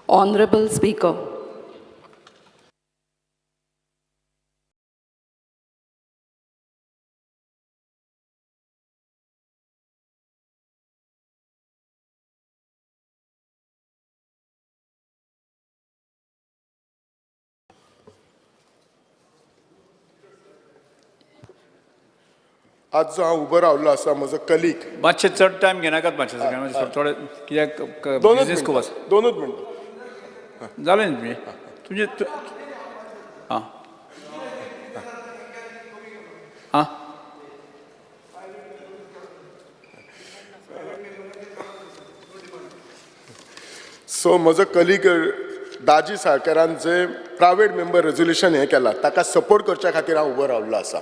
Honorable Speaker. आज जो हांव उबो रावल्लो आसा म्हजो कलीग मातशें चड टायम घेनाकात मातशें थोडे कित्याक बिझनेस खूब आसा. दोनूच मिनटां जालें न्ही तुजें आं आं सो म्हजो कलीग दाजी साळकारान जे प्रायवेट मेंबर रेजोल्युशन हें केलां ताका सपोर्ट करच्या खातीर हांव उबो रावल्लो आसा.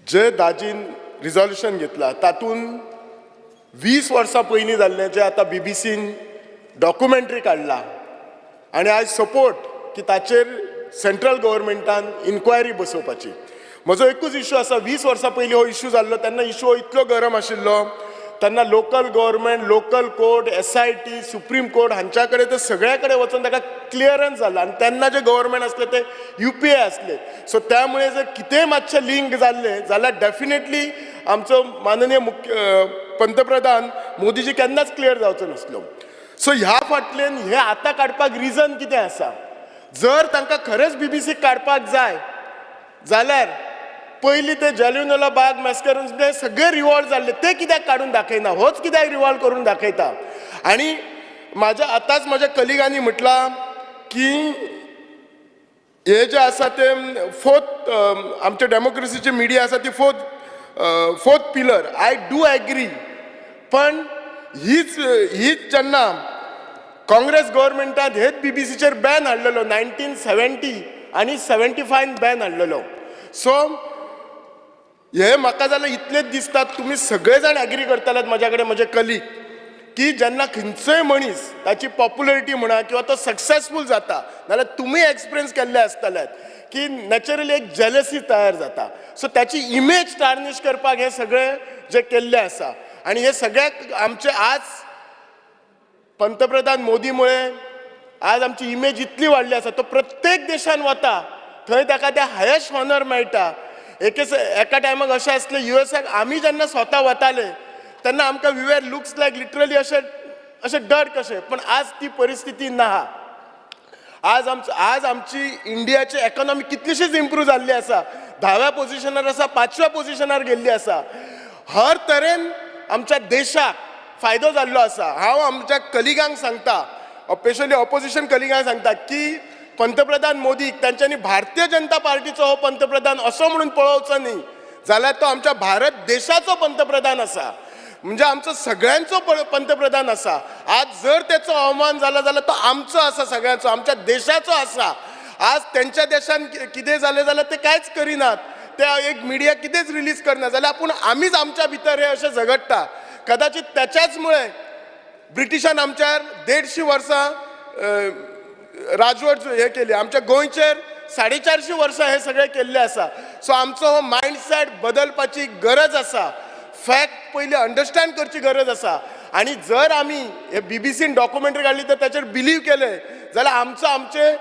जे दाजीन रिजोल्युशन घेतला तातूंत 20 वर्सां पयलीं जाल्लें जें आतां बीबीसीन डॉक्युमेंटरी काडला आनी आय सपोर्ट की ताचेर सेंट्रल गव्हर्मेंटान इन्क्वायरी बसोवपाची. म्हजो एकूच इश्यू आसा, 20 वर्सां पयलीं हो इश्यू जाल्लो तेन्ना इश्यू इतलो गरम आशिल्लो तेन्ना local government, local court, SIT, supreme court हांच्या कडेन ते सगळ्या कडेन वचून ताका क्लियरन्स जाला आनी तेन्ना जे गव्हर्मेंट आसले ते UPA आसले. सो त्यामुळे जर कितेंय मातशें लिंक जाल्लें जाल्यार डेफिनेटली आमचो माननीय पंतप्रधान मोदीजी केन्नाच क्लियर जावचो नासलो. सो ह्या फाटल्यान हे आतां काडपाक रिजन कितें आसा? जर तांकां खरेंच BBC काडपाक जाय जाल्यार पयलीं ते जालियनवाला बाग मॅसॅकर सगळे रिवॉल्व जाल्ले ते कित्याक काडून दाखयना? होच कित्याक रिवॉल्व करून दाखयता? आनी आतांच म्हाज्या कलिगांनी म्हटलां की हे जे आसा ते फोर्थ आमच्या डेमोक्रेसीची मिडिया आसा ती fourth pillar. I do agree, पण हीच जेन्ना काँग्रेस गव्हर्मेंटान हेच BBCचेर बॅन हाडलेलो 1970 आनी 75 बॅन हाडलेलो. सो हे म्हाका जाल्यार इतलेच दिसता, तुमी सगळे जाण एग्री करतले म्हाज्या कडेन म्हजे कलीग, की जेन्ना खंयचोय मनीस ताची पॉप्युलरिटी म्हणा किंवा तो सक्सेसफूल जाता जाल्यार तुमी एक्सपिरियन्स केल्ले आसतलेत की नॅचरली एक जेलसी तयार जाता. सो त्याची इमेज टार्निश करपाक हे सगळे जे केल्ले आसा आनी हे सगळ्याक आमचे आज पंतप्रधान मोदीमुळे आज आमची इमेज इतली वाडली आसा. तो प्रत्येक देशान वता थंय ताका ते हायेस्ट ऑनर मेळटा. एका टायमाक अशें आसलें USAक आमी जेन्ना स्वता वताले तेन्ना आमकां we were looks like literally अशें डर कशें, पण आज ती परिस्थिती ना. आज आमची इंडियाची इकॉनॉमी कितलीशीच इम्प्रूव जाल्ली आसा. 10व्या पोझिशनार आसा, 5व्या पोझिशनार गेल्ली आसा. हर तरेन आमच्या देशाक फायदो जाल्लो आसा. हांव आमच्या कलिगांक सांगता, स्पेशली ऑपोजिशन कलिगांक सांगता की पंतप्रधान मोदीक तांच्यांनी भारतीय जनता पार्टीचो हो पंतप्रधान असो म्हणून पळोवचो न्ही, जाल्यार तो आमच्या भारत देशाचो पंतप्रधान आसा, म्हणजे आमचो सगळ्यांचो पंतप्रधान आसा. आज जर त्याचो अवमान जाला जाल्यार तो आमचो आसा, सगळ्यांचो, आमच्या देशाचो आसा. आज त्यांच्या देशान कितें जालें जाल्यार ते कांयच करिनात, ते एक मिडिया कितेंच रिलीज करना, जाल्यार आपूण आमीच आमच्या भितर हे अशें झगडटा. कदाचित त्याच्याच मुळे ब्रिटिशान आमच्यार 150 वर्सां राजवट हे केली, आमच्या गोंयचेर 450 वर्सां हे सगळे केल्ले आसा. सो आमचो हो मायंडसेट बदलपाची गरज आसा. फॅक्ट पयली अंडरस्टँड करची गरज आसा. आनी जर आमी हे BBCन डॉक्युमेंटरी काडली तर ताचेर बिलीव केले जाल्यार आमचे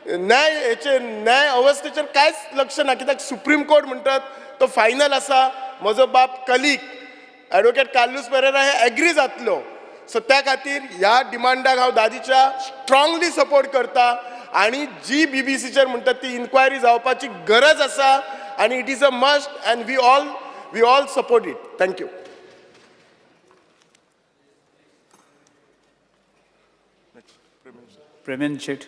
न्याय अवस्थेचेर कांयच लक्ष ना. कित्याक सुप्रीम कोर्ट म्हणटात तो फायनल आसा. म्हजो बाप कलीग ॲडव्होकेट कार्लोस पेरेरा हे एग्री जातलो. सो त्या खातीर ह्या डिमांडाक हांव दादीच्या स्ट्रॉंगली सपोर्ट करता आनी जी BBCचेर म्हणटात ती इन्क्वायरी जावपाची गरज आसा आनी it is a must and we all support it. Thank you. Premendra Shet.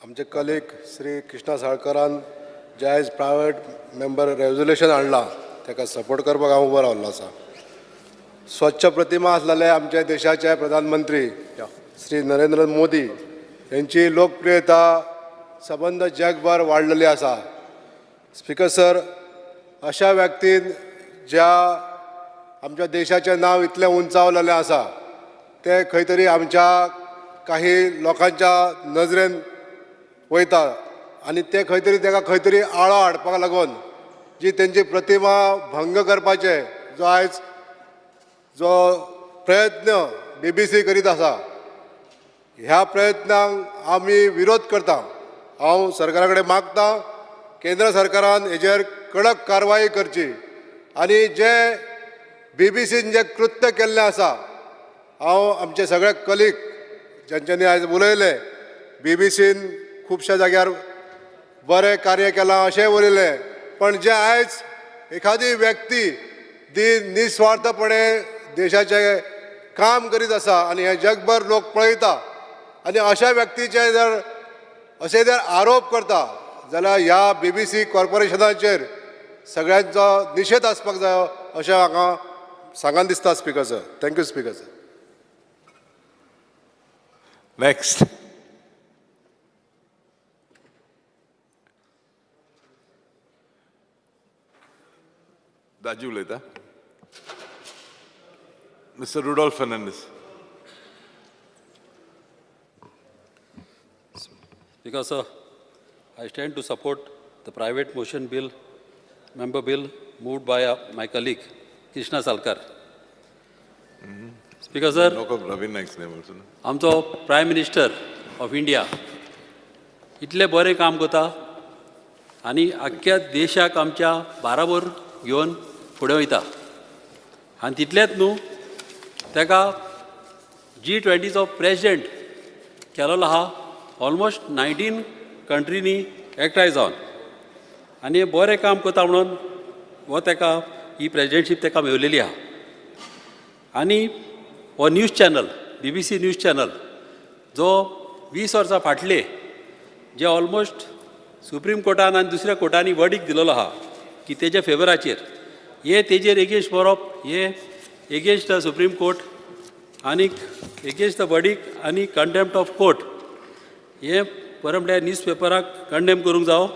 आमचे कलीग श्री कृष्णा साळकारान जे आयज प्रायवेट मेंबर रेजोल्युशन हाडलां ताका सपोर्ट करपाक हांव उबो रावल्लो आसा. स्वच्छ प्रतिमा आसलेले आमच्या देशाचे प्रधानमंत्री श्री नरेंद्र मोदी यांची लोकप्रियता सबंद जगभर वाडलेली आसा. स्पीकर सर, अशा व्यक्तीन ज्या आमच्या देशाचें नांव इतलें उंचावलेलें आसा ते खंय तरी आमच्या काही लोकांच्या नजरेन वयता आनी ते खंय तरी आळो हाडपाक लागून जी तेंची प्रतिमा भंग करपाचे जो आयज जो प्रयत्न BBC करीत आसा ह्या प्रयत्नांक आमी विरोध करता. हांव सरकारा कडेन मागता केंद्र सरकारान हेजेर कडक कारवाई करची आनी जे BBCन जे कृत्य केल्लें आसा हांव आमचे सगळे कलीग ज्यांच्यांनी आयज उलयले BBCन खुबश्या जाग्यार बरें कार्य केलां अशेंय उलयलें पण जे आयज एखादी व्यक्ती निस्वार्थपणे देशाचे काम करीत आसा आनी हे जगभर लोक पळयता आनी अशा व्यक्तीचे जर अशे जर आरोप करता जाल्यार ह्या BBC कॉर्पोरेशनाचेर सगळ्यांचो निशेध आसपाक जायो अशें म्हाका सांगान दिसता speaker sir. Thank you speaker sir. Next दाजी उलयता. Mister Rudolf Fernandes. Because I stand to support the private motion bill, member bill moved by my colleague Krishna Salkar. Speaker sir, Ravi Naik's name also. आमचो प्रायम मिनिस्टर ऑफ इंडिया इतले बरें काम करता आनी आख्ख्या देशाक आमच्या बाराबर घेवन फुडें वयता आनी तितलेंच न्हू ताका G20चो प्रेसिडेंट केलोलो आहा ऑलमोस्ट 19 कंट्रीनी एकठांय जावन आनी हें बरें काम करता म्हणून हो ताका ही प्रेसिडेंटशीप ताका मेळिल्ली आहा आनी हो news channel BBC news channel जो 20 वर्सां फाटले जे ऑलमोस्ट सुप्रीम कोर्टान आनी दुसऱ्या कोर्टांनी वर्डीक दिलेलो आहा की तेजे फेवराचेर हे तेजेर एगेन्स्ट बरोवप हे एगेन्स्ट द सुप्रीम कोर्ट आनी एगेन्स्ट द वर्डीक आनी कंटेम्प्ट ऑफ कोर्ट हे परमड्या न्यूज पेपराक कंडेम करूंक जावो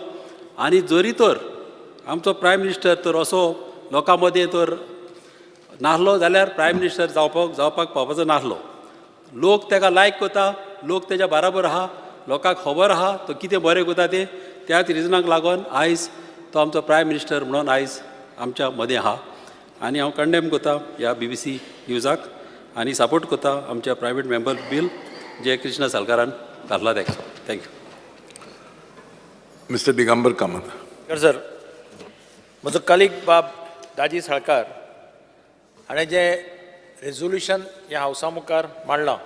आनी जरी तर आमचो प्रायम मिनिस्टर तर असो लोकां मदें तर नासलो जाल्यार प्रायम मिनिस्टर जावपाक पावपाचो नासलो. लोक ताका लायक करता, लोक तेज्या बराबर आहा, लोकांक खबर आहा तो कितें बरें करता तें त्याच रिजनाक लागून आयज तो आमचो प्रायम मिनिस्टर म्हणून आयज आमच्या मदें आहा आनी हांव कंडेम करता ह्या BBC न्यूजाक आनी सपोर्ट करता आमच्या प्रायवेट मेंबर बील जे कृष्णा सालकारान घातला ताका. Thank you. Mister Digambar Kamat. Sir म्हजो कलीग बाब दाजी साळकार हाणें जे रेझोल्युशन ह्या हावसा मुखार मांडलां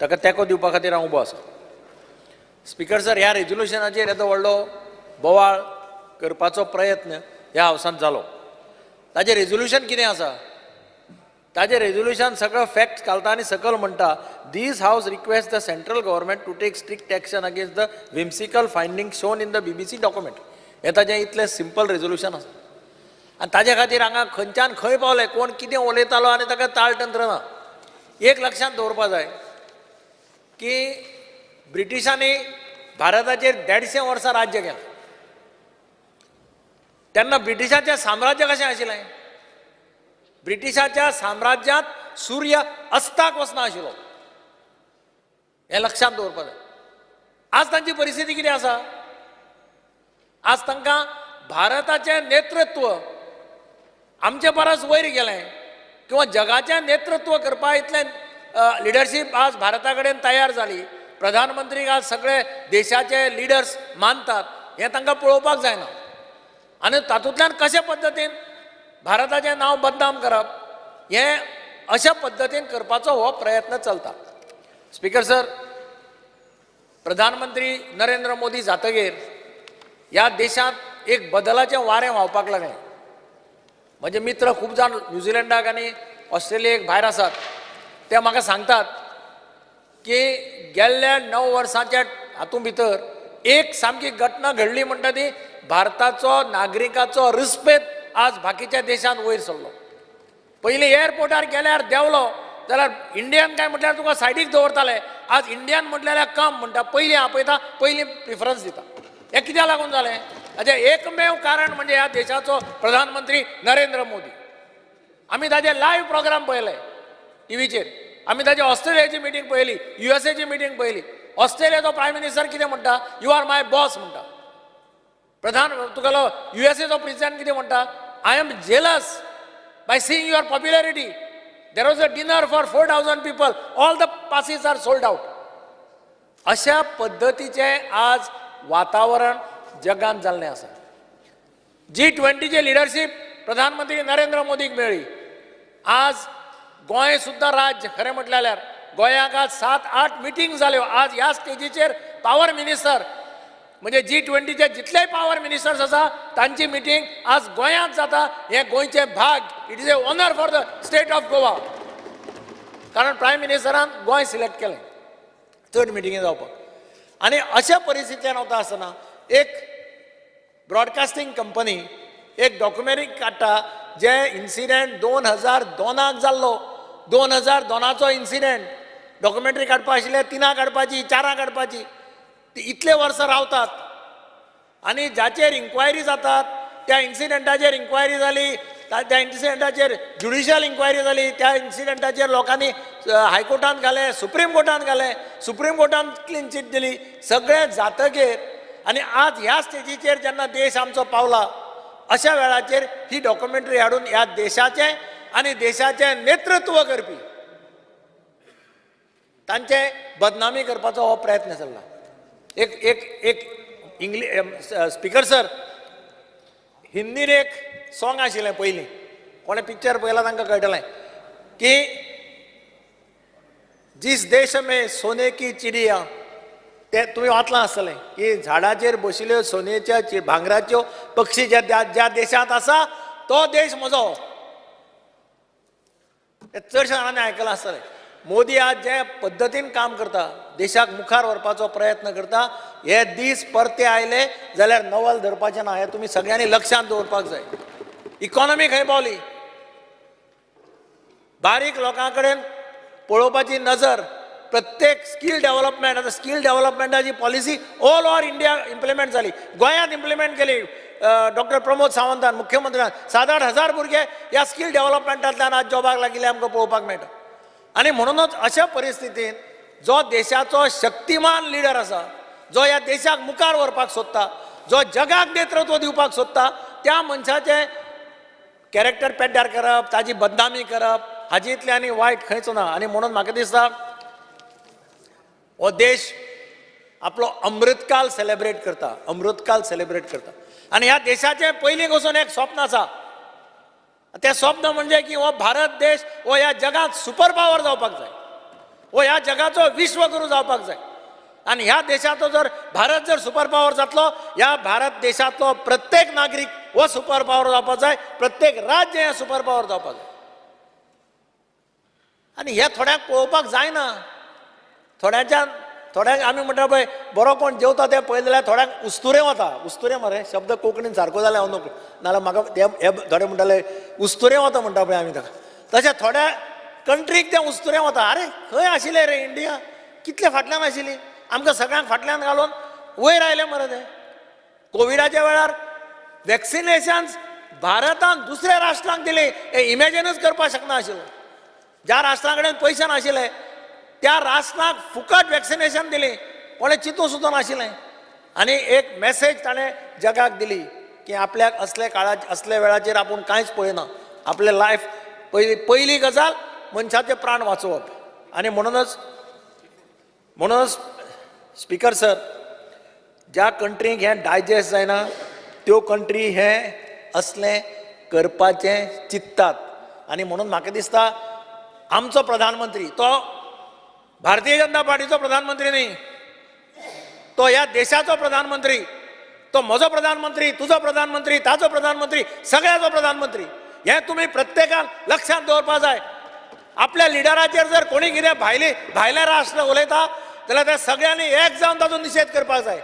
ताका तेंको दिवपा खातीर हांव उबो आसा. स्पीकर सर ह्या रेझोल्युशनाचेर येदो व्हडलो बोवाळ करपाचो प्रयत्न ह्या हावसांत जालो. ताजें रेझोल्युशन कितें आसा ताजें रेझोल्युशन सगळो फॅक्ट्स घालता आनी सकयल म्हणटा this house request the central government to take strict action against the whimsical finding shown in the BBC document. हें ताजें इतलें सिंपल रेझोल्युशन आसा आनी ताजे खातीर हांगा खंयच्यान खंय पावले कोण कितें उलयतालो आनी ताका ताळतंत्र ना. एक लक्षांत दवरपा जाय की ब्रिटिशांनी भारताचेर 150 वर्सां राज्य केलें तेन्ना ब्रिटिशाचें साम्राज्य कशें आशिल्लें. ब्रिटिशाच्या साम्राज्यांत सूर्य अस्ताक वचना आशिल्लो हें लक्षांत दवरपा जाय. आज तांची परिस्थिती कितें आसा. आज तांकां भारताचें नेतृत्व आमचे परस वयर गेलें किंवा जगाचें नेतृत्व करपा इतलें लिडरशीप आज भारता कडेन तयार जाली. प्रधानमंत्रीक आज सगळे देशाचे लिडर्स मानतात हें तांकां पळोवपाक जायना आनी तातूंतल्यान कशे पद्दतीन भारताचें नांव बदनाम करप हें अशा पद्दतीन करपाचो हो प्रयत्न चलता. स्पीकर सर प्रधानमंत्री नरेंद्र मोदी जातकीर ह्या देशांत एक बदलाचें वारें व्हांवपाक लागलें. म्हजे मित्र खूब जाण न्यूझिलंडाक आनी ऑस्ट्रेलियेक भायर आसात ते म्हाका सांगतात की गेल्ल्या 9 वर्सांच्या हातूंत भितर एक सामकी घटना घडली म्हणटा ती भारताचो नागरिकाचो रिस्पेद आज बाकीच्या देशांत वयर सरलो. पयलीं एअरपोर्टार गेल्यार देंवलो जाल्यार इंडियन काय म्हटल्यार तुका सायडीक दवरताले. आज इंडियन म्हटल्यार कम म्हणटा पयलीं आपयता पयलीं प्रिफरन्स दिता. हें कित्याक लागून जालें. हाचें एकमेव कारण म्हणजे ह्या देशाचो प्रधानमंत्री नरेंद्र मोदी. आमी ताजे लायव्ह प्रोग्राम पळयले टीव्हीचेर. आमी ताजी ऑस्ट्रेलियाची मिटींग पळयली, USAची मिटींग पळयली. ऑस्ट्रेलियाचो प्रायम मिनिस्टर कितें म्हणटा यू आर माय बॉस म्हणटा. तुगेलो USAचो प्रेसिडेंट कितें म्हणटा I am jealous by seeing your popularity. There was a dinner for 4,000 people, all the passes are sold out. अशा पद्धतीचे आज वातावरण जगात जाल्लें आसा. G20चे लिडरशीप प्रधानमंत्री नरेंद्र मोदीक मेळ्ळी. आज गोंय सुद्दां राज्य खरें म्हटल्यार गोंयाक आज 7-8 मिटींग जाल्यो. आज ह्या स्टेजीचेर पॉवर मिनिस्टर म्हणजे G20चे जितलेय पॉवर मिनिस्टर्स आसा तांची मिटींग आज गोंयांत जाता. हे गोंयचे भाग. It is a honour for the state of Goa. कारण प्रायम मिनिस्टरान गोंय सिलेक्ट केलें चड मिटिंगे जावपाक. आनी अशा परिस्थितींत वता आसतना एक ब्रॉडकास्टींग कंपनी एक डॉक्युमेंटरी काडटा जे इन्सिडेंट 2002 जाल्लो. 2002चो इन्सिडेंट डॉक्युमेंटरी काडपा आशिल्ले 3 काडपाची 4 काडपाची. ती इतले वर्सां रावतात आनी जाचेर इन्क्वायरी जातात त्या इन्सिडेंटाचेर इन्क्वायरी जाली. त्या इन्सिडेंटाचेर ज्युडिशियल इन्क्वायरी जाली. त्या इन्सिडेंटाचेर लोकांनी हायकोर्टांत घाले, सुप्रीम कोर्टांत घाले. सुप्रीम कोर्टान क्लीन चीट दिली. सगळें जातकीर आनी आज ह्या स्टेजीचेर जेन्ना देश आमचो पावला अशा वेळाचेर ही डॉक्युमेंटरी हाडून ह्या देशाचें आनी देशाचें नेतृत्व करपी तांचे बदनामी करपाचो हो प्रयत्न चल्ला. एक एक एक इंग्लीश स्पीकर सर हिंदीन एक सॉंग आशिल्लें पयलीं. कोणे पिक्चर पळयलां तांकां कळटलें की जिस देश में सोने की चिडिया, ते तुवें वाचलां आसतलें की झाडाचेर बशिल्ल्यो सोनेच्या भांगराच्यो पक्षी ज्या देशांत आसा तो देश म्हजो. चडशे जाणांनी आयकलां आसतलें. मोदी आज जे पद्दतीन काम करता, देशाक मुखार व्हरपाचो प्रयत्न करता, हे दीस परते आयले जाल्यार नवल धरपाचें ना. हें तुमी सगळ्यांनी लक्षांत दवरपाक जाय. इकॉनॉमी खंय पावली. बारीक लोकां कडेन पळोवपाची नजर. प्रत्येक स्कील डेव्हलपमेंट, आतां स्कील डेव्हलपमेंटाची policy all over India implement जाली. गोंयांत इम्प्लिमेंट केली डॉक्टर प्रमोद सावंतान, मुख्यमंत्र्यान. 7-8 भुरगे ह्या स्कील डेव्हलपमेंटांतल्यान आज जॉबाक लागिल्ले आमकां पळोवपाक मेळटा. आनी म्हणूनच अशा परिस्थितींत जो देशाचो शक्तिमान लिडर आसा, जो ह्या देशाक मुखार व्हरपाक सोदता, जो जगाक नेतृत्व दिवपाक सोदता, त्या मनशाचें कॅरेक्टर पेड्ड्यार करप, ताची बदनामी करप हाची इतली आनी वायट खंयच ना. आनी म्हणून म्हाका दिसता हो देश आपलो अमृतकाल सेलेब्रेट करता. अमृतकाल सेलेब्रेट करता. आनी ह्या देशाचें पयलीं वचून एक स्वप्न आसा. तें स्वप्न म्हणजे की हो भारत देश हो ह्या जगात सुपर पॉवर जावपाक जाय. हो ह्या जगाचो विश्वगुरू जावपाक जाय. आनी ह्या देशाचो जर भारत जर सुपर पॉवर जातलो, ह्या भारत देशातलो प्रत्येक नागरीक हो सुपर पॉवर जावपाक जाय. प्रत्येक राज्य हें सुपर पॉवर जावपाक जाय. आनी हे थोड्यांक पळोवपाक जायना. थोड्यांक आमी म्हणटा पळय बरो कोण जेवता तें पळयलें जाल्यार थोड्यांक उस्तुरे वता. उस्तुरे मरे शब्द कोंकणीन सारको जाल्यार हांव नको, नाल्यार म्हाका हे थोडे म्हणटाले उस्तुरे वता म्हणटा पळय आमी ताका. तशें थोड्या कंट्रीक तें उस्तुरे वता. आरे खंय आशिल्लें रे इंडिया, कितले फाटल्यान आशिल्ली, आमकां सगळ्यांक फाटल्यान घालून वयर आयलें मरे तें. कोविडाच्या वेळार वॅक्सिनेशन्स भारतान दुसऱ्या राष्ट्रांक दिली हें इमॅजिनूच करपाक शकनाशिल्लो. ज्या राष्ट्रां कडेन पयशे नाशिल्ले त्या राष्ट्रांक फुकट वॅक्सिनेशन दिली. कोणें चिंतूं सुद्दां नाशिल्लें. आनी एक मॅसेज ताणें जगाक दिली की आपल्याक असले काळाचेर असले वेळाचेर आपूण कांयच पळयना. आपलें लायफ पयली गजाल मनशाचे प्राण वाचोवप. आनी म्हणूनच स्पीकर सर, ज्या कंट्रीक हें डायजेस्ट जायना त्यो कंट्री हें असलें करपाचें चिंततात. आनी म्हणून म्हाका दिसता आमचो प्रधानमंत्री तो भारतीय जनता पार्टीचो प्रधानमंत्री न्ही, तो ह्या देशाचो प्रधानमंत्री. तो म्हजो प्रधानमंत्री, तुजो प्रधानमंत्री, ताजो प्रधानमंत्री, सगळ्याचो प्रधानमंत्री. हें तुमी प्रत्येकान लक्षांत दवरपा जाय. आपल्या लिडराचेर जर कोणी कितें भायले राष्ट्र उलयता जाल्यार त्या सगळ्यांनी एक जावन ताचो निशेध करपाक जाय.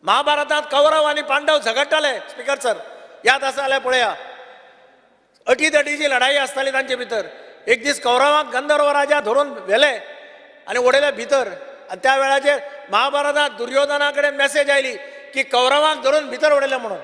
महाभारतांत कौरव आनी पांडव झगडटाले स्पीकर सर, याद आसा जाल्यार पळया. अटीतटीची लढाई आसताली तांचे भितर. एक दीस कौरवांक गंधर्व राजा धरून व्हेले आनी उडयले भितर. आनी त्या वेळाचेर महाभारतांत दुर्योधना कडेन मॅसेज आयली की कौरवांक धरून भितर उडयले म्हणून.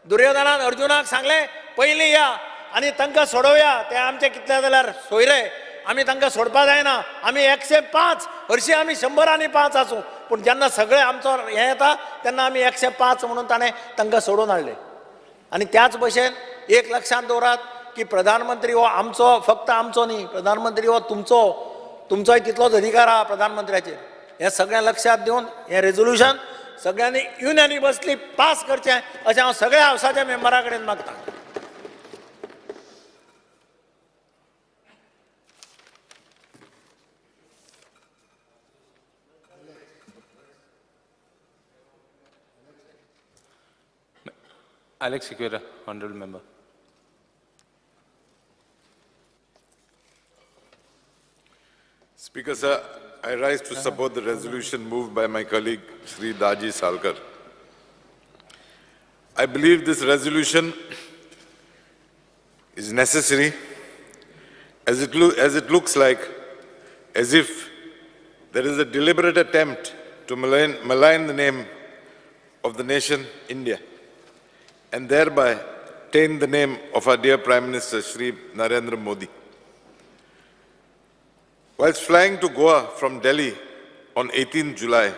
दुर्योधनान अर्जुनाक सांगलें पयलीं या आनी तांकां सोडोवया. ते आमचे कितले जाल्यार सोयरे, आमी तांकां सोडपा जायना. आमी 105 हरशीं आमी 100 आसूं, पूण जेन्ना सगळे आमचो हें येता तेन्ना आमी 105 म्हणून ताणें तांकां सोडून हाडले. आनी त्याच भशेन एक लक्षांत दवरात की प्रधानमंत्री हो आमचो फक्त आमचो न्ही, प्रधानमंत्री हो तुमचोय तितलोच अधिकार आहा प्रधानमंत्र्याचेर. हे सगळें लक्षात दिवन हे रेझोल्युशन सगळ्यांनी युनॅनिमसली पास करचें अशें हांव सगळ्या हावसाच्या मेंबरा कडेन मागतां. Alex Sequeira, honorable member. Speaker, sir, I rise to support the resolution moved by my colleague, Sri Daji Salkar. I believe this resolution is necessary as it looks like as if there is a deliberate attempt to malign the name of the nation India and thereby taint the name of our dear Prime Minister, Sri Narendra Modi. Whilst flying to Goa from Delhi on 18 July,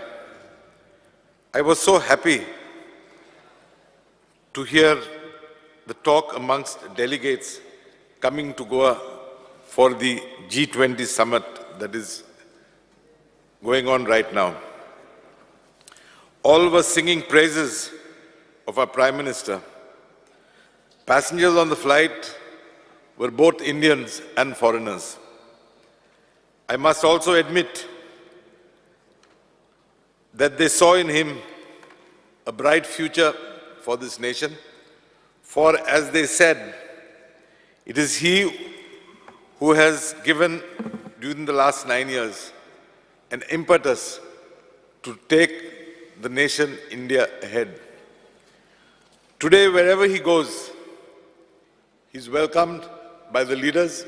I was so happy to hear the talk amongst delegates coming to Goa for the G20 summit that is going on right now. All were singing praises of our Prime Minister. Passengers on the flight were both Indians and foreigners. I must also admit that they saw in him a bright future for this nation, for as they said, it is he who has given during the last 9 years an impetus to take the nation India ahead. Today, wherever he goes, he's welcomed by the leaders,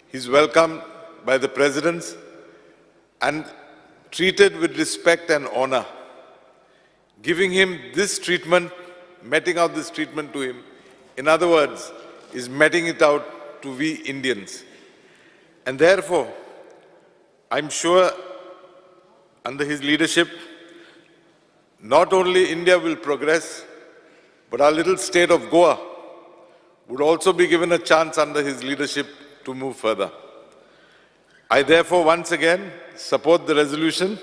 he's welcomed by the presidents and treated with respect and honor. Giving him this treatment, meting out this treatment to him, in other words, is meting it out to we Indians. And therefore, I'm sure under his leadership, not only India will progress, but our little state of Goa would also be given a chance under his leadership to move further. I therefore once again support the resolution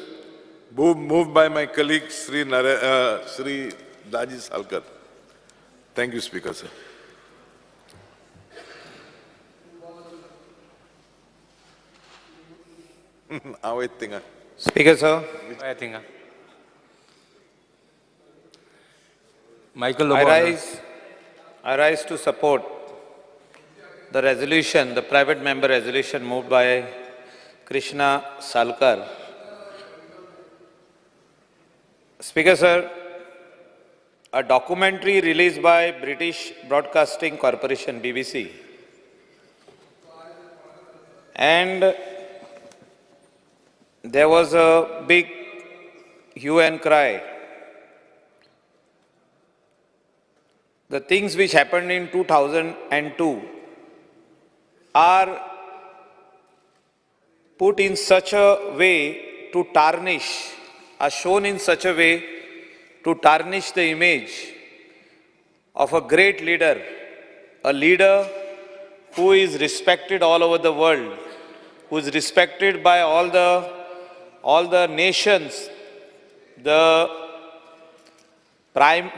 moved by my colleague Sri Daji Salkar. Thank you, Speaker, sir. Speaker, sir. I think. Michael Lobo. I rise to support the resolution, the private member resolution moved by Krishna Salkar. Speaker, sir, a documentary released by British Broadcasting Corporation, BBC, and there was a big hue and cry. The things which happened in 2002 are put in such a way to tarnish, are shown in such a way to tarnish the image of a great leader, a leader who is respected all over the world, who is respected by all the nations,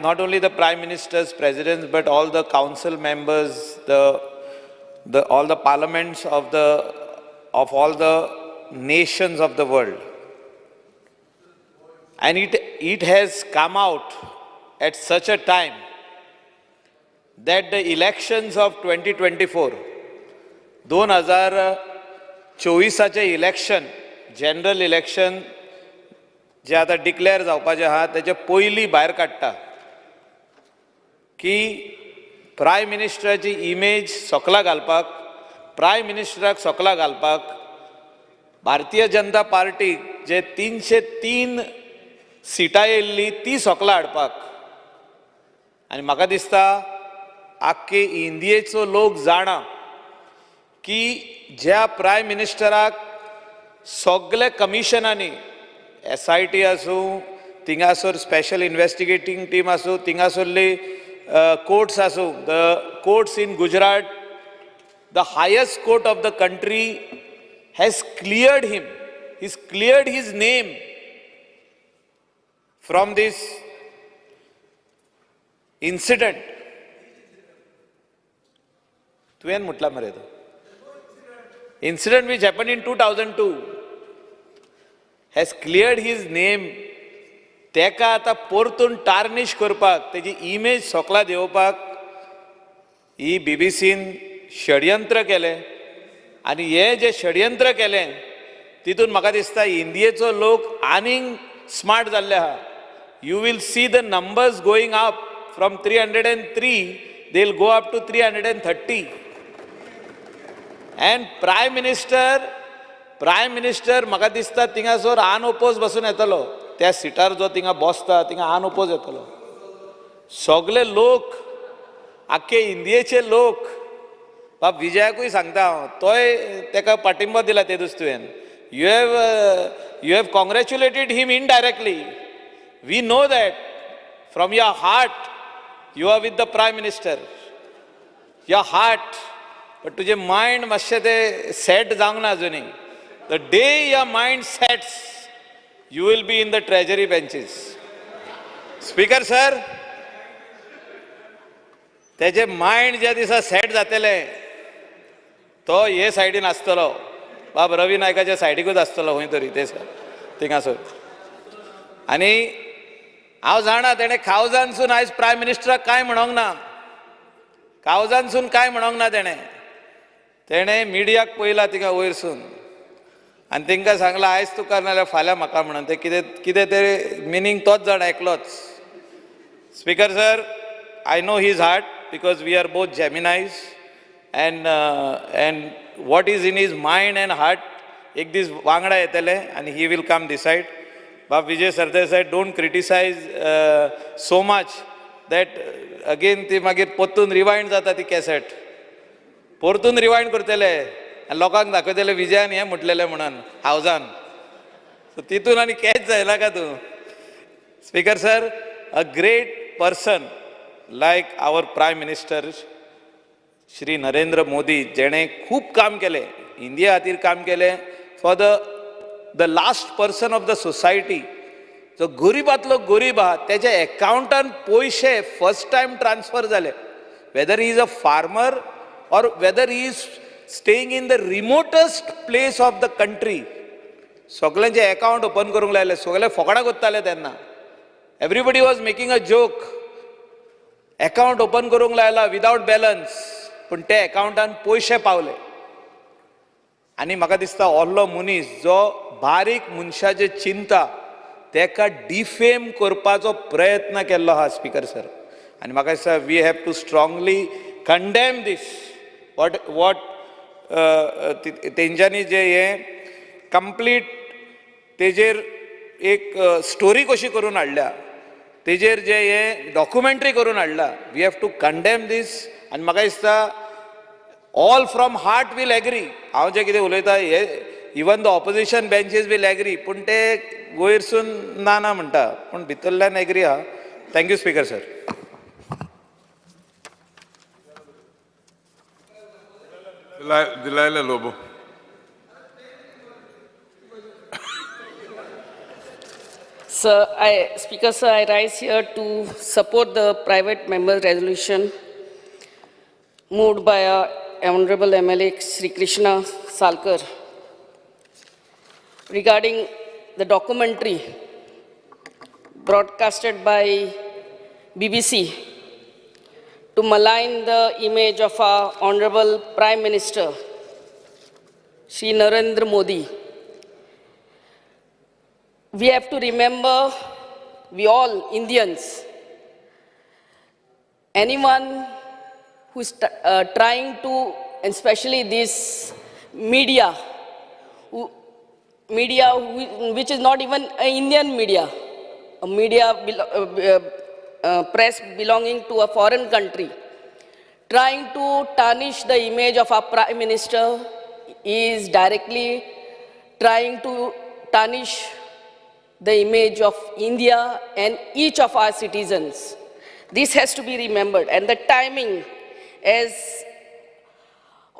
not only the prime ministers, presidents, but all the council members, all the parliaments of all the nations of the world. And it has come out at such a time that the elections of 2024, 2024चे election, general election जे आता declare जावपाचे आहा त्याचे पयलीं भायर काडटा की प्रायम मिनिस्टराची इमेज सोकला घालपाक, प्रायम मिनिस्टराक सोकला घालपाक भारतीय जनता पार्टीक जे 303 सिटां येयल्ली ती सोकला हाडपाक. आनी म्हाका दिसता आख्खे इंडियेचो लोक जाणा की ज्या प्रायम मिनिस्टराक सगळे कमिशनांनी SIT आसूं, थिंगासोर स्पेशल इन्वेस्टिगेटिंग टीम आसूं, थिंगासोरली कोर्ट्स आसूं, the courts in Gujarat the highest court of the country has cleared him. He's cleared his name from this incident. तुवें म्हटला मरे तो. Incident which happened in 2002 has cleared his name. तेका आतां परतून tarnish करपाक, तेजी इमेज सोकला देवपाक ही बीबीसीन षडयंत्र केलें. आनी हे जे षडयंत्र केलें तितून म्हाका दिसता इंडियेचो लोक आनीक स्मार्ट जाल्ले आहा. You will see the numbers going up from 303, they'll go up to 330. And Prime Minister, म्हाका दिसता थिंगासोर अनओपोज बसून येतलो. त्या सिटार जो थिंगा बसता थिंगा अनओपोज येतलो. सगळे लोक, आख्खे इंडियेचे लोक, बाब विजयाकूय सांगता हांव, तोय तेका पाठिंबो दिला ते दीस तुवें. You have congratulated him indirectly. We know that from your heart you are with the Prime Minister. Your heart. But तुझे mind मातशें ते set जावंक ना अजुनी. The day your mind sets, you will be in the treasury benches. Speaker sir, तेजे mind ज्या दिसा set जातलें तो हे सायडीन आसतलो. बाब रवी नायकाच्या सायडीकूच आसतलो खंय तरी ते थिंगासर. आनी हांव जाणा तेणें कावजानसून आयज प्रायम मिनिस्टराक कांय म्हणोंक ना. कावजानसून कांय म्हणोंक ना तेणें मिडियाक पयला थिंगा वयरसून आनी तेंकां सांगलां आयज तुका नाल्यार फाल्यां म्हाका म्हणून. ते कितें ते मिनींग तोच जाण एकलोच. Speaker sir, I know his heart because we are both Geminis, and what is in his mind and heart ek dis वांगडा येतले and he will come decide. Bab Vijay Sardar said, don't criticize so much that again ती मागीर परतून रिवायंड जाता ती cassette. परतून रिवायंड करतले आनी लोकांक दाखयतले विजयान हें म्हटलेलें म्हणून हावजान. सो तितून आनी कॅच जायना का तूं. Speaker sir, a great person like our Prime Minister Shri Narendra Modi, जेणे खूब काम केलें, इंडिया खातीर काम केलें, for the last person of the society. जो गरीबांतलो गरीब आहा तेज्या अकाउंटान पयशे फर्स्ट टायम ट्रान्सफर जाले. Whether he is a farmer or whether he is staying in the remotest place of the country, सगळ्यांचे अकाउंट ओपन करूंक लायले. सगळे फकाणां कोत्ताले तेन्ना. Everybody was making a joke. Account open करूंक लायला विदाउट बॅलन्स, पूण ते अकाउंटान पयशे पावले. आनी म्हाका दिसता व्हडलो मनीस जो बारीक मनशाचे चिंता तेका डिफेम करपाचो प्रयत्न केल्लो आहा स्पीकर सर. आनी म्हाका दिसता we have to strongly condemn this. What तेंच्यांनी जे हे कंप्लीट तेजेर एक स्टोरी कशी करून हाडल्या, तेजेर जे हे डॉक्युमेंटरी करून हाडला. We have to condemn this. आनी म्हाका दिसता all from heart will agree. हांव जे कितें उलयता हे even the opposition benches will agree, पूण ते वयरसून ना म्हणटा, पूण भितरल्यान एग्री आहा. Thank you speaker sir. Delilah Lobo. Speaker sir, I rise here to support the private member resolution moved by our Honorable MLA Sri Krishna Salkar regarding the documentary broadcasted by BBC to malign the image of our Honorable Prime Minister Sri Narendra Modi. We have to remember, we all Indians, anyone who's trying to, and especially this media, which is not even an Indian media, a media press belonging to a foreign country, trying to tarnish the image of our Prime Minister, is directly trying to tarnish the image of India and each of our citizens. This has to be remembered. And the timing, as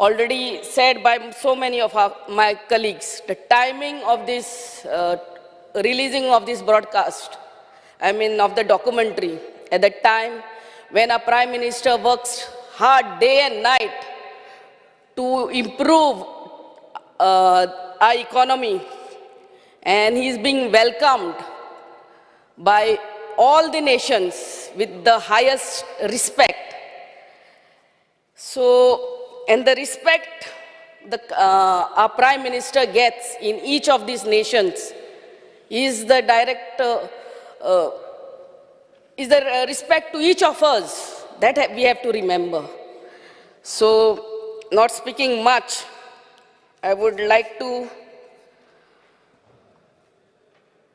already said by so many of my colleagues, the timing of this releasing of this broadcast, of the documentary, at the time when our Prime Minister works hard day and night to improve our economy, and he's being welcomed by all the nations with the highest respect. So, and the respect our Prime Minister gets in each of these nations is the direct, respect to each of us. That we have to remember. So, not speaking much, I would like to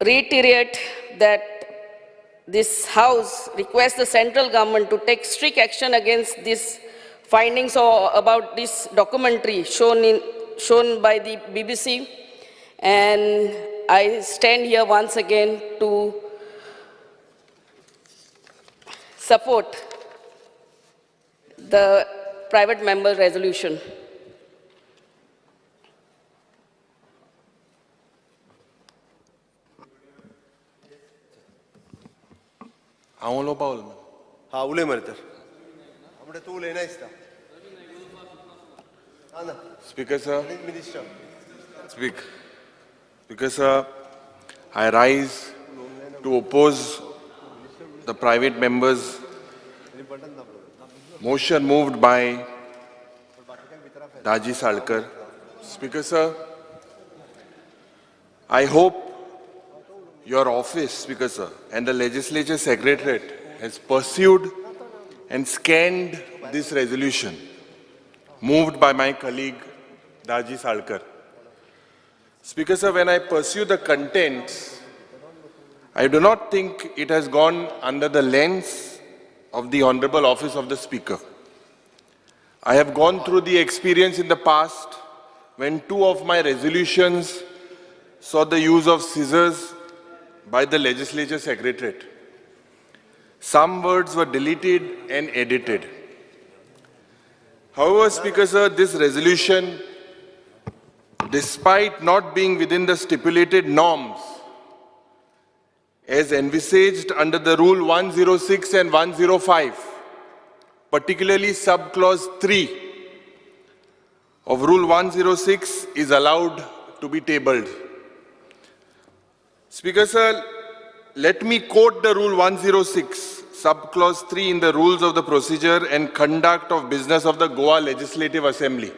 reiterate that this House requests the central government to take strict action against these findings about this documentary shown by the BBC, and I stand here once again to support the private member resolution. हांव उलोवपा उलयना. हा उलय मरे तर आपण तूं उलयना दिसता. Speaker, sir. Minister Speak. Speaker, sir, I rise to oppose the private members' motion moved by Daji Salkar. Speaker, sir, I hope your office, Speaker, sir, and the Legislature Secretariat has pursued and scanned this resolution moved by my colleague Daji Salkar. Speaker, sir, when I pursue the contents, I do not think it has gone under the lens of the Honorable Office of the Speaker. I have gone through the experience in the past when two of my resolutions saw the use of scissors by the Legislature Secretariat. Some words were deleted and edited. However, Speaker, sir, this resolution, despite not being within the stipulated norms, as envisaged under the Rule 106 and 105, particularly sub-clause 3 of Rule 106 is allowed to be tabled. Speaker, sir, let me quote the Rule 106, sub-clause 3 in the Rules of the Procedure and Conduct of Business of the Goa Legislative Assembly.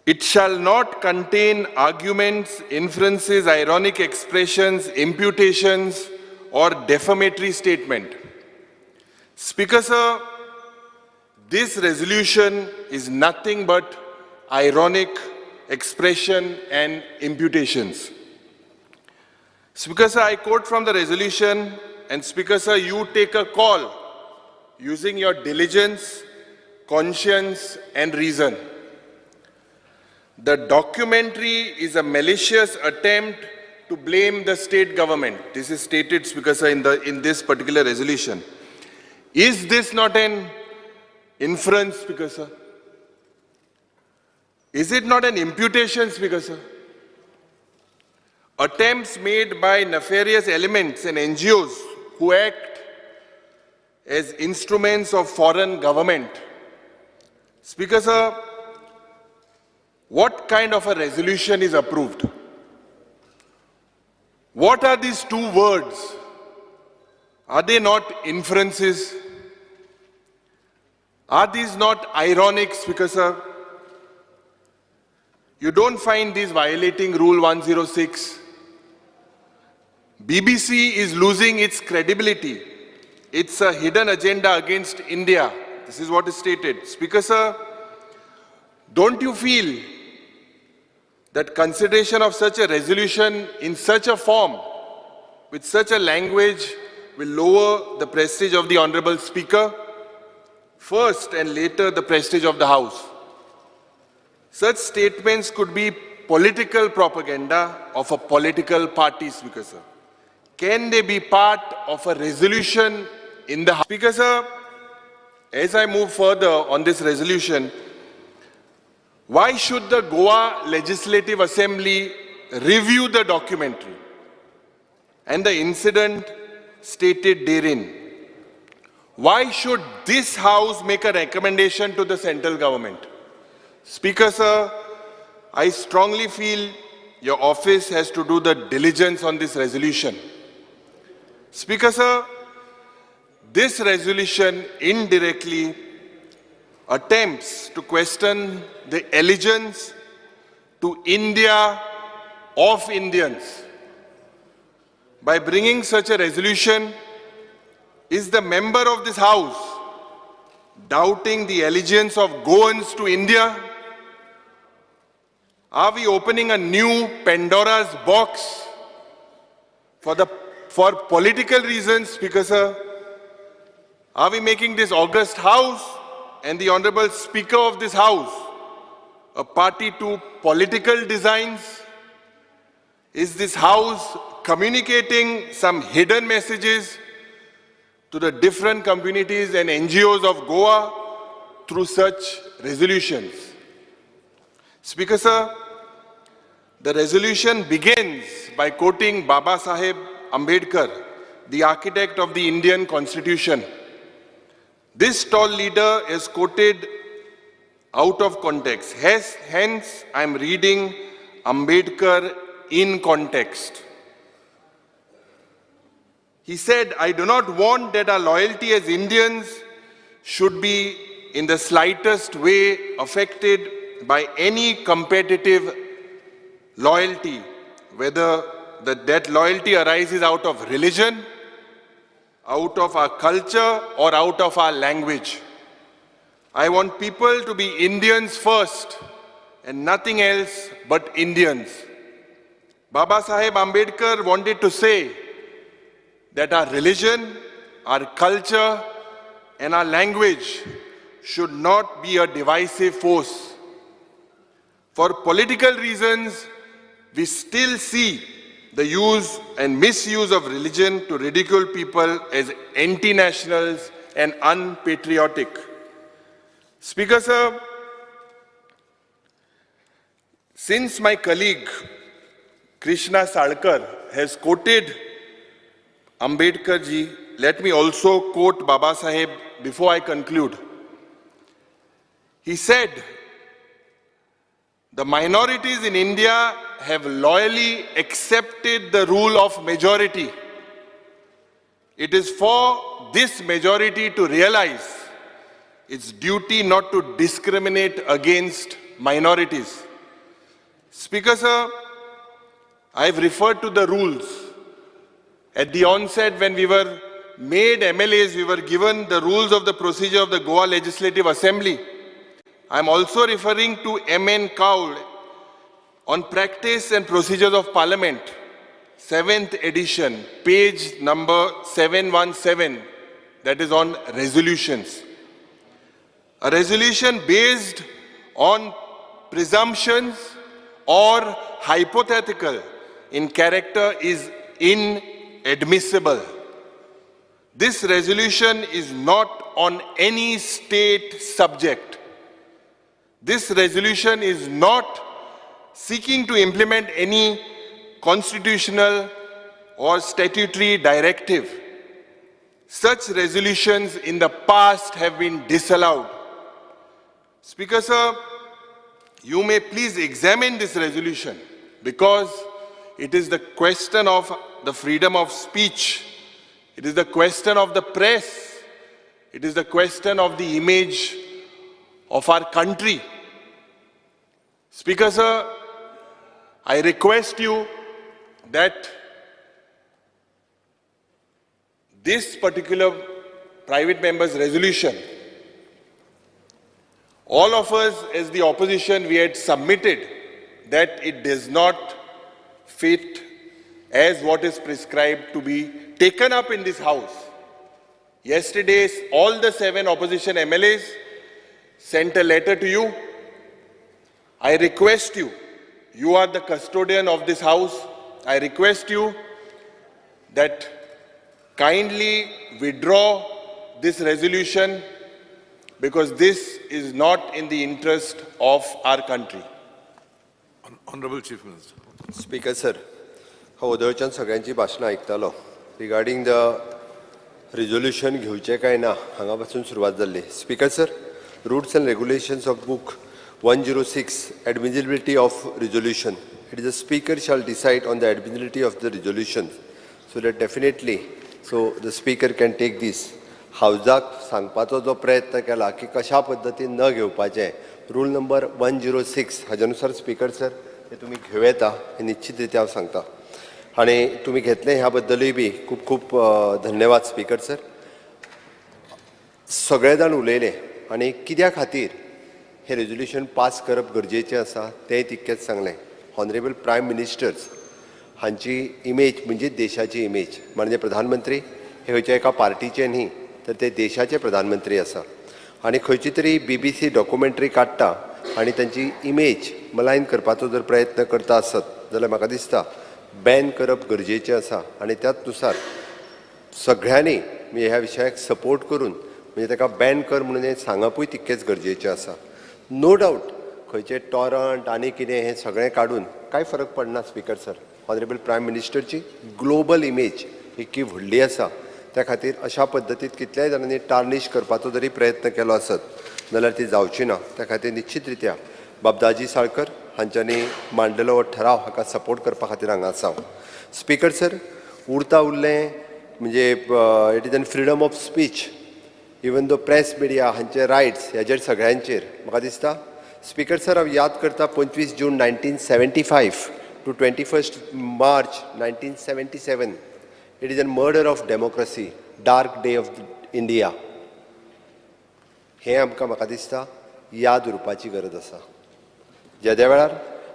It shall not contain arguments, inferences, ironic expressions, imputations, or defamatory statement. Speaker, sir, this resolution is nothing but ironic expression and imputations. Speaker, sir, I quote from the resolution, and Speaker, sir, you take a call using your diligence, conscience, and reason. The documentary is a malicious attempt to blame the state government. This is stated, Speaker, sir, in this particular resolution. Is this not an inference, Speaker, sir? Is it not an imputation, Speaker, sir? Attempts made by nefarious elements and NGOs who act as instruments of foreign government. Speaker, sir, what kind of a resolution is approved? What are these two words? Are they not inferences? Are these not ironic, Speaker, sir? You don't find these violating Rule 106. BBC is losing its credibility. It's a hidden agenda against India. This is what is stated. Speaker, sir, don't you feel that consideration of such a resolution in such a form, with such a language, will lower the prestige of the Honorable Speaker, first and later the prestige of the House? Such statements could be political propaganda of a political party, Speaker, sir. Can they be part of a resolution in the House? Speaker, sir, as I move further on this resolution, why should the Goa Legislative Assembly review the documentary and the incident stated therein? Why should this House make a recommendation to the central government? Speaker, sir, I strongly feel your office has to do the diligence on this resolution. Speaker, sir, this resolution indirectly attempts to question the allegiance to India of Indians. By bringing such a resolution, is the member of this House doubting the allegiance of Goans to India? Are we opening a new Pandora's box for political reasons, Speaker, sir? Are we making this august House and the Honorable Speaker of this House a party to political designs? Is this House communicating some hidden messages to the different communities and NGOs of Goa through such resolutions? Speaker, sir, the resolution begins by quoting Baba Saheb Ambedkar, the architect of the Indian Constitution. This tall leader is quoted out of context. Hence, I am reading Ambedkar in context. He said, I do not want that our loyalty as Indians should be in the slightest way affected by any competitive loyalty, whether that loyalty arises out of religion, out of our culture, or out of our language. I want people to be Indians first and nothing else but Indians. Baba Saheb Ambedkar wanted to say that our religion, our culture, and our language should not be a divisive force. For political reasons, we still see the use and misuse of religion to ridicule people as anti-nationals and unpatriotic. Speaker, sir, since my colleague Krishna Salkar has quoted Ambedkar ji, let me also quote Baba Saheb before I conclude. He said, the minorities in India have loyally accepted the rule of majority. It is for this majority to realize its duty not to discriminate against minorities. Speaker, sir, I have referred to the rules. At the onset, when we were made MLAs, we were given the rules of the procedure of the Goa Legislative Assembly. I am also referring to M.N. Kaul on Practice and Procedures of Parliament, 7th edition, page number 717, that is on resolutions. A resolution based on presumptions or hypothetical in character is inadmissible. This resolution is not on any state subject. This resolution is not seeking to implement any constitutional or statutory directive. Such resolutions in the past have been disallowed. Speaker, sir, you may please examine this resolution because it is the question of the freedom of speech. It is the question of the press. It is the question of the image of our country. Speaker, sir, I request you that this particular private member's resolution, all of us as the opposition, we had submitted that it does not fit as what is prescribed to be taken up in this House. Yesterday, all the 7 opposition MLAs sent a letter to you. I request you, you are the custodian of this House, I request you that kindly withdraw this resolution because this is not in the interest of our country. Honorable Chief Minister. Speaker sir हांव वदळच्यान सगळ्यांची भाशणां आयकतालो regarding the resolution घेवचें काय ना हांगा पासून सुरवात जाल्ली. Speaker sir, rules end regulations of book 106 admissibility of resolution. It is the speaker shall decide on the admissibility of the resolution. So that definitely, so the speaker can take this. हावजाक सांगपाचो जो प्रयत्न केला की कशा पद्दतीन न घेवपाचें, rule number 106 हाज्यानुसार speaker sir ते तुमी घेवं येता हे निश्चित रित्या हांव सांगता आनी तुमी घेतलें ह्या बद्दलूय बी खूब खूब धन्यवाद स्पीकर सर. सगळे जाण उलयले आनी कित्या खातीर हे रेजोल्यूशन पास करप गरजेचें आसा तेंय तितकेंच सांगलें. ऑनरेबल प्रायम मिनिस्टर्स हांची इमेज म्हणजे देशाची इमेज, म्हणजे प्रधानमंत्री हे खंयच्या एका पार्टीचे न्ही तर ते देशाचे प्रधानमंत्री आसा आनी खंयची तरी BBC डॉक्युमेंटरी काडटा आनी तांची इमेज मलायन करपाचो जर प्रयत्न करता आसत जाल्यार म्हाका दिसता बॅन करप गरजेचें आसा आनी त्याच नुसार सगळ्यांनी ह्या विशयाक सपोर्ट करून म्हणजे ताका बॅन कर म्हणून हें सांगपूय तितकेंच गरजेचें आसा. नो डावट खंयचे टॉरंट आनी कितें हें सगळें काडून कांय फरक पडना स्पीकर सर. ऑनरेबल प्रायम मिनिस्टरची ग्लोबल इमेज इतकी व्हडली आसा त्या खातीर अशा पद्दतीन कितल्याय जाणांनी टार्निश करपाचो जरी प्रयत्न केलो आसत जाल्यार ती जावची ना. त्या खातीर निश्चित रित्या बाबदाजी साळकर हांच्यांनी मांडलेलो हो ठराव हाका सपोर्ट करपा खातीर हांगा आसा. स्पीकर सर, उरता उरलें म्हणजे it is an freedom of speech, even though press media हांचे रायट्स ह्याचेर सगळ्यांचेर म्हाका दिसता. स्पीकर सर, हांव याद करता 25 June 1975 to 21 March 1977. It is an murder of democracy, dark day of India. हें आमकां म्हाका दिसता याद उरपाची गरज आसा. ज्या वेळार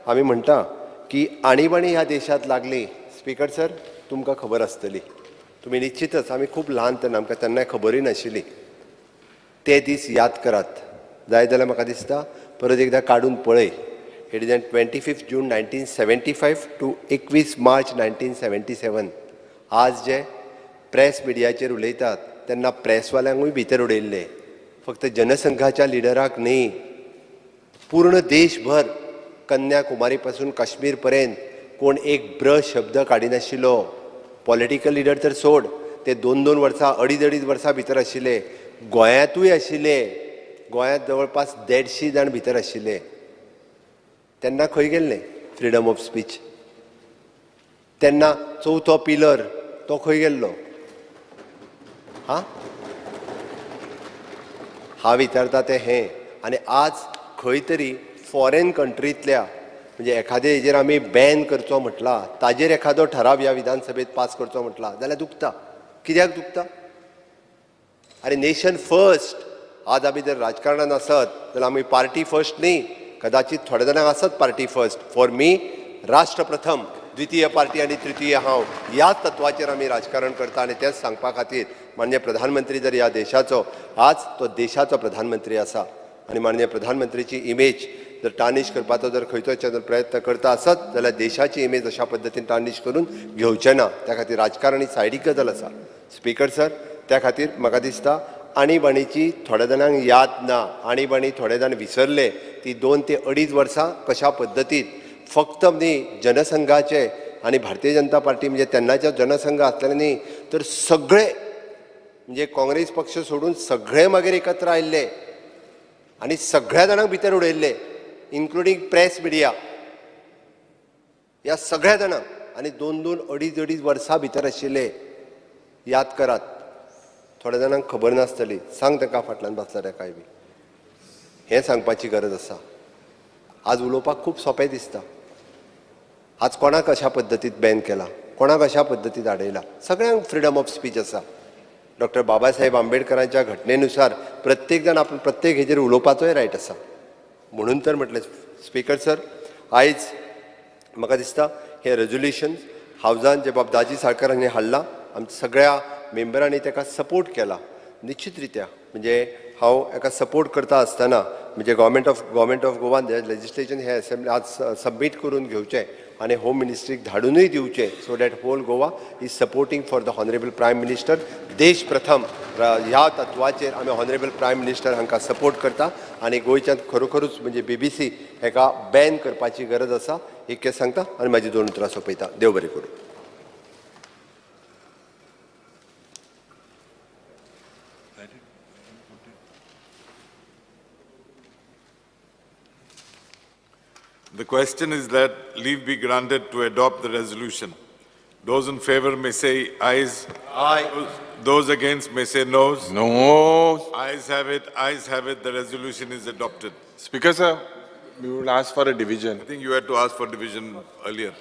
आमी म्हणटा की आणीबाणी ह्या देशांत लागली, स्पीकर सर तुमकां खबर आसतली, तुमी निश्चितच आमी खूब ल्हान तेन्ना आमकां तेन्ना खबरूय नाशिल्ली. ते दीस याद करात. जाय जाल्यार म्हाका दिसता परत एकदां काडून पळय. It is an 25 June 1975 to 21 March 1977. आज जे प्रेस मिडियाचेर उलयतात तेन्ना प्रेसवाल्यांकूय भितर उडयल्ले, फक्त जनसंघाच्या लिडराक न्ही, पूर्ण देशभर कन्याकुमारी पासून काश्मीर पर्यंत कोण एक ब्र शब्द काडिनाशिल्लो. पॉलिटिकल लिडर तर सोड, ते 2-2 वर्सां 2.5 वर्सां भितर आशिल्ले. गोंयांतूय आशिल्ले, गोंयांत जवळपास 150 जाण भितर आशिल्ले. तेन्ना खंय गेल्ले फ्रिडम ऑफ स्पीच? तेन्ना चवथो पिलर तो खंय गेल्लो? हांव विचारता तें हें. आनी आज खंय तरी फॉरेन कंट्रींतल्या म्हणजे एखादे हेजेर आमी बॅन करचो म्हटला, ताजेर एखादो ठराव ह्या विधानसभेत पास करचो म्हटला जाल्यार दुखता. कित्याक दुखता? अरे नेशन फर्स्ट. आज आमी जर राजकारणांत आसत जाल्यार आमी पार्टी फर्स्ट न्ही, कदाचित थोड्या जाणांक आसत पार्टी फर्स्ट. फॉर मी राष्ट्र प्रथम, द्वितीय पार्टी आनी तृतीय हांव, ह्याच तत्वाचेर आमी राजकारण करता. आनी तेंच सांगपा खातीर माननीय प्रधानमंत्री जर ह्या देशाचो आज तो देशाचो प्रधानमंत्री आसा आनी माननीय प्रधानमंत्रीची इमेज जर टार्निश करपाचो जर खंयचोय जर प्रयत्न करता आसत जाल्यार देशाची इमेज अशा पद्दतीन टार्निश करून घेवचें ना. त्या खातीर राजकारण ही सायडीक गजाल आसा. स्पीकर सर, त्या खातीर म्हाका दिसता आणीबाणीची थोड्या जाणांक याद ना, आणीबाणी थोडे जाण विसरले. ती 2 ते 2.5 वर्सां कशा पद्दतीन फक्त न्ही जनसंघाचे आनी भारतीय जनता पार्टी म्हणजे तेन्नाच्या जनसंघ आसलेले न्ही तर सगळे म्हणजे काँग्रेस पक्ष सोडून सगळे मागीर एकत्र आयिल्ले आनी सगळ्या जाणांक भितर उडयल्ले, इन्क्लुडींग प्रेस मिडिया, ह्या सगळ्या जाणांक. आनी 2-2, 2.5 वर्सां भितर आशिल्ले. याद करात. थोड्या जाणांक खबर नासतली. सांग ताका फाटल्यान बसला ताकाय बी. हें सांगपाची गरज आसा. आज उलोवपाक खूब सोंपें दिसता. आज कोणाक अशा पद्दतीन बॅन केला, कोणाक अशा पद्दतीन आडयला. सगळ्यांक फ्रिडम ऑफ स्पीच आसा. डॉक्टर बाबासाहेब आंबेडकरांच्या घटनेनुसार प्रत्येक जाण आपण प्रत्येक हेजेर उलोवपाचोय रायट आसा. म्हणून तर म्हटलें स्पीकर सर, आयज म्हाका दिसता हे रेजोल्यूशन हावजान जे बाबदाजी साळकर हांणी हाडलां, आमच्या सगळ्या मेंबरांनी ताका सपोर्ट केला. निश्चित रित्या म्हणजे हांव हाका सपोर्ट करता आसतना म्हणजे गव्हर्मेंट ऑफ गोवान लेजिस्लेशन हे असेंब्ली आज सबमीट करून घेवचें आनी होम मिनिस्ट्रीक धाडूनय दिवचे so that whole Goa is supporting for the honourable prime minister. देश प्रथम ह्या तत्वाचेर आमी हॉनरेबल प्रायम मिनिस्टर हांकां सपोर्ट करता आनी गोंयच्यान खरोखरूच म्हणजे BBC हेका बॅन करपाची गरज आसा. इतकें सांगता आनी म्हाजी 2 उतरां सोंपयता. देव बरें करूं. The question is that leave be granted to adopt the resolution. Those in favor may say ayes. Aye. Those against may say noes. No. Ayes have it. Ayes have it. The resolution is adopted. Speaker sir, we will ask for a division. I think you had to ask for division earlier.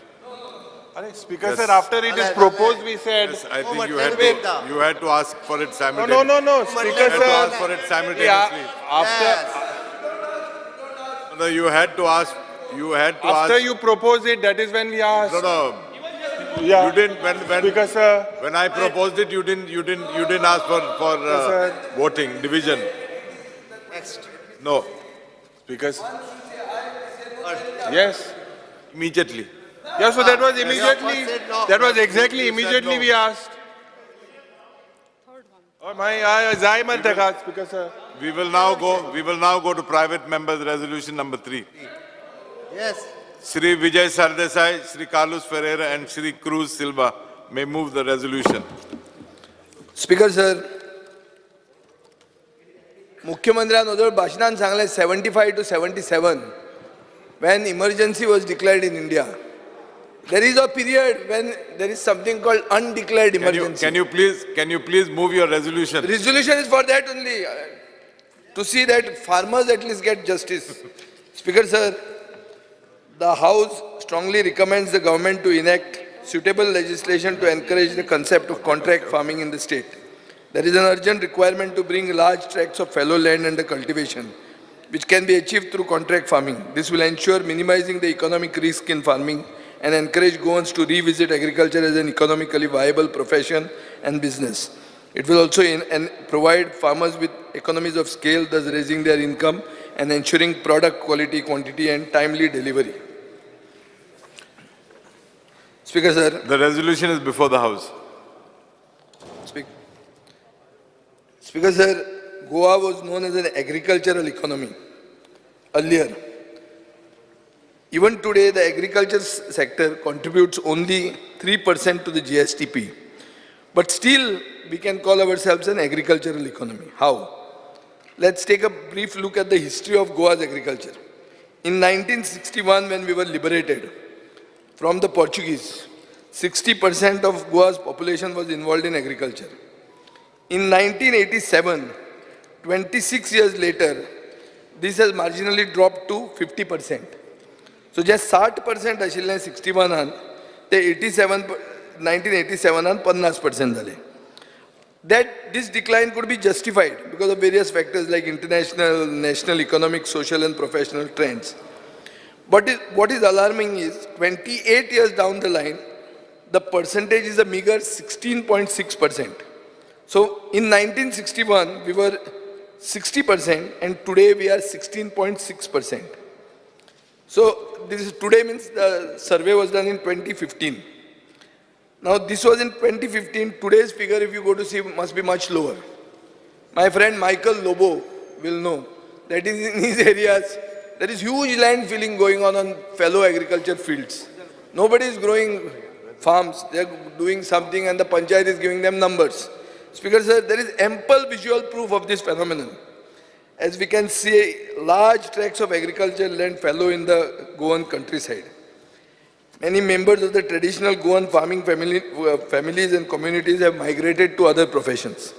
Speaker Yes. sir, after it is proposed, we said. Yes, I think you had to ask for it No, simultaneously. no. Speaker You had to sir. ask for it simultaneously. After, No, you had to ask. You had to after ask. you propose it, that is when we asked. No. Yeah. You didn't. Speaker sir. When I proposed it, you didn't ask for sir. voting division. Next. No, Speaker sir. Yes. immediately. Yeah, so that was immediately, that was exactly immediately we asked. Oh my, I Speaker sir. We will now go to private members' resolution number 3. Yes. Shri Vijay Sardesai, Shri Carlos Ferreira, and Shri Cruz Silva may move the resolution. Speaker sir, मुख्यमंत्र्यान ओदळ भाशणान सांगले 75 to 77 when emergency was declared in India. There is a period when there is something called undeclared emergency. Can you please move your resolution? Resolution is for that only, to see that farmers at least get justice. Speaker sir, the House strongly recommends the government to enact suitable legislation to encourage the concept of contract farming in the state. There is an urgent requirement to bring large tracts of fallow land under cultivation, which can be achieved through contract farming. This will ensure minimizing the economic risk in farming and encourage Goans to revisit agriculture as an economically viable profession and business. It will also provide farmers with economies of scale, thus raising their income and ensuring product quality, quantity and timely delivery. Speaker sir. The resolution is before the House. Speaker sir, Goa was known as an agricultural economy earlier. Even today, the agriculture sector contributes only 3% to the GSTP. But still, we can call ourselves an agricultural economy. How? Let's take a brief look at the history of Goa's agriculture. In 1961, when we were liberated from the Portuguese, 60% of Goa's population was involved in agriculture. In 1987, 26 years later, this has marginally dropped to 50%. So just 60% आशिल्लें 61 ते 1987 50% जालें. That this decline could be justified because of various factors like international, national, economic, social and professional trends. But what is alarming is 28 years down the line, the percentage is a meager 16.6%. So in 1961, we were 60% and today we are 16.6%. So this is today means the survey was done in 2015. Now this was in 2015, today's figure if you go to see must be much lower. My friend Michael Lobo will know that in his areas there is huge land filling going on fallow agriculture fields. Nobody is growing farms, they are doing something and the panchayat is giving them numbers. Speaker sir, there is ample visual proof of this phenomenon. As we can see, large tracts of agricultural land fallow in the Goan countryside. Many members of the traditional Goan farming families and communities have migrated to other professions.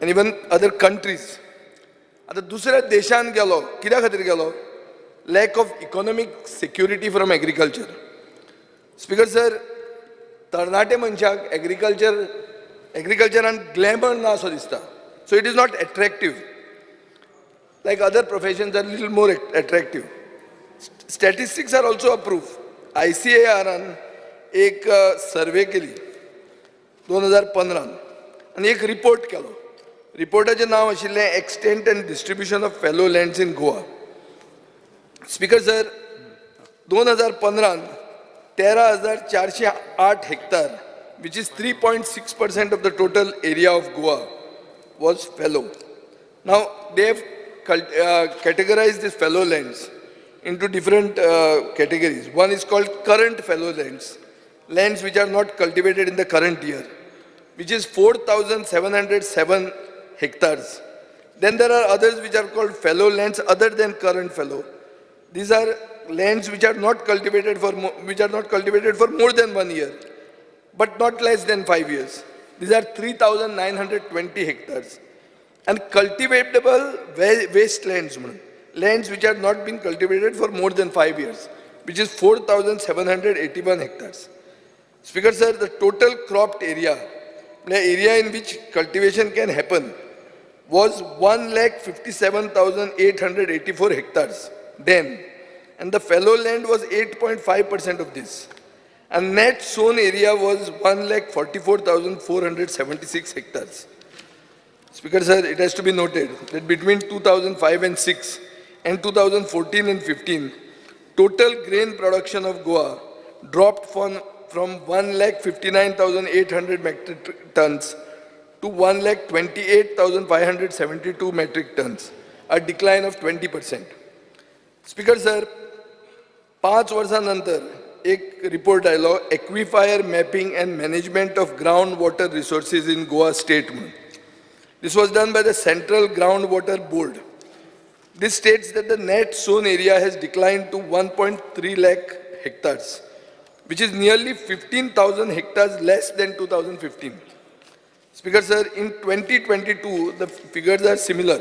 And even other countries. आता दुसऱ्या देशान गेलो, कित्या खातीर गेलो? Lack of economic security from agriculture. Speaker sir, तरणाटे मनशाक agriculturean glamour ना असो दिसता. So it is not attractive. Like other professions are a little more attractive. Statistics are also a proof. ICAR एक सर्वे केली 2015 आणि एक रिपोर्ट केलो. रिपोर्टाचें नाव आशिल्लें extent end distribution of fellow lands in Goa. Speaker sir, 2015 13,408 hectare, which is 3.6% of the total area of Goa, was fallow. Now, they have categorized these fallow lands into different categories. One is called current fallow lands, lands which are not cultivated in the current year, which is 4,707 hectares. Then there are others which are called fallow lands other than current fallow. These are lands which are not cultivated for more than 1 year, but not less than 5 years. These are 3,920 hectares. And cultivatable wastelands, lands which have not been cultivated for more than 5 years, which is 4,781 hectares. Speaker sir, the total cropped area, the area in which cultivation can happen, was 1,57,884 hectares then, and the fallow land was 8.5% of this. And net sown area was 1,44,476 hectares. Speaker sir, it has to be noted that between 2005 and 6 and 2014 and 15, total grain production of Goa dropped from 1,59,800 metric tons to 1,28,572 metric tons, a decline of 20%. Speaker sir, 5 वर्षानंतर एक report आयलो aquifer mapping and management of ground water resources in Goa state म्हणून. This was done by the Central Groundwater Board. This states that the net sown area has declined to 1.3 lakh hectares, which is nearly 15,000 hectares less than 2015. Speaker sir, in 2022, the figures are similar.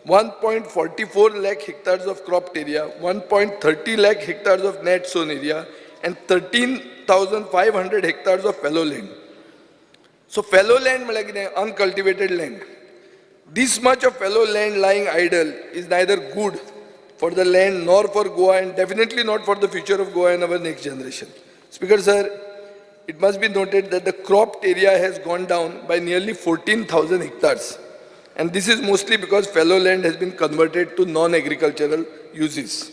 1.44 lakh hectares of cropped area, 1.30 lakh hectares of net sown area, and 13,500 hectares of fallow land. So fallow land means uncultivated land. This much of fallow land lying idle is neither good for the land nor for Goa, and definitely not for the future of Goa and our next generation. Speaker sir, it must be noted that the cropped area has gone down by nearly 14,000 hectares. And this is mostly because fallow land has been converted to non-agricultural uses.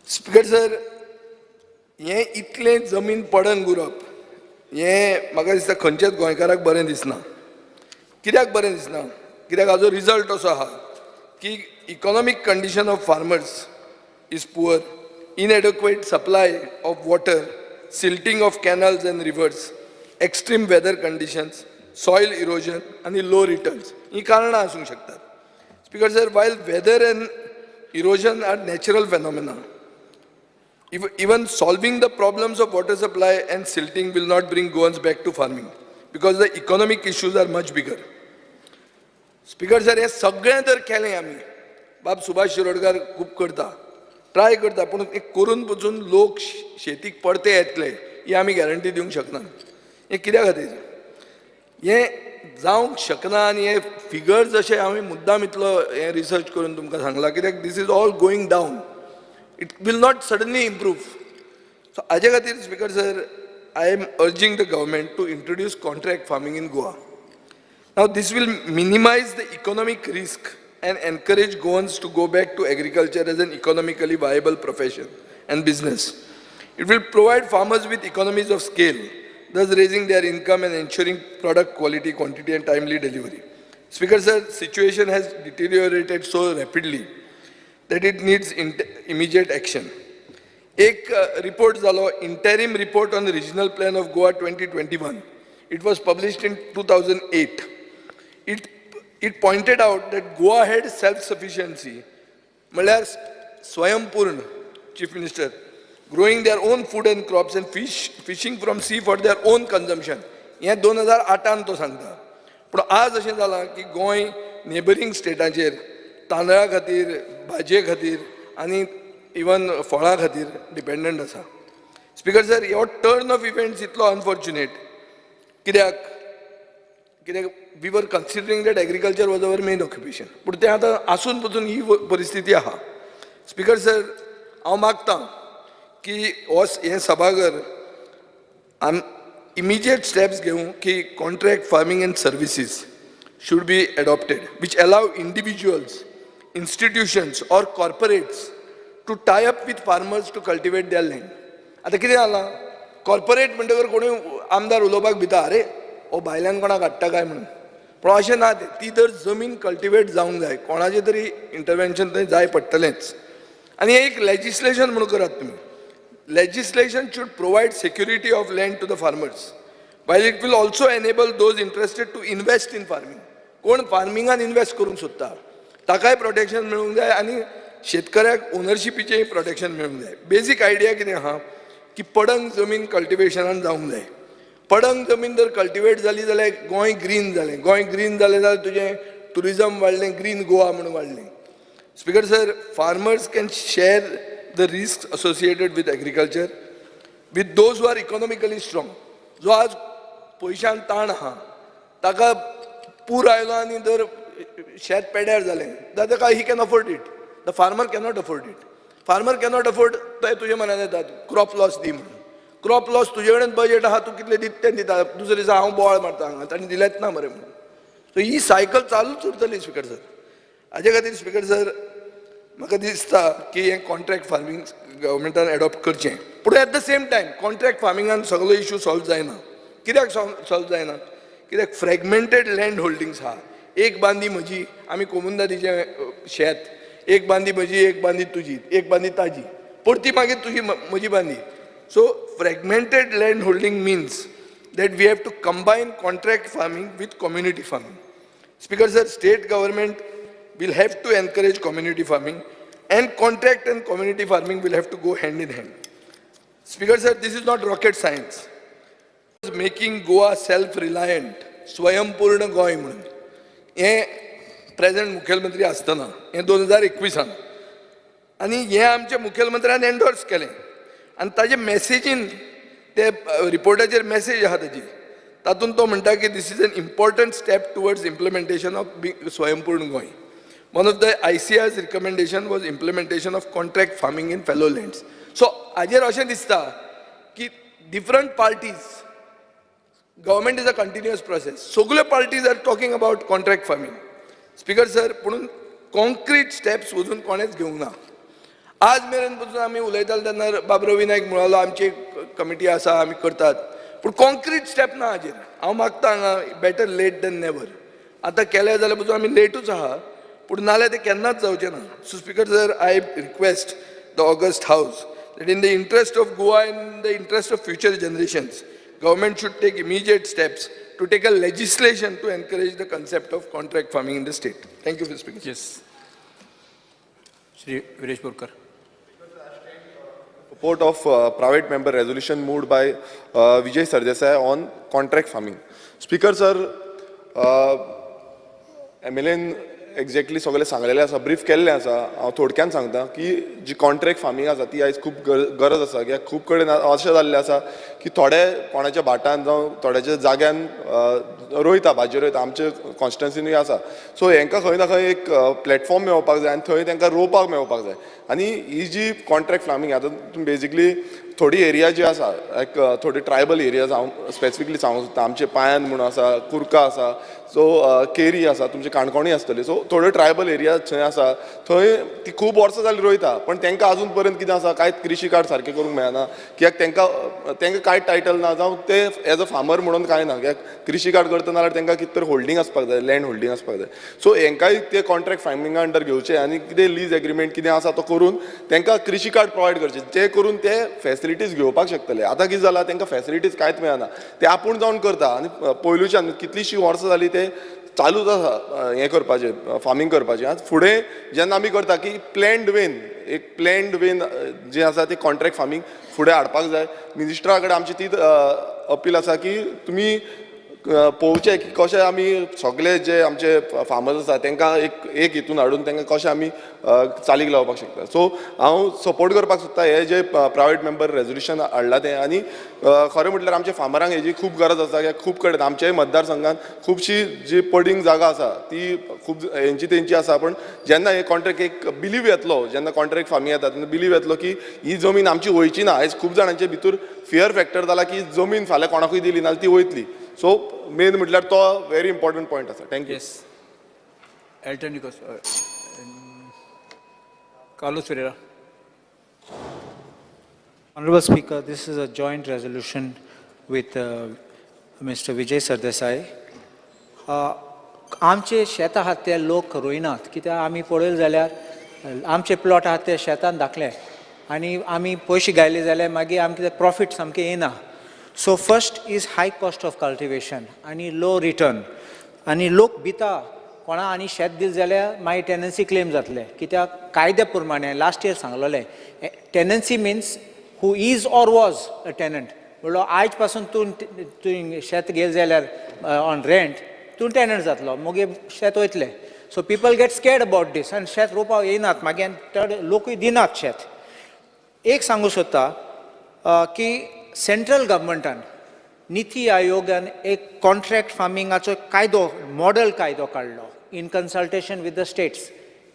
Speaker sir, हे इतले जमीन पडन उरप हें म्हाका दिसता खंयच्याच गोंयकाराक बरें दिसना. कित्याक बरें दिसना? कित्याक हाजो रिजल्ट असो आहा की economic condition of farmers is poor, inadequate supply of water, silting of canals and rivers, extreme weather conditions, soil erosion and low returns. ही कारणां आसूंक शकतात. Speaker sir, while weather and erosion are natural phenomena, even solving the problems of water supply and silting will not bring Goans back to farming because the economic issues are much bigger. Speaker sir, हे सगळें तर केलें आमी. बाब सुभाष शिरोडकर खूब करता, try करता, पूण करून पसून लोक शेतीक परते येतले ही आमी गॅरंटी दिवंक शकना. हें कित्या खातीर? हें जावंक शकना आनी हे फिगर्स अशे हांवें मुद्दाम इतलो हें रिसर्च करून तुमकां सांगला कित्याक this is all going down. It will not suddenly improve. So, हाजे खातीर Speaker sir, I am urging the government to introduce contract farming in Goa. Now, this will minimize the economic risk and encourage Goans to go back to agriculture as an economically viable profession and business. It will provide farmers with economies of scale, thus raising their income and ensuring product quality, quantity and timely delivery. Speaker sir, situation has deteriorated so rapidly that it needs immediate action. एक report झालो, interim report on the regional plan of Goa 2021. It was published in 2008. It pointed out that Goa had self-sufficiency, म्हळ्यार स्वयंपूर्ण, Chief Minister, growing their own food and crops and fishing from sea for their own consumption. हे 2008 तो सांगता. पूण आज अशें जालां की गोंय नेबरिंग स्टेटाचेर तांदळा खातीर, भाजये खातीर आनी इवन फळां खातीर डिपेंडंट आसा. स्पीकर सर, हो टर्न ऑफ इव्हेंट्स इतलो अनफॉर्च्युनेट कित्याक we were considering that agriculture was our main occupation, पूण तें आतां आसून पसून ही परिस्थिती आहा. स्पीकर सर, हांव मागतां की हें सभाघर इमिजिएट स्टेप्स घेवं की contract farming end services should be adopted, which allow individuals, institutions or corporates to tie up with farmers to cultivate their land. आतां कितें जालां कॉर्पोरेट म्हणटकर कोणूय आमदार उलोवपाक भिता अरे हो भायल्यान कोणाक हाडटा काय म्हणून पूण अशें ना तें ती तर जमीन कल्टिवेट जावंक जाय कोणाचें तरी इंटरवेन्शन थंय जाय पडटलेंच आनी एक लेजिस्लेशन म्हणून करात तुमी legislation should provide security of land to the farmers while it will also enable those interested to invest in farming कोण फार्मिंगान इन्वेस्ट करूंक सोदता ताकाय प्रोटेक्शन मेळूंक जाय आनी शेतकऱ्याक ओनरशिपीचेंय प्रोटेक्शन मेळूंक जाय बेजीक आयडिया कितें आहा की पडंग जमीन कल्टिवेशनान जावंक जाय पडंग जमीन जर कल्टिवेट जाली जाल्यार गोंय ग्रीन जालें गोंय ग्रीन जालें जाल्यार तुजें टुरिजम वाडलें ग्रीन गोवा म्हणून वाडलें speaker sir farmers can share the risks associated with agriculture with those who are economically strong जो आज पयशान ताण आहा ताका पूर आयलो आनी जर शेत पेड्यार जालें जाल्यार ताका he can afford it the farmer cannot afford it farmer cannot afford ते तुजे मनान येता क्रॉप लॉस दी म्हणून क्रॉप लॉस तुजे कडेन बजेट आहा तूं कितलें दिता तें दिता दुसरे दिसा हांव बोवाळ मारता हांगा ताणी दिलेंच ना मरे म्हणून सो ही सायकल चालूच उरतली स्पीकर सर हाजे खातीर स्पीकर सर म्हाका दिसता की हें कॉन्ट्रॅक्ट फार्मींग गव्हर्मेंटान एडॉप्ट करचें पूण at the same time contract फार्मिंगान सगळो इशू सॉल्व जायना कित्याक सॉल्व जायना कित्याक फ्रॅगमेंटेड लँड होल्डिंग्स आहा एक बांदी म्हजी आमी कोमुंदादीचें शेत एक बांदी म्हजी एक बांदी तुजी एक बांदी ताजी परती मागीर तुजी म्हजी बांदी so fragmented land holding means that we have to combine contract farming with community farming speaker sir state government will have to encourage community farming and contract and community farming will have to go hand in hand. Speaker sir, this is not rocket science. Making Goa self-reliant, स्वयंपूर्ण गोय म्हणून हें present मुखेलमंत्री आसतना हें 2021 आनी हें आमच्या मुखेलमंत्र्यान एंडोर्स केलें आनी ताजे मॅसेजीन ते रिपोर्टाचेर मॅसेज आहा ताजी तातूंत तो म्हणटा की this is an important step towards implementation of Swayampurna Goem One of the ICR's recommendation was implementation of contract farming in fallow lands. So, हाजेर अशें दिसता की different parties, government is a continuous process. सगळे parties are talking about contract farming. Speaker sir, पूण concrete steps वचून कोणेच घेवंक ना. आज मेरेन पसून आमी उलयताले तेन्ना बाब रवी नायक म्हणलो आमची कमिटी आसा आमी करतात पूण कॉन्क्रीट स्टेप ना हाजेर हांव मागता हांगा बेटर लेट दॅन नेवर आतां केलें जाल्यार पसून आमी लेटूच आहा पूण नाल्यार तें केन्नाच जावचें ना so speaker sir I request the August हावस that in the interest of Goa and in the interest of future generations, government should take immediate steps to take a legislation to encourage the concept of contract farming in the state. Thank you, Mr. Speaker. Yes. Shri Viresh Borkar. Support of private member resolution moved by Vijay Sardesai on contract farming. Speaker sir, MLN exactly सगळें सांगलेलें आसा brief केल्लें आसा हांव थोडक्यान सांगता की जी contract farming आसा ती आयज खूब गरज आसा कित्याक खूब कडेन अशें जाल्लें आसा की थोडे कोणाच्या भाटान जावं थोड्याच्या जाग्यान रोयता भाजी रोयता आमचे कॉन्स्टिट्युन्सीनूय आसा सो हांकां खंय ना खंय एक प्लॅटफॉर्म मेळोवपाक जाय आनी थंय तांकां रोवपाक मेळोवपाक जाय आनी ही जी कॉन्ट्रॅक्ट फार्मींग आतां तुमी बेजिकली थोडी एरिया जी आसा लायक थोडी ट्रायबल एरियाज हांव स्पेसिफिकली सांगूंक सोदता आमचे पायन म्हणून आसा कुर्का आसा सो केरी आसा तुमची काणकोणी आसतली सो थोड्यो ट्रायबल एरियाज थंय आसा थंय ती खूब वर्सां जालीं रोयता पण तांकां आजून पर्यंत कितें आसा कांयच कृशी कार्ड सारकें करूंक मेळना कित्याक तांकां कांय टायटल ना जावं ते एज अ फार्मर म्हणून कांय ना कित्याक कृशी कार्ड करता नाल्यार तांकां कितें तर होल्डिंग आसपाक जाय लँड होल्डिंग आसपाक जाय सो हांकांय ते कॉन्ट्रॅक्ट फार्मिंगा अंडर घेवचे आनी कितें लीज एग्रीमेंट कितें आसा तो करून तांकां कृशी कार्ड प्रोवायड करचे जे करून ते फेसिलिटीज घेवपाक शकतले आतां कितें जालां तांकां फेसिलिटीज कांयच मेळना ते आपूण जावन करता आनी पयलूच्यान कितलींशीं वर्सां जालीं ते चालूच आसा हें करपाचें फार्मींग करपाचें आतां फुडें जेन्ना आमी करता की प्लॅन्ड वेन एक प्लॅन्ड वेन जें आसा तें कॉन्ट्रॅक्ट फार्मींग फुडें हाडपाक जाय मिनिस्टरा कडेन आमची तीच अपील आसा की तुमी पळोवचें की कशें आमी सगळे जे आमचे फार्मर्स आसा तांकां एक हितून हाडून तांकां कशें आमी चालीक लावपाक शकता सो हांव सपोर्ट करपाक सोदता हे जे प्रायवेट मेंबर रेजोल्युशन हाडला तें आनी खरें म्हटल्यार आमच्या फार्मरांक हेजी खूब गरज आसा कित्याक खूब कडेन आमच्याय मतदारसंघात खुबशी जी पडींग जागा आसा ती खूब तेंची आसा पण जेन्ना हे कॉन्ट्रॅक्ट एक बिलीव येतलो जेन्ना कॉन्ट्रॅक्ट फार्मींग येता तेन्ना बिलीव येतलो की ही जमीन आमची वयची ना आयज खूब जाणांचे भितर फियर फॅक्टर जाला की जमीन फाल्यां कोणाकूय दिली नाल्यार ती वयतली सो मेन म्हटल्यार तो व्हेरी इम्पॉर्टंट पॉयंट आसा thank you Yes. Elton Nichols. Carlos Ferreira. Honorable Speaker, this is a joint resolution with Mr. Vijay Sardesai. आमचे शेतां आहात ते लोक रोयनात कित्याक आमी पळयलें जाल्यार आमचे प्लॉट आहात ते शेतान दाखले आनी आमी पयशे घायले जाल्यार मागीर आमकां प्रॉफीट सामकें येना. So first is hi cost of cultivation आनी लो रिटर्न आनी लोक भिता कोणा आनी शेत दिलें जाल्यार मागीर टेनन्सी क्लेम जातले कित्याक कायद्या प्रमाणे लास्ट इयर सांगलोलें tenancy means who is or was a tenant म्हणलो आयज पासून तूं शेत घेल जाल्यार ऑन रेंट तूं टेनंट जातलो मगीर शेत वयतलें. So people get scared about these आनी शेत रोवपाक येनात मागीर चड लोकूय दिनात शेत. एक सांगू सोदता की सेंट्रल गव्हर्मेंटान निती आयोगान एक कॉन्ट्रॅक्ट फार्मिंगाचो कायदो मॉडल कायदो काडलो in consultation with the states.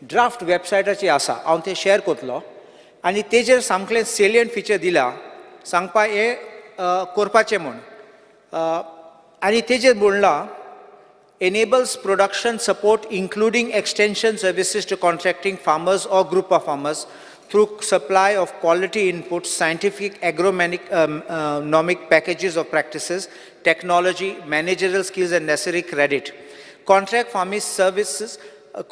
Draft वेबसायटाचेर आसा हांव तें शेअर करतलो आनी तेजेर सामकें सेलियंट फिचर दिला सांगपा हें करपाचें म्हूण आनी तेजेर म्हणलां enables production support including extension services to contracting farmers or group of farmers through supply of quality inputs, scientific agronomic packages of practices, technology, managerial skills and necessary credit. Contract farming services,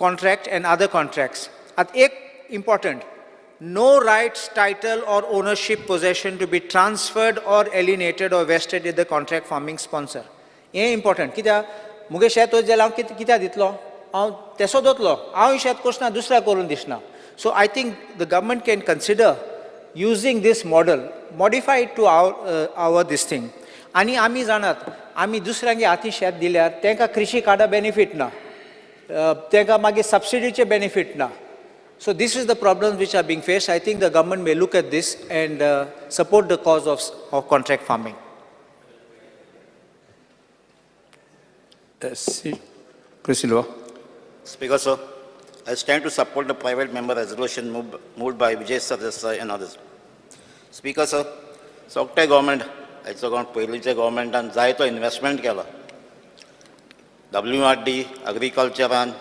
contract and other contracts. At important, no rights, title or ownership possession to be transferred or alienated or vested in the contract farming sponsor. It's important. मुगे शेत वच जाल्यार हांव कित्याक दितलो हांव तेसो दोतलो हांव शेत करचना दुसऱ्याक करून दिसना. So I think the government can consider using this model modify to our this thing. आनी आमी जाणात आमी दुसऱ्यांगे हाती शेत दिल्यार तांकां कृशी कार्डा बेनिफीट ना तांकां मागीर सबसिडीचे बेनिफीट ना. So this is the problems which are being faced. I think the government may look at this and support the cause of contract farming. Chris Silva. Speaker, sir, I stand to support the private member resolution moved by Vijay Sardesai and others. Speaker, sir, Sokte government, it's a Police government and Zaito investment kela. WRD, agriculture and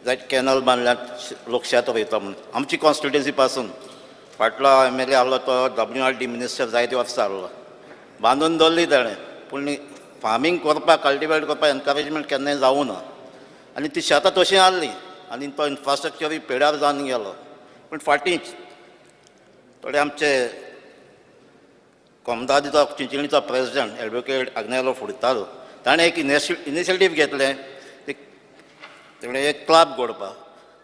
that canal banlat lok shat hoyta mun. Amchi constituency pasun fatla MLA allo to WRD minister Zaito वर्सां आसलो. बांदून दवरली ताणें पूण farming करपाक cultivate करपाक encouragement केन्नाय जावं ना आनी ती शेतां तशीं आसलीं आनी तो इन्फ्रास्ट्रक्चरूय पेड्यार जावन गेलो. पूण फाटींच थोडे आमचे कोमदादीचो चिंचणीचो प्रेसिडेंट एडवोकेट आग्नेलो फुडतालो ताणें एक इनिशिएटीव घेतलें ताणें एक क्लब घडपाक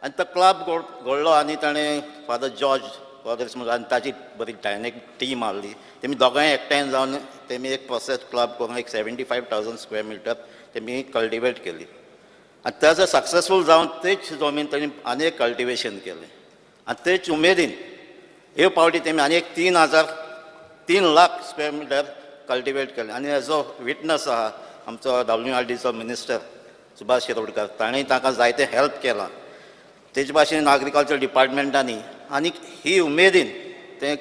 आनी तो क्लब घडलो आनी ताणें फादर जॉर्ज वगैरे आनी ताची बरी डायनेक टीम आहली तेमी दोगांय एकठांय जावन तेमी एक प्रोसेस क्लब करून एक 75,000 स्क्वेअर मिटर तेमी कल्टिवेट केली आनी तेजो सक्सेसफूल जावन तेच जमीन तेणी आनी एक कल्टिवेशन केलें आनी तेच उमेदीन ह्यो पावटी तेमी आनी एक 3 लाख स्क्वेअर मिटर कल्टिवेट केलें आनी हेजो विटनस आहा आमचो WRDचो मिनिस्टर सुभाष शिरोडकर ताणें ताका जायते हेल्प केलां. तेजे भाशेन एग्रीकल्चर डिपार्टमेंटांनी आनी ही उमेदीन तें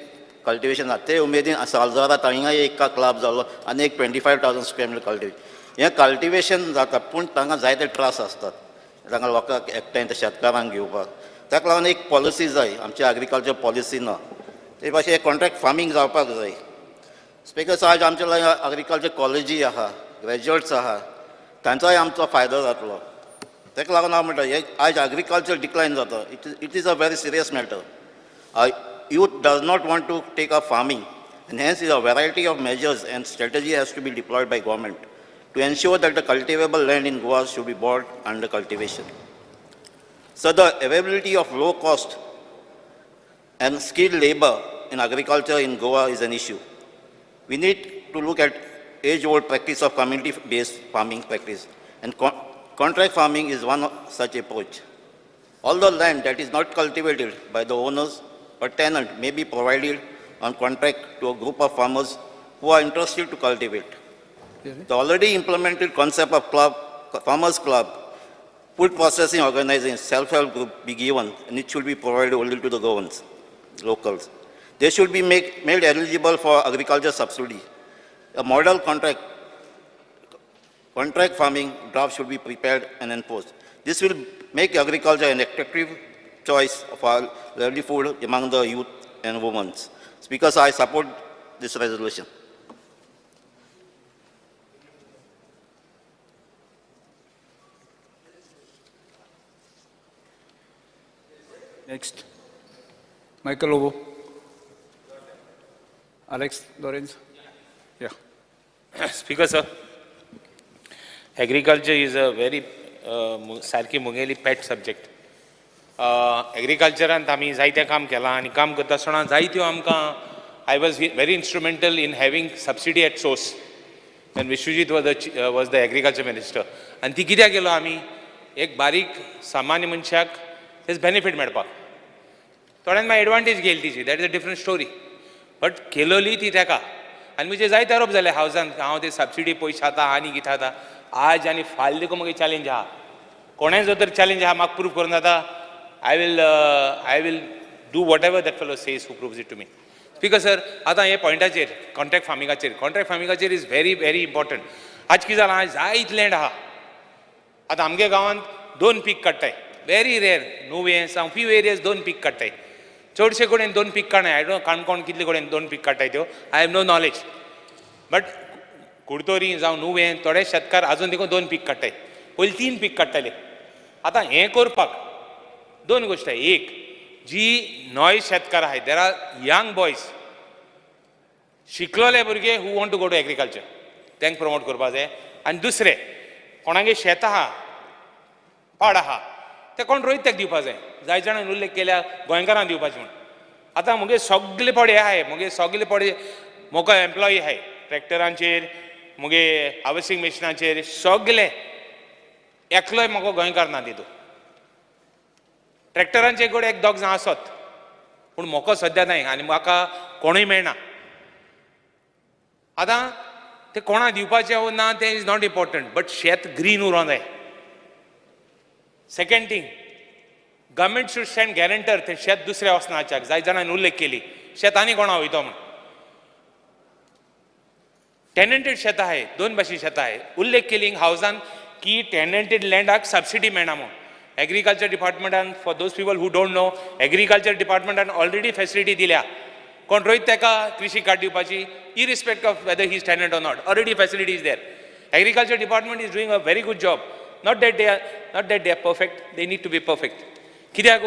कल्टिवेशन जाता ते उमेदीन सालजोरा तांगाय एक क्लब जालो आनी एक 25,000 स्क्वेअर मिटर कल्टिवेशन हें कल्टिवेशन जाता पूण तांकां जायते त्रास आसतात तांकां लोकांक एकठांय शेतकारांक घेवपाक. ताका लागून एक पॉलिसी जाय आमची एग्रीकल्चर पॉलिसी ना ते भाशेन कॉन्ट्रॅक्ट फार्मिंग जावपाक जाय. स्पीकर आज आमचे एग्रीकल्चर कॉलेजी आहा ग्रॅज्युएट्स आहा तांचोय आमचो फायदो जातलो. ताका लागून हांव म्हणटा हें आयज एग्रीकल्चर डिक्लायन जाता it is a very serious matter. Youth does not want to take up farming and hence a variety of measures and strategy has to be deployed by government to ensure that the cultivable land in Goa should be brought under cultivation. So the availability of low cost and skilled labor in agriculture in Goa is an issue. We need to look at age-old practice of community-based farming practice and contract farming is one such approach. Although land that is not cultivated by the owners or tenant may be provided on contract to a group of farmers who are interested to cultivate. The already implemented concept of farmers club, food processing organization, self-help group be given and it should be provided only to the governments, locals. They should be made eligible for agriculture subsidy. A model contract farming draft should be prepared and enforced. This will make agriculture an attractive choice of our livelihood among the youth and women. Speaker, sir, I support this resolution. Next. Michael Lobo. Alex Lorenz. Yeah. Speaker, sir, agriculture is a very सारकी मुगेली pet subject. Agriculture आमी जायतें काम केलां आनी काम करता आसतना जायत्यो आमकां I was very instrumental in having subsidy at source when Vishwajit was the agriculture minister. आनी ती कित्याक केलो आमी एक बारीक सामान्य मनशाक तेच बेनिफीट मेळपाक. थोड्यान मागीर एडवांटेज घेतली तिची, that is a different story. But केलोली ती तेका आनी म्हजे जायते आरोप जाले हावजान हांव ते सबसिडी पयशे खाता आनी कितें खाता. आज आनी फाल्यां देखून म्हाका चॅलेंज आहा. कोणाय जो तर चॅलेंज आहा म्हाका प्रूव करून जाता. I will do whatever that fellow says who proves it to me. Speaker sir, आतां हे पॉयंटाचेर कॉन्ट्रॅक्ट फार्मिंगाचेर इज व्हेरी व्हेरी इम्पॉर्टंट. आज कितें जालां जायत लँड आहा. आतां आमगे गांवांत 2 पीक काडटाय. व्हेरी रेअर नुवें जावं फ्यू एरियाज 2 पीक काडटाय. चडशे कडेन 2 पीक काडनाय. आय डोंट काणकोण कितले कडेन 2 पीक काडटाय त्यो. I have no knowledge. But कुडतोरी जावं नुवें थोडे शेतकार आजून देखून 2 पीक काडटाय. पयलीं 3 पीक काडटाले. आतां हें करपाक 2 गोश्टी. एक जी नॉय शेतकार आहाय, देर आर यंग बॉयज, शिकलोले भुरगे who want to go to agriculture, तांकां प्रमोट करपाक जाय. आनी दुसरें कोणागे शेत आहा, पाड आहा, ते कोण रोयत ताका दिवपाक जाय. जाय जाणांनी उल्लेख केल्या गोंयकारांक दिवपाचें म्हूण. आतां मुगे सगळे पडे आहाय, मुगे सगळे पडे मोको एम्प्लॉई आहाय, ट्रॅक्टरांचेर, मुगे हार्वेस्टिंग मशिनाचेर, सगळे एकलोय म्हाका गोंयकार ना तितू. ट्रॅक्टरांचे कडेन 1-2 जाण आसत, पूण मोको सद्या नाय आनी म्हाका कोणूय मेळना. आतां ते कोणाक दिवपाचें वो ना तें इज नॉट इम्पॉर्टंट, बट शेत ग्रीन उरोंक जाय. Second thing, government should stand guarantor तें शेत दुसऱ्या वचनाच्याक. जाय जाणांनी उल्लेख केली शेत आनी कोणा वयतो म्हूण. टेनंटेड शेत आहाय, 2 भाशेन शेत आहाय. उल्लेख केली हावजान की टेनंटेड लँडाक सबसिडी मेळना म्हूण. एग्रीकल्चर डिपार्टमेंटान, for those people who don't know, agriculture डिपार्टमेंटान ऑलरेडी फॅसिलिटी दिल्या. कोण रोयत ताका कृषी कार्ड दिवपाची, irrespect of whether he is tenant or not. Already facility is there. Agriculture department is doing a very good job. Not that they are perfect, they need to be perfect. कित्याक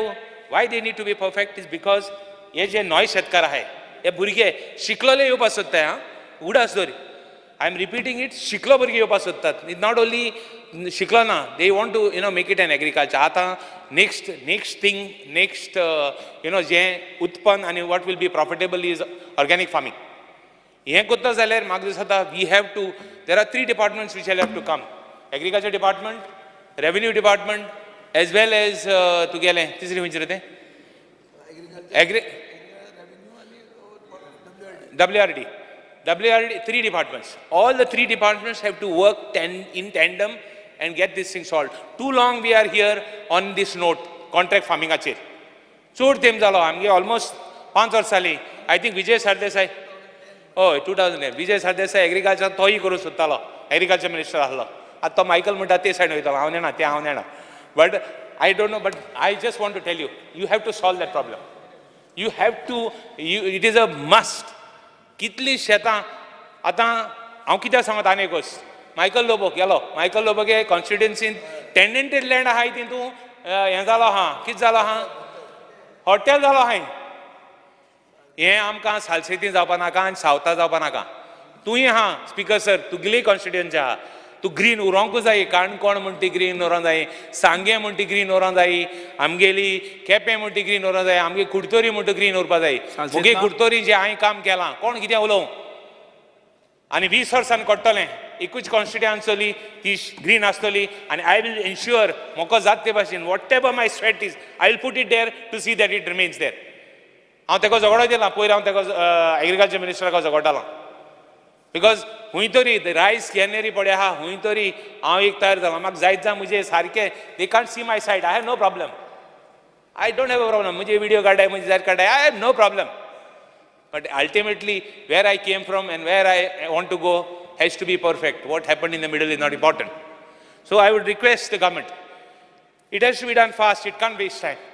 why they need to be perfect is because हे जे नॉय शेतकार आहाय, हे भुरगे शिकलोले येवपाक सोदताय. उडास दर, आय एम रिपीटिंग इट, शिकलो भुरगे येवपाक सोदतात. इट नॉट ओन्ली शिकलो ना, they want to make it an agriculture. आतां नेक्स्ट थिंग, नेक्स्ट जें उत्पन्न आनी what will be profitable is organic farming. हें कोत्ता जाल्यार म्हाका दिसता we have to, there are 3 departments which have to come. Agriculture department, revenue department, as well as तुगेलें तिसरी खंयचें तें WRD, 3 departments. All the 3 departments have to work in tandem and get this thing solved. Too long we are here on this note, contract farming achir. चड तेम जालो आमगे almost 5 वर्सां जालीं. आय थिंक विजय सरदेसाय, हय 2010 विजय सरदेसाय एग्रीकल्चर तोय करूं सोदतालो, एग्रीकल्चर मिनिस्टर आसलो. आतां तो मायकल म्हणटा ते सायड वयतालो, हांव नेना तें हांव नेना. But I don't know, but I just want to tell you, you have to solve that problem. You have to, it is a must. कितलीं शेतां आतां हांव कित्याक सांगता आनी एक गोश्ट. मायकल लोबो गेलो, मायकल लोबोगे कॉन्स्टिट्युएन्सीन टेनंटेड लँड आहाय, तितून हें जालो आहा, कितें जालो आहा, हॉटेल जालो आहाय. हें आमकां सालसेती जावपा नाका आनी सावता जावपा नाका. तुंय आहा स्पिकर सर, तुगेली कॉन्स्टिट्युएन्सी आहा, तूं ग्रीन उरोंकूच जाय. काणकोण म्हण ती ग्रीन उरोंक जाय, सांगे म्हण ती ग्रीन उरोंक जाय, आमगेली केपें म्हण ती ग्रीन उरोंक जाय, आमगे कुडतोरी म्हण ती ग्रीन उरपा जाय. मुगे कुडतोरी जें हांवें काम केलां, कोण कितें उलोवं, आनी 20 वर्सान कोट्टलें. एकूच कॉन्स्टिट्युएन्सी ती ग्रीन आसतली आनी आय वील एन्श्युअर मोको जात ते भाशेन whatever my sweat is, I will put it there to see that it remains there. हांव तेका झगडो दिला, पयर हांव तेका एग्रीकल्चर मिनिस्टराक झगडटालो. बिकॉज हूंय तरी रायस कॅनरी पडे आहा, हूंय तरी हांव एक तयार जालो. म्हाका जायत जा म्हजे सारकें, they can't see my side, I have no problem. I don't have a problem. म्हजे व्हिडियो काडाय, म्हजे जायत काडाय, I have no problem. But ultimately where I came from and where I want to go has to be perfect. What happened in the middle is not important. So I would request the government, it has to be done fast, it can't waste time.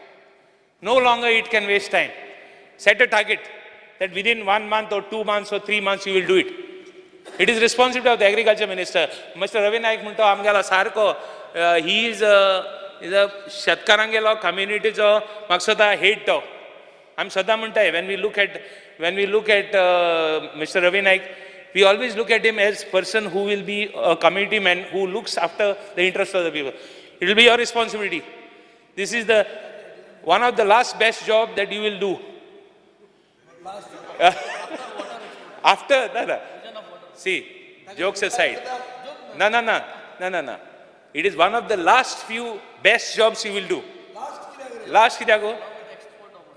No longer it can waste time. set a target that within 1 month or 2 months or 3 months you will do it. It is responsibility of the agriculture minister. Mr. Ravi Naik म्हणतो आमगेला सारको he is a शेतकारांगेलो communityचो म्हाका सदां hate तो. I'm सदां म्हणटाय when we look at Mr. Ravi Naik, we always look at him as person who will be a community man who looks after the interest of the people. It will be your responsibility. This is one of the last best job that you will do. After, see, jokes aside. No. It is one of the last few best jobs you will do. Last कित्याक गो?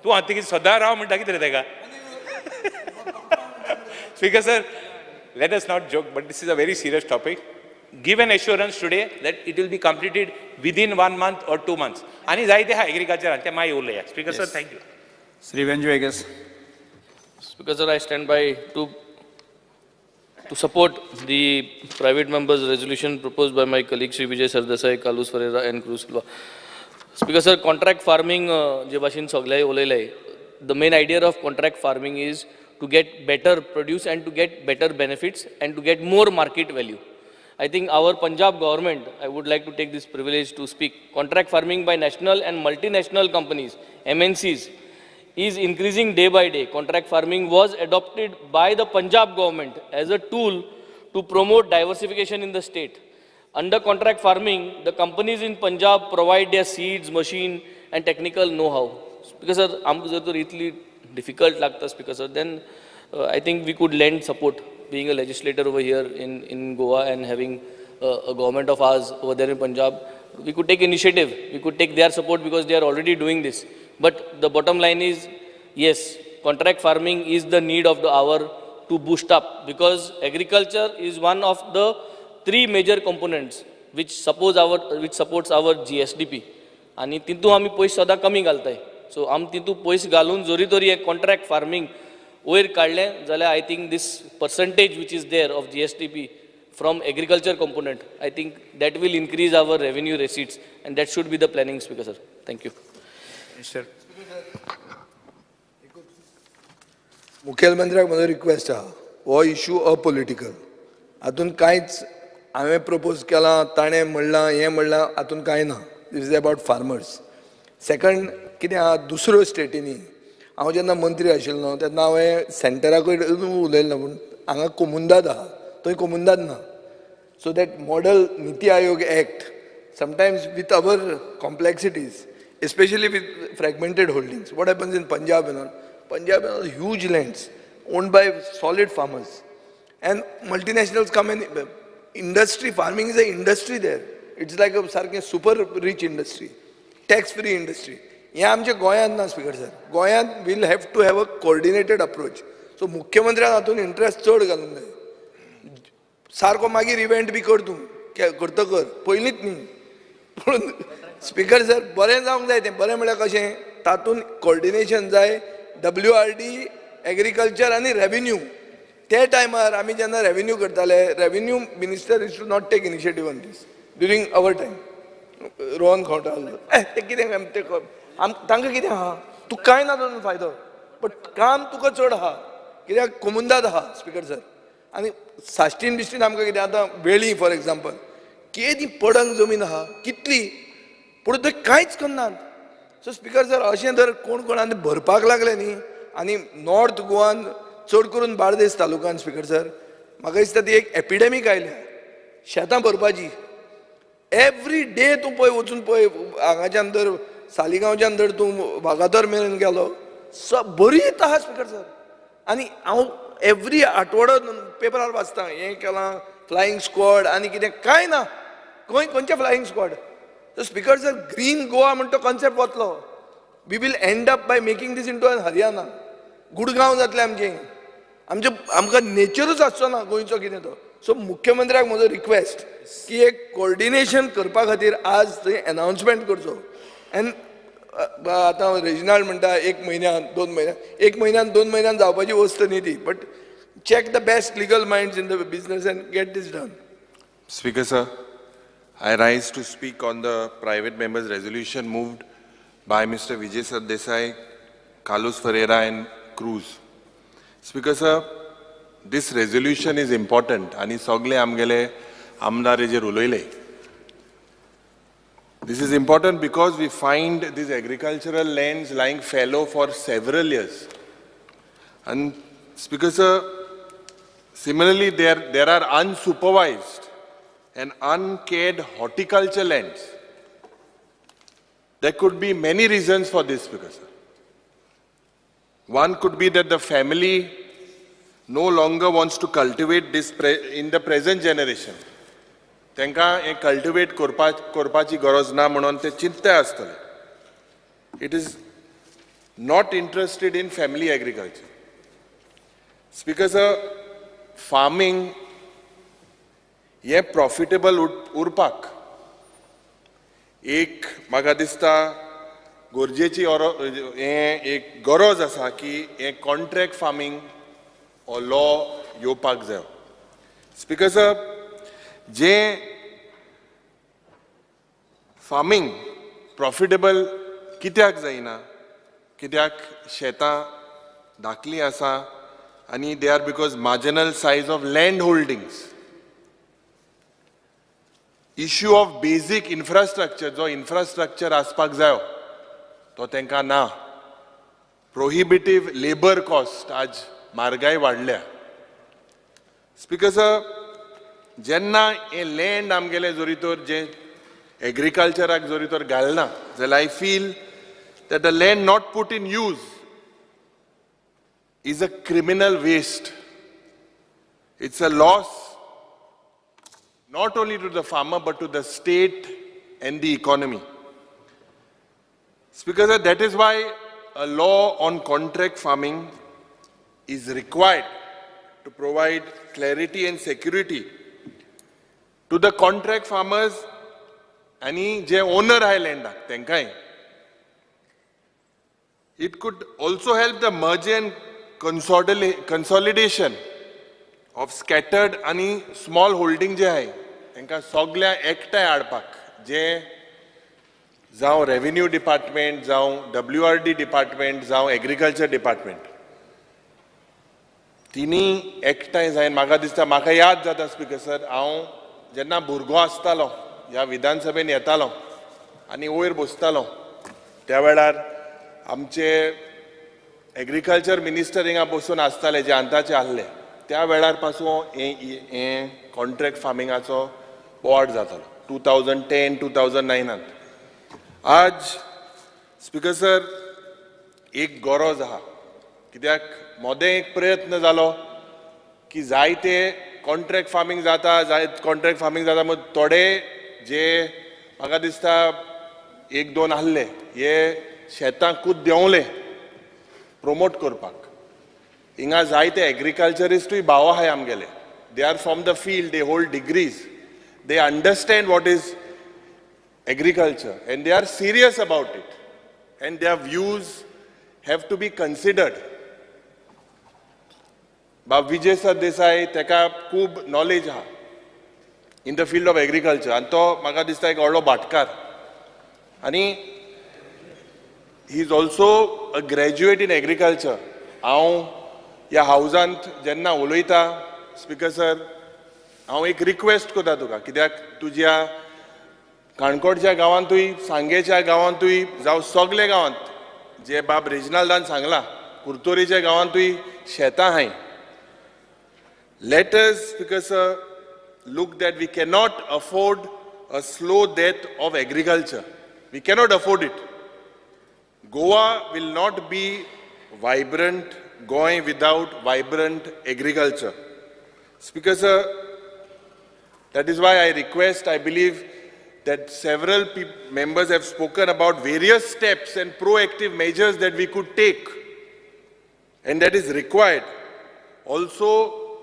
तूं हाती सदां राव म्हणटा कितें रे तेका? Speaker sir, let us not joke, but this is a very serious topic. Give an assurance today that it will be completed within 1 month or 2 months. Ani जायते हा agriculture ते माय उरले. Speaker sir, thank you. Sri Venju, I guess. Speaker sir, I stand by to support the private members' resolution proposed by my colleagues Sri Vijay Sardesai, Kalus Ferreira and Cruz Silva. Speaker sir, contract farming, je bhashin saglay olelay. The main idea of contract farming is to get better produce and to get better benefits and to get more market value. I think our Punjab government, I would like to take this privilege to speak, contract farming by national and multinational companies, MNCs, is increasing day by day. Contract farming was adopted by the Punjab government as a tool to promote diversification in the state. Under contract farming, the companies in Punjab provide their seeds, machine and technical know-how. Because sir, amko jar to really difficult lagta, Speaker sir, then I think we could lend support, being a legislator over here in Goa and having a government of ours over there in Punjab. We could take initiative, we could take their support because they are already doing this. But the bottom line is, yes, contract farming is the need of the hour to boost up, because agriculture is one of the 3 major components which supports our GSDP. आणि तितू आमी पयस सदां कमी घालताय. So आम तितू पयस घालून जोरी तोरी एक contract farming वयर काडलें जाल्यार I think this percentage which is there of GSDP from agriculture component, I think that will increase our revenue receipts, and that should be the planning, Speaker sir. Thank you. Sir. मुखेलमंत्र्याक म्हजो request आहा, हो issue apolitical. हातून कांयच हांवें propose केलां, ताणें म्हणलां, हें म्हणलां, हातून कांय ना. दिस इज अबावट फार्मर्स. सेकंड कितें आहा, दुसऱ्यो स्टेटींनी हांव जेन्ना मंत्री आशिल्लो तेन्ना हांवें सेंटराकूय उलयल्लो, पूण हांगा कोमुंदाद आहा, थंय कोमुंदाद ना. So that model NITI Aayog act sometimes with our complexities, especially with fragmented holdings. What happens in Punjab and all? Punjab has huge lands owned by solid farmers, and multinationals come in. Industry farming is an industry there. It's like a super rich industry, tax-free industry. हे आमच्या गोंयांत ना, speaker sir. गोंयांत we'll have to have a coordinated approach. So मुख्यमंत्र्यान हातून interest चड घालूंक जाय. सारको मागीर इव्हेंट बी कर तूं, करतकर पयलींच न्ही. पूण स्पीकर सर, बरें जावंक जाय तें. बरें म्हळ्यार कशें, तातूंत कोऑर्डिनेशन जाय. WRD, एग्रीकल्चर आनी रेव्हेन्यू. त्या टायमार आमी जेन्ना रेव्हेन्यू करताले, revenue minister is too not take initiative on this during our time. Rohan खंवटाल ते कितें ते तांकां कितें आहा, तूं कांय ना तातूंत फायदो, बट काम तुका चड आहा कित्याक कोमुंदाद आहा, स्पीकर सर. आनी साश्टीन बिश्टीन आमकां कितें आतां वेळी फॉर एग्जाम्पल केदी पडंग जमीन आहा, कितली, पूण थंय कांयच करनात. सो स्पीकर सर, अशें जर कोण कोणान भरपाक लागले न्ही, आनी नॉर्थ गोवान चड करून बार्देस तालुक्यान, स्पीकर सर, म्हाका दिसता ती एक एपिडेमीक आयल्या शेतां भरपाची. एवरी डे तूं पळय वचून पळय, हांगाच्यान जर सालिगांवच्यान जर तूं वागातोर मेरेन गेलो, बरी येता आहा, स्पीकर सर. आनी हांव एवरी आठवडो पेपरार वाचतां, हें केलां फ्लायींग स्क्वॉड आनी कितें, कांय ना. खंयचे flying squad? So speaker sir, green Goa म्हणटा तो कॉन्सेप्ट वतलो. We will end up by making this into Haryana. Gurgaon जातलें आमकां नेचरूच आसचो ना गोंयचो कितें तो. सो मुख्यमंत्र्याक म्हजो रिक्वेस्ट की एक कोऑर्डिनेशन करपा खातीर आज थंय अनाउन्समेंट करचो. एंड आतां रेजिनाल्ड म्हणटा 1 म्हयन्यान 2 म्हयन्यान, 1 म्हयन्यान 2 म्हयन्यान जावपाची वस्त न्ही ती. But check the best legal minds in the business and get this done. Speaker sir, I rise to speak on the private members' resolution moved by Mr. Vijay Sardesai, Carlos Ferreira and Cruz. Speaker sir, this resolution is important and sogle amgele amdare je uloile. This is important because we find these agricultural lands lying fallow for several years. And Speaker sir, similarly there are unsupervised and uncared horticulture lands. There could be many reasons for this, Speaker sir. One could be that the family no longer wants to cultivate this in the present generation. तांकां हे cultivate करपाची गरज ना म्हणून ते चिंतता आसतले. It is not interested in family agriculture. Speaker sir, farming हे profitable उरपाक एक म्हाका दिसता गरजेची एक गरज आसा की हे कॉन्ट्रॅक्ट फार्मिंग हो लॉ येवपाक जाय. स्पीकर सर, जे फार्मिंग प्रॉफिटेबल कित्याक जायना, कित्याक शेतां धाकलीं आसा आनी they are because marginal size of land holdings. Issue of बेसीक इन्फ्रास्ट्रक्चर, जो इन्फ्रास्ट्रक्चर आसपाक जायो तो तांकां ना. प्रोहिबिटीव लेबर कॉस्ट, आज म्हारगाय वाडल्या. स्पीकर सर, जेन्ना हे लँड आमगेले जोरी तर जे एग्रीकल्चराक जोरी तर घालना जाल्यार I feel that the land not put in use is a criminal waste. It's a loss not only to the farmer but to the state and the economy. Speaker sir, that is why a law on contract farming is required to provide clarity and security to the contract farmers आणि जे owner आहे लँडाक तेंकाय. It could also help the merger and consolidation of scattered आणि small holding जे आहे तेंका सगळ्या एकठांय हाडपाक, जे जावं रेव्हेन्यू डिपार्टमेंट, जावं WRD डिपार्टमेंट, जावं एग्रीकल्चर डिपार्टमेंट, तिनी एकठांय जायन. म्हाका दिसता, म्हाका याद जाता स्पीकर सर, हांव जेन्ना भुरगो आसतालो ह्या विधानसभेन येतालो आनी वयर बसतालो त्या वेळार आमचे एग्रीकल्चर मिनिस्टर हिंगा बसून आसताले जे अंताचे आहले. त्या वेळार पासून हे कॉन्ट्रॅक्ट फार्मिंगाचो बोवाड जातालो 2010-2009. आज स्पीकर सर, एक गरज आहा, कित्याक मोदें एक प्रयत्न जालो की जायते कॉन्ट्रॅक्ट फार्मिंग जाता, मग थोडे जे म्हाका दिसता 1-2 आहले हे शेतांकूच देंवले प्रोमोट करपाक. हिंगा जायते एग्रीकल्चरिस्टूय भाव आहाय आमगेले. They are from the field, they hold degrees, they understand what is agriculture and they are serious about it and their views have to be considered. Bab Vijay Sir Desai, teka खूब knowledge ha in the field of agriculture and to म्हाका दिसता एक व्हडलो भाटकार. आणि he is also a graduate in agriculture. हांव ह्या हावजांत जेन्ना उलयता स्पीकर सर, हांव एक रिक्वेस्ट करता तुका, कित्याक तुज्या काणकोणच्या गांवांतूय, सांगेच्या गांवांतूय, जावं सगळे गांवांत जे बाब रिजनलान सांगला, कुर्तोरीच्या गांवांतूय शेतां आहाय. Let us, Speaker sir, look that we cannot afford a slow death of agriculture. We cannot afford it. Goa will not be vibrant, Goa without vibrant agriculture. Speaker sir, that is why I request, I believe that several members have spoken about various steps and proactive measures that we could take and that is required. Also,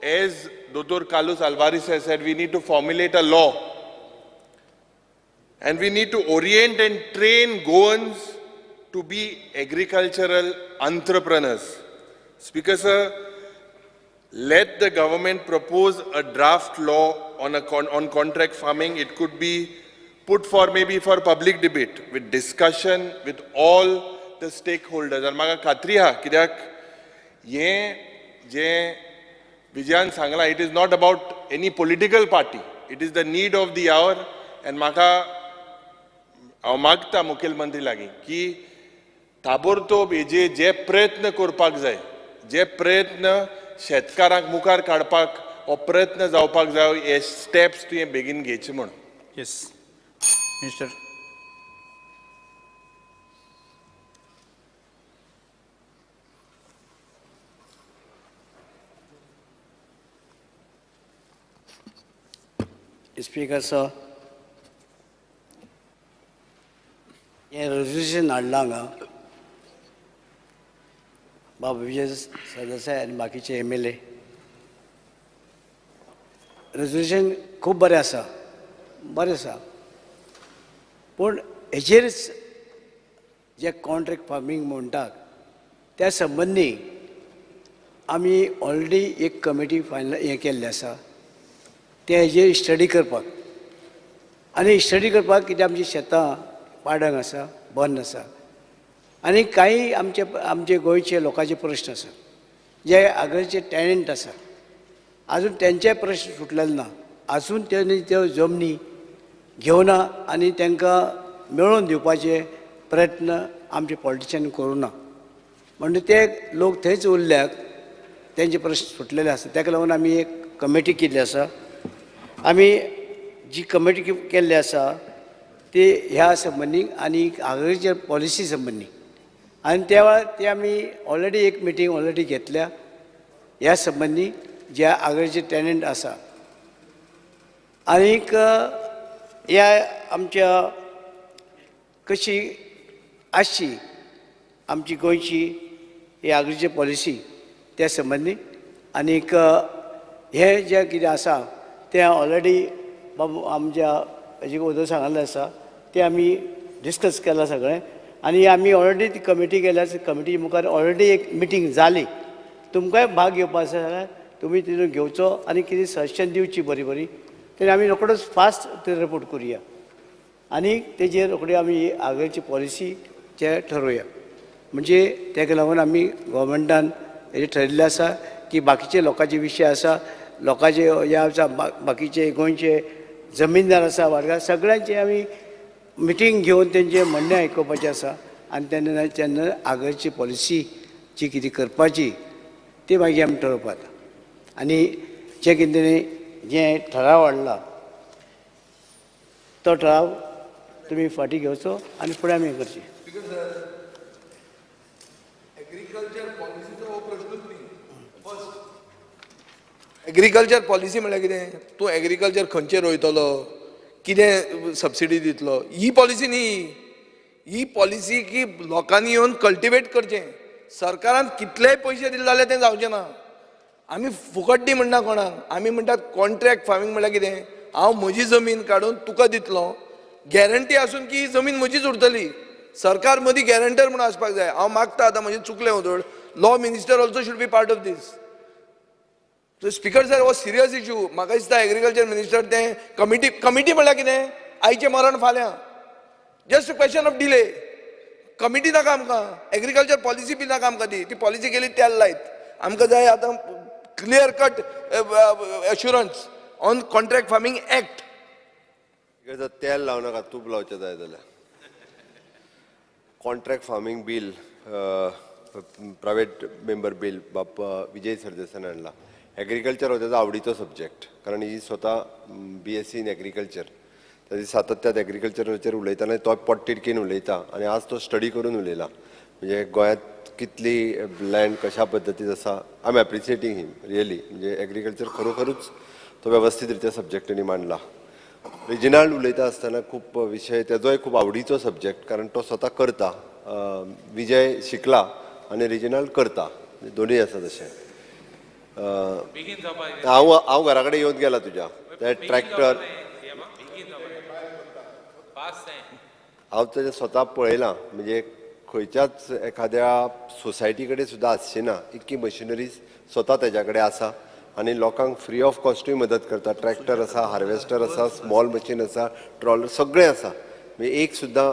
as Dr. Carlos Alvarez has said, we need to formulate a law and we need to orient and train Goans to be agricultural entrepreneurs. Speaker sir, let the government propose a draft law on contract farming. It could be put for maybe for public debate with discussion with all the stakeholders आनी म्हाका खात्री आहा कित्याक हें जें विजयान सांगलां it is not about any political party it is the need of the hour आनी म्हाका हांव मागता मुखेलमंत्री लागीं की ताबडतोब हेजे जे प्रयत्न करपाक जाय जे प्रयत्न शेतकारांक मुखार काडपाक हो प्रयत्न जावपाक जाय हे स्टेप्स तुवें बेगीन घेवचे म्हण येस मिनिस्टर. स्पीकर सर हें रेजोल्युशन हाडलां हांगा बाबा विजय सरदेसाय आनी बाकीचे MLA रेजोल्युशन खूब बरें आसा पूण हेजेरच जे कॉन्ट्रॅक्ट फार्मींग म्हणटात त्या संबंदी आमी ऑलरेडी एक कमिटी हें केल्ली आसा ते हेजेर स्टडी करपाक आनी स्टडी करपाक कितें आमची शेतां पाडंग आसा बंद आसा आनी काही आमचे गोंयचे लोकांचे प्रश्न आसात जे आगळचे टॅनंट आसा आजून तेंचे प्रश्न सुटलेले ना आजून त्यांनी त्यो जमनी घेवना आनी तांकां मेळोवन दिवपाचे प्रयत्न आमचे पॉलिटिशियन करूना म्हणजे ते लोक थंयच उरल्यात तेंचे प्रश्न सुटलेले आसा ताका लागून आमी एक कमिटी केल्ली आसा आमी जी कमिटी केल्ली आसा ती ह्या संबंदी आनी आगळीच्या पॉलिसी संबंदी आनी त्या वेळार ती आमी ऑलरेडी एक मिटींग ऑलरेडी घेतल्या ह्या संबंदी जे आगळीचे टॅनंट आसा आनीक ह्या आमच्या कशी आसची आमची गोंयची ही आगळीची पॉलिसी त्या संबंदी आनीक हे जे कितें आसा तें ऑलरेडी बाबा आमच्या हेजे उदक सांगलें आसा तें आमी डिस्कस केलां सगळें आनी आमी ऑलरेडी ती कमिटी केल्या कमिटी मुखार ऑलरेडी एक मिटींग जाली तुमकांय भाग घेवपाक आसा जाल्यार तुमी तितून घेवचो आनी कितें सजेशन दिवची बरी तेन्ना आमी रोखडोच फास्ट ते रिपोर्ट करुया आनी तेजेर रोखडी आमी आगळची पॉलिसी जे ठरोवया म्हणजे तेका लागून आमी गोवोरमेंटान हेजें ठरयिल्लें आसा की बाकीचे लोकांचे विशय आसा लोकांचे हे आसा बाकीचे गोंयचे जमीनदार आसा वर्गार सगळ्यांचे आमी मिटींग घेवन तेंचे म्हणणें आयकुपाचें आसा आनी तेन्ना आगळची पॉलिसी जी कितें करपाची ती मागीर आमी ठरोवपाक आनी जे कितें जे ठराव हाडला तो ठराव तुमी फाटीं घेवचो आनी फुडें आमी हें करचें. एग्रीकल्चर पॉलिसीचो हो प्रश्नूच न्ही. फर्स्ट एग्रीकल्चर पॉलिसी म्हळ्यार कितें तूं एग्रीकल्चर खंयचेर रोयतलो कितें सबसिडी दितलो ही पॉलिसी न्ही ही पॉलिसी की लोकांनी येवन कल्टिवेट करचें सरकारान कितलेय पयशे दिले जाल्यार तें जावचें ना आमी फुकट दी म्हणना कोणाक आमी म्हणटात कॉन्ट्रॅक्ट फार्मींग म्हळ्यार कितें हांव म्हजी जमीन काडून तुका दितलो गॅरंटी आसून की ही जमीन म्हजीच उरतली सरकार मदीं गॅरंटर म्हणून आसपाक जाय हांव मागता आतां म्हजें चुकलें उदळ law minister also should be part of this so speaker sir हो सिरियस इशू म्हाका दिसता एग्रीकल्चर मिनिस्टर तें कमिटी म्हळ्यार कितें आयचें मरण फाल्यां just question of delay committee नाका आमकां एग्रीकल्चर पॉलिसी बी नाका आमकां ती पॉलिसी केली त्याल लायत आमकां जाय आतां clear cut assurance on contract farming act. तेल लावं नाका तूप लावचें जाय जाल्यार contract farming bill private member bill बाप्पा विजय सरदेसायन हाडला. एग्रीकल्चर हो तेजो आवडीचो सब्जेक्ट कारण ही स्वता BSc इन एग्रीकल्चर ताजी सातत्यात एग्रीकल्चराचेर उलयताना तो पोटतिडकीन उलयता आनी आज तो स्टडी करून उलयला म्हणजे गोंयांत कितली लँड कशा पद्दतीन आसा आय एम एप्रिसिएटींग हिम रियली म्हणजे एग्रीकल्चर खरोखरूच तो वेवस्थीत रित्या सब्जेक्टांनी मांडला. रिजनल उलयता आसतना खूब विशय तेजोय खूब आवडीचो सब्जेक्ट कारण तो स्वता करता विजय शिकला आनी रिजनल करता दोनूय आसा तशें. हांव घरा कडेन येवन गेला तुज्या ते ट्रॅक्टर हांव तेजें स्वता पळयलां म्हणजे खंयच्याच एखाद्या सोसायटी कडेन सुद्दां आसची ना इतकी मशिनरीज स्वता तेज्या कडेन आसा आनी लोकांक फ्री ऑफ कॉस्टूय मदत करता. ट्रॅक्टर आसा हार्वेस्टर आसा स्मॉल मशीन आसा ट्रॉलर सगळें आसा म्हणजे एक सुद्दां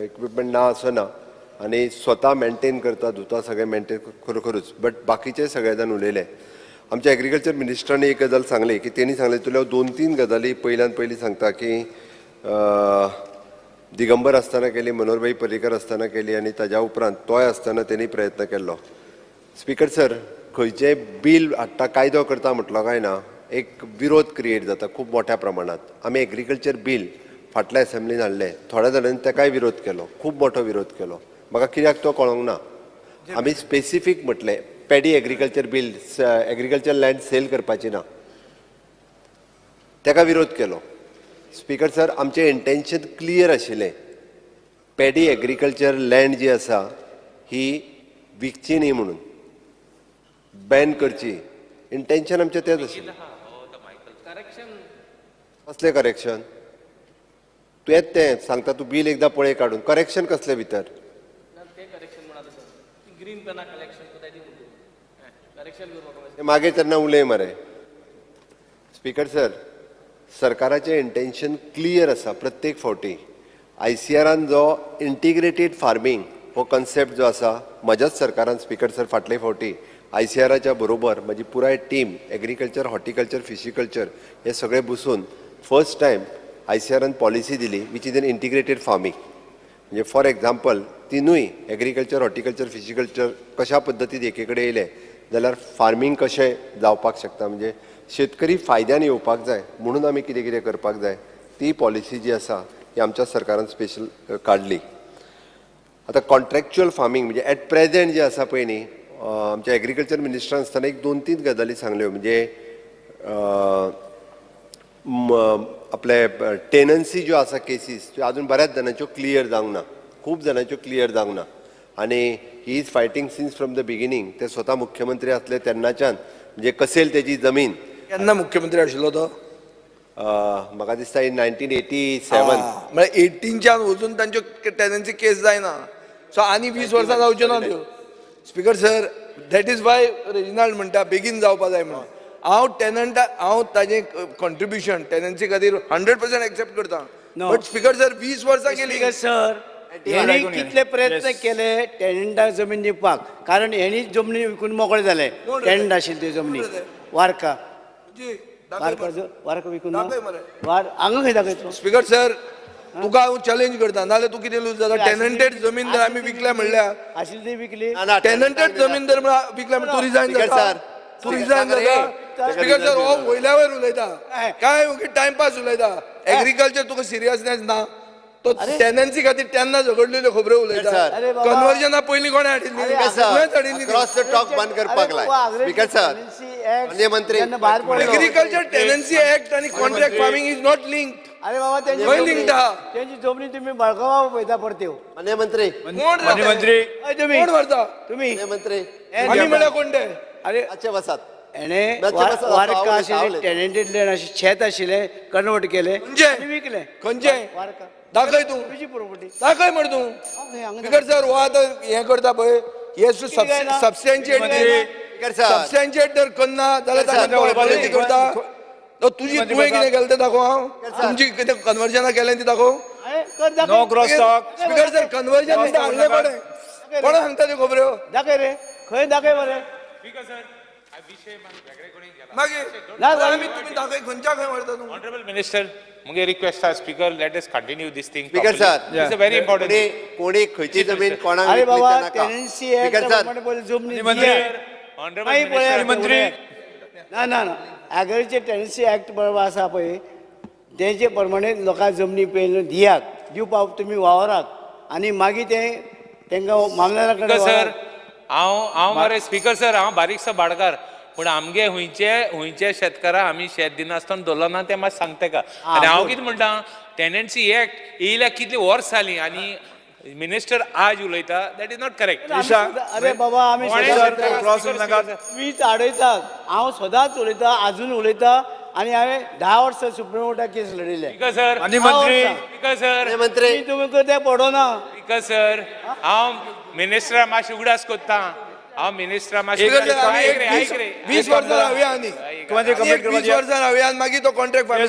इक्विपमेंट ना असो ना आणि स्वता मेंटेन करता धुता सगळें मेंटेन खरोखरूच बट बाकीचे सगळे जाण उलयले. आमच्या एग्रीकल्चर मिनिस्टरांनी एक गजाल सांगली की तेणी सांगले तुला 2-3 गजाली पयली सांगता की दिगंबर आसतना केली, मनोहरभाई पर्रीकर आसतना केली आणि ताज्या उपरांत तोय आसतना तेणी प्रयत्न केल्लो. स्पीकर सर, खंयचेय बील हाडटा कायदो करता म्हटलो काय ना एक विरोध क्रिएट जाता खूब मोठ्या प्रमाणात. आमी एग्रीकल्चर बील फाटल्या असेंब्लीन हाडले, थोड्या जाणांनी ताकाय विरोध केलो, खूब मोठो विरोध केलो. म्हाका कित्याक तो कळोंक ना. आमी स्पेसिफीक म्हटलें paddy agriculture bill agriculture land sale करपाची ना, ताका विरोध केलो. स्पीकर सर, आमचें इंटेन्शन क्लियर आशिल्लें. पॅडी एग्रीकल्चर लँड जी आसा ही विकची न्ही म्हणून, बॅन करची. इंटेन्शन आमचें तेंच आशिल्लें. कसलें करेक्शन? तूं येत तें सांगता, तूं बील एकदां पळय काडून. करेक्शन कसलें भितर? मागे तेन्ना उलय मरे. स्पीकर सर, सरकाराचें इंटेन्शन क्लियर आसा प्रत्येक फावटी. ICRान जो इंटिग्रेटेड फार्मींग हो कन्सेप्ट जो आसा, म्हज्याच सरकारान स्पीकर सर फाटले फावटी ICRाच्या बरोबर म्हजी पुराय टीम एग्रीकल्चर, हॉर्टिकल्चर, फिशिकल्चर हे सगळे बसून फर्स्ट टायम ICRान पॉलिसी दिली which is an integrated farming. म्हणजे फॉर एग्जाम्पल तिनूय एग्रीकल्चर, हॉर्टिकल्चर, फिशिकल्चर कशा पद्दतीन एके कडेन येयले जाल्यार फार्मींग कशें जावपाक शकता. म्हणजे शेतकरी फायद्यान येवपाक जाय म्हणून आमी कितें कितें करपाक जाय ती पॉलिसी जी आसा ही आमच्या सरकारान स्पेशल काडली. आतां कॉन्ट्रॅक्च्युअल फार्मींग म्हणजे एट प्रेझेंट जे आसा पळय न्ही, आमच्या एग्रीकल्चर मिनिस्टरान आसतना एक 2-3 गजाली सांगल्यो. म्हणजे आपले टेनन्सी ज्यो आसा केसीस त्यो अजून बऱ्याच जाणांच्यो क्लियर जावंक ना, खूब जाणांच्यो क्लियर जावंक ना. आणि he is fighting since from the beginning. ते स्वता मुख्यमंत्री असले तेन्नाच्यान. म्हणजे कसेल तेजी जमीन. केन्ना मुख्यमंत्री आशिल्लो तो? म्हाका दिसता इन 1987. म्हणजे 18च्यान वचून तांच्यो टेनन्सी केस जायना. सो आनी 20 वर्सां जावच्यो ना त्यो. Speaker sir, that is why Reginald म्हणटा बेगीन जावपा जाय म्हणून. हांव ताजें कॉन्ट्रिब्युशन टेनन्सी खातीर 100% एक्सेप्ट करता. बट स्पीकर सर 20 वर्सां गेली. स्पीकर सर, हेणी कितले प्रयत्न केले टेनंटाक जमीन दिवपाक, कारण हेणी जमनी विकून मोकळे जाले. टेनंट आशिल्ले त्यो जमनी वारका विकून हांगा खंय दाखयतो. स्पीकर सर, तुका हांव चॅलेंज करता, नाल्यार तूं कितें लूज जाता. टेनंटेड जमीन जर आमी विकल्या म्हणल्यार आशिल्ली ती विकली. टेनंटेड जमीन जर विकल्या म्हणल्यार तूं रिजायन जाता. तूं रिजायन जाता. स्पीकर सर, हो वयल्या वयर उलयता, काय टायमपास उलयता. एग्रीकल्चर तुका सिरियसनेस ना. तो टेनन्सी खातीर तेन्ना झगडलेल्यो खबरो उलयता. कन्वर्जना पयलीं कोणें हाडिल्ली? क्रॉस द टॉक बंद करपाक लाय. स्पीकर सर, माननीय मंत्री, एग्रीकल्चर टेनन्सी ऍक्ट आणि contract farming is not linked. अरे बाबा, त्यांची जमनी तुम्ही बळकावा पळयता परत्यो. माननीय मंत्री, कोण व्हरता तुम्ही? मंत्री आमी म्हळ्यार कोण ते? अरे अच्छे वसात. हेणे वारका आशिल्ले टेनंटेड लँड शेत आशिल्ले कन्वर्ट केले आनी विकले. खंयचे? वारका दाखय तूं. तुजी प्रॉपर्टी दाखय म्हण तूं. स्पीकर सर, हो आतां हें करता पळय, हे सबस्टॅन्शिएट जर करना जाल्यार ताका करता. तुजी तुवें कितें केलें तें दाखोव. हांव तुमची कितें कन्वर्जनां केलें तें दाखोव. No cross talk. Speaker sir, conversion हाडलें कोणें? कोणा सांगता त्यो खबऱ्यो? दाखय रे, खंय दाखय मरे. तुम्ही दाखय, खंयच्या खंय व्हरता तूं? Honorable Minister, मुगे रिक्वेस्ट आहा, speaker, let us continue this thing. Speaker sir, It's a very important thing. कोणी खंयची जमीन कोणाक अरे विकली बाबा, तें नाका. टेनन्सी ऍक्ट प्रमाणे पयलीं जमनी Honorable मंत्री ना ऍग्रीकल्चर टेनन्सी ऍक्ट बरोबर आसा पळय, तेचे प्रमाणे लोकांक जमनी पयलीं दिवपाक तुमी वावराक, आनी मागीर तेंकां मामलेदारा कडेन सर, हांव मरे स्पीकर सर, हांव बारीकसो भाडकार, पूण आमगे हुंयचे शेतकाराक आमी शेत दिनासतना दवरलो ना तें मातशें सांगता का. आनी हांव कितें म्हणटा, टेनन्सी ऍक्ट येयल्या कितलीं वर्स जालीं आनी मिनिस्टर आज उलयता, दॅट इज नॉट करेक्ट. अरे बाबा, आमी मीच आडयतात. हांव सदांच उलयता, आजून उलयता, आनी हांवें 10 वर्सां सुप्रीम कोर्टाक केस लडिल्ले. स्पीकर सर, मंत्री तुमी तें पडोना. स्पीकर सर, हांव मिनिस्टरा मातशें उगडास कोत्ता. हांव मिनिस्टरा मातशें 20 वर्सां रावया आनी 20 वर्सां रावया आनी मागीर तो कॉन्ट्रॅक्ट फार्मिंग.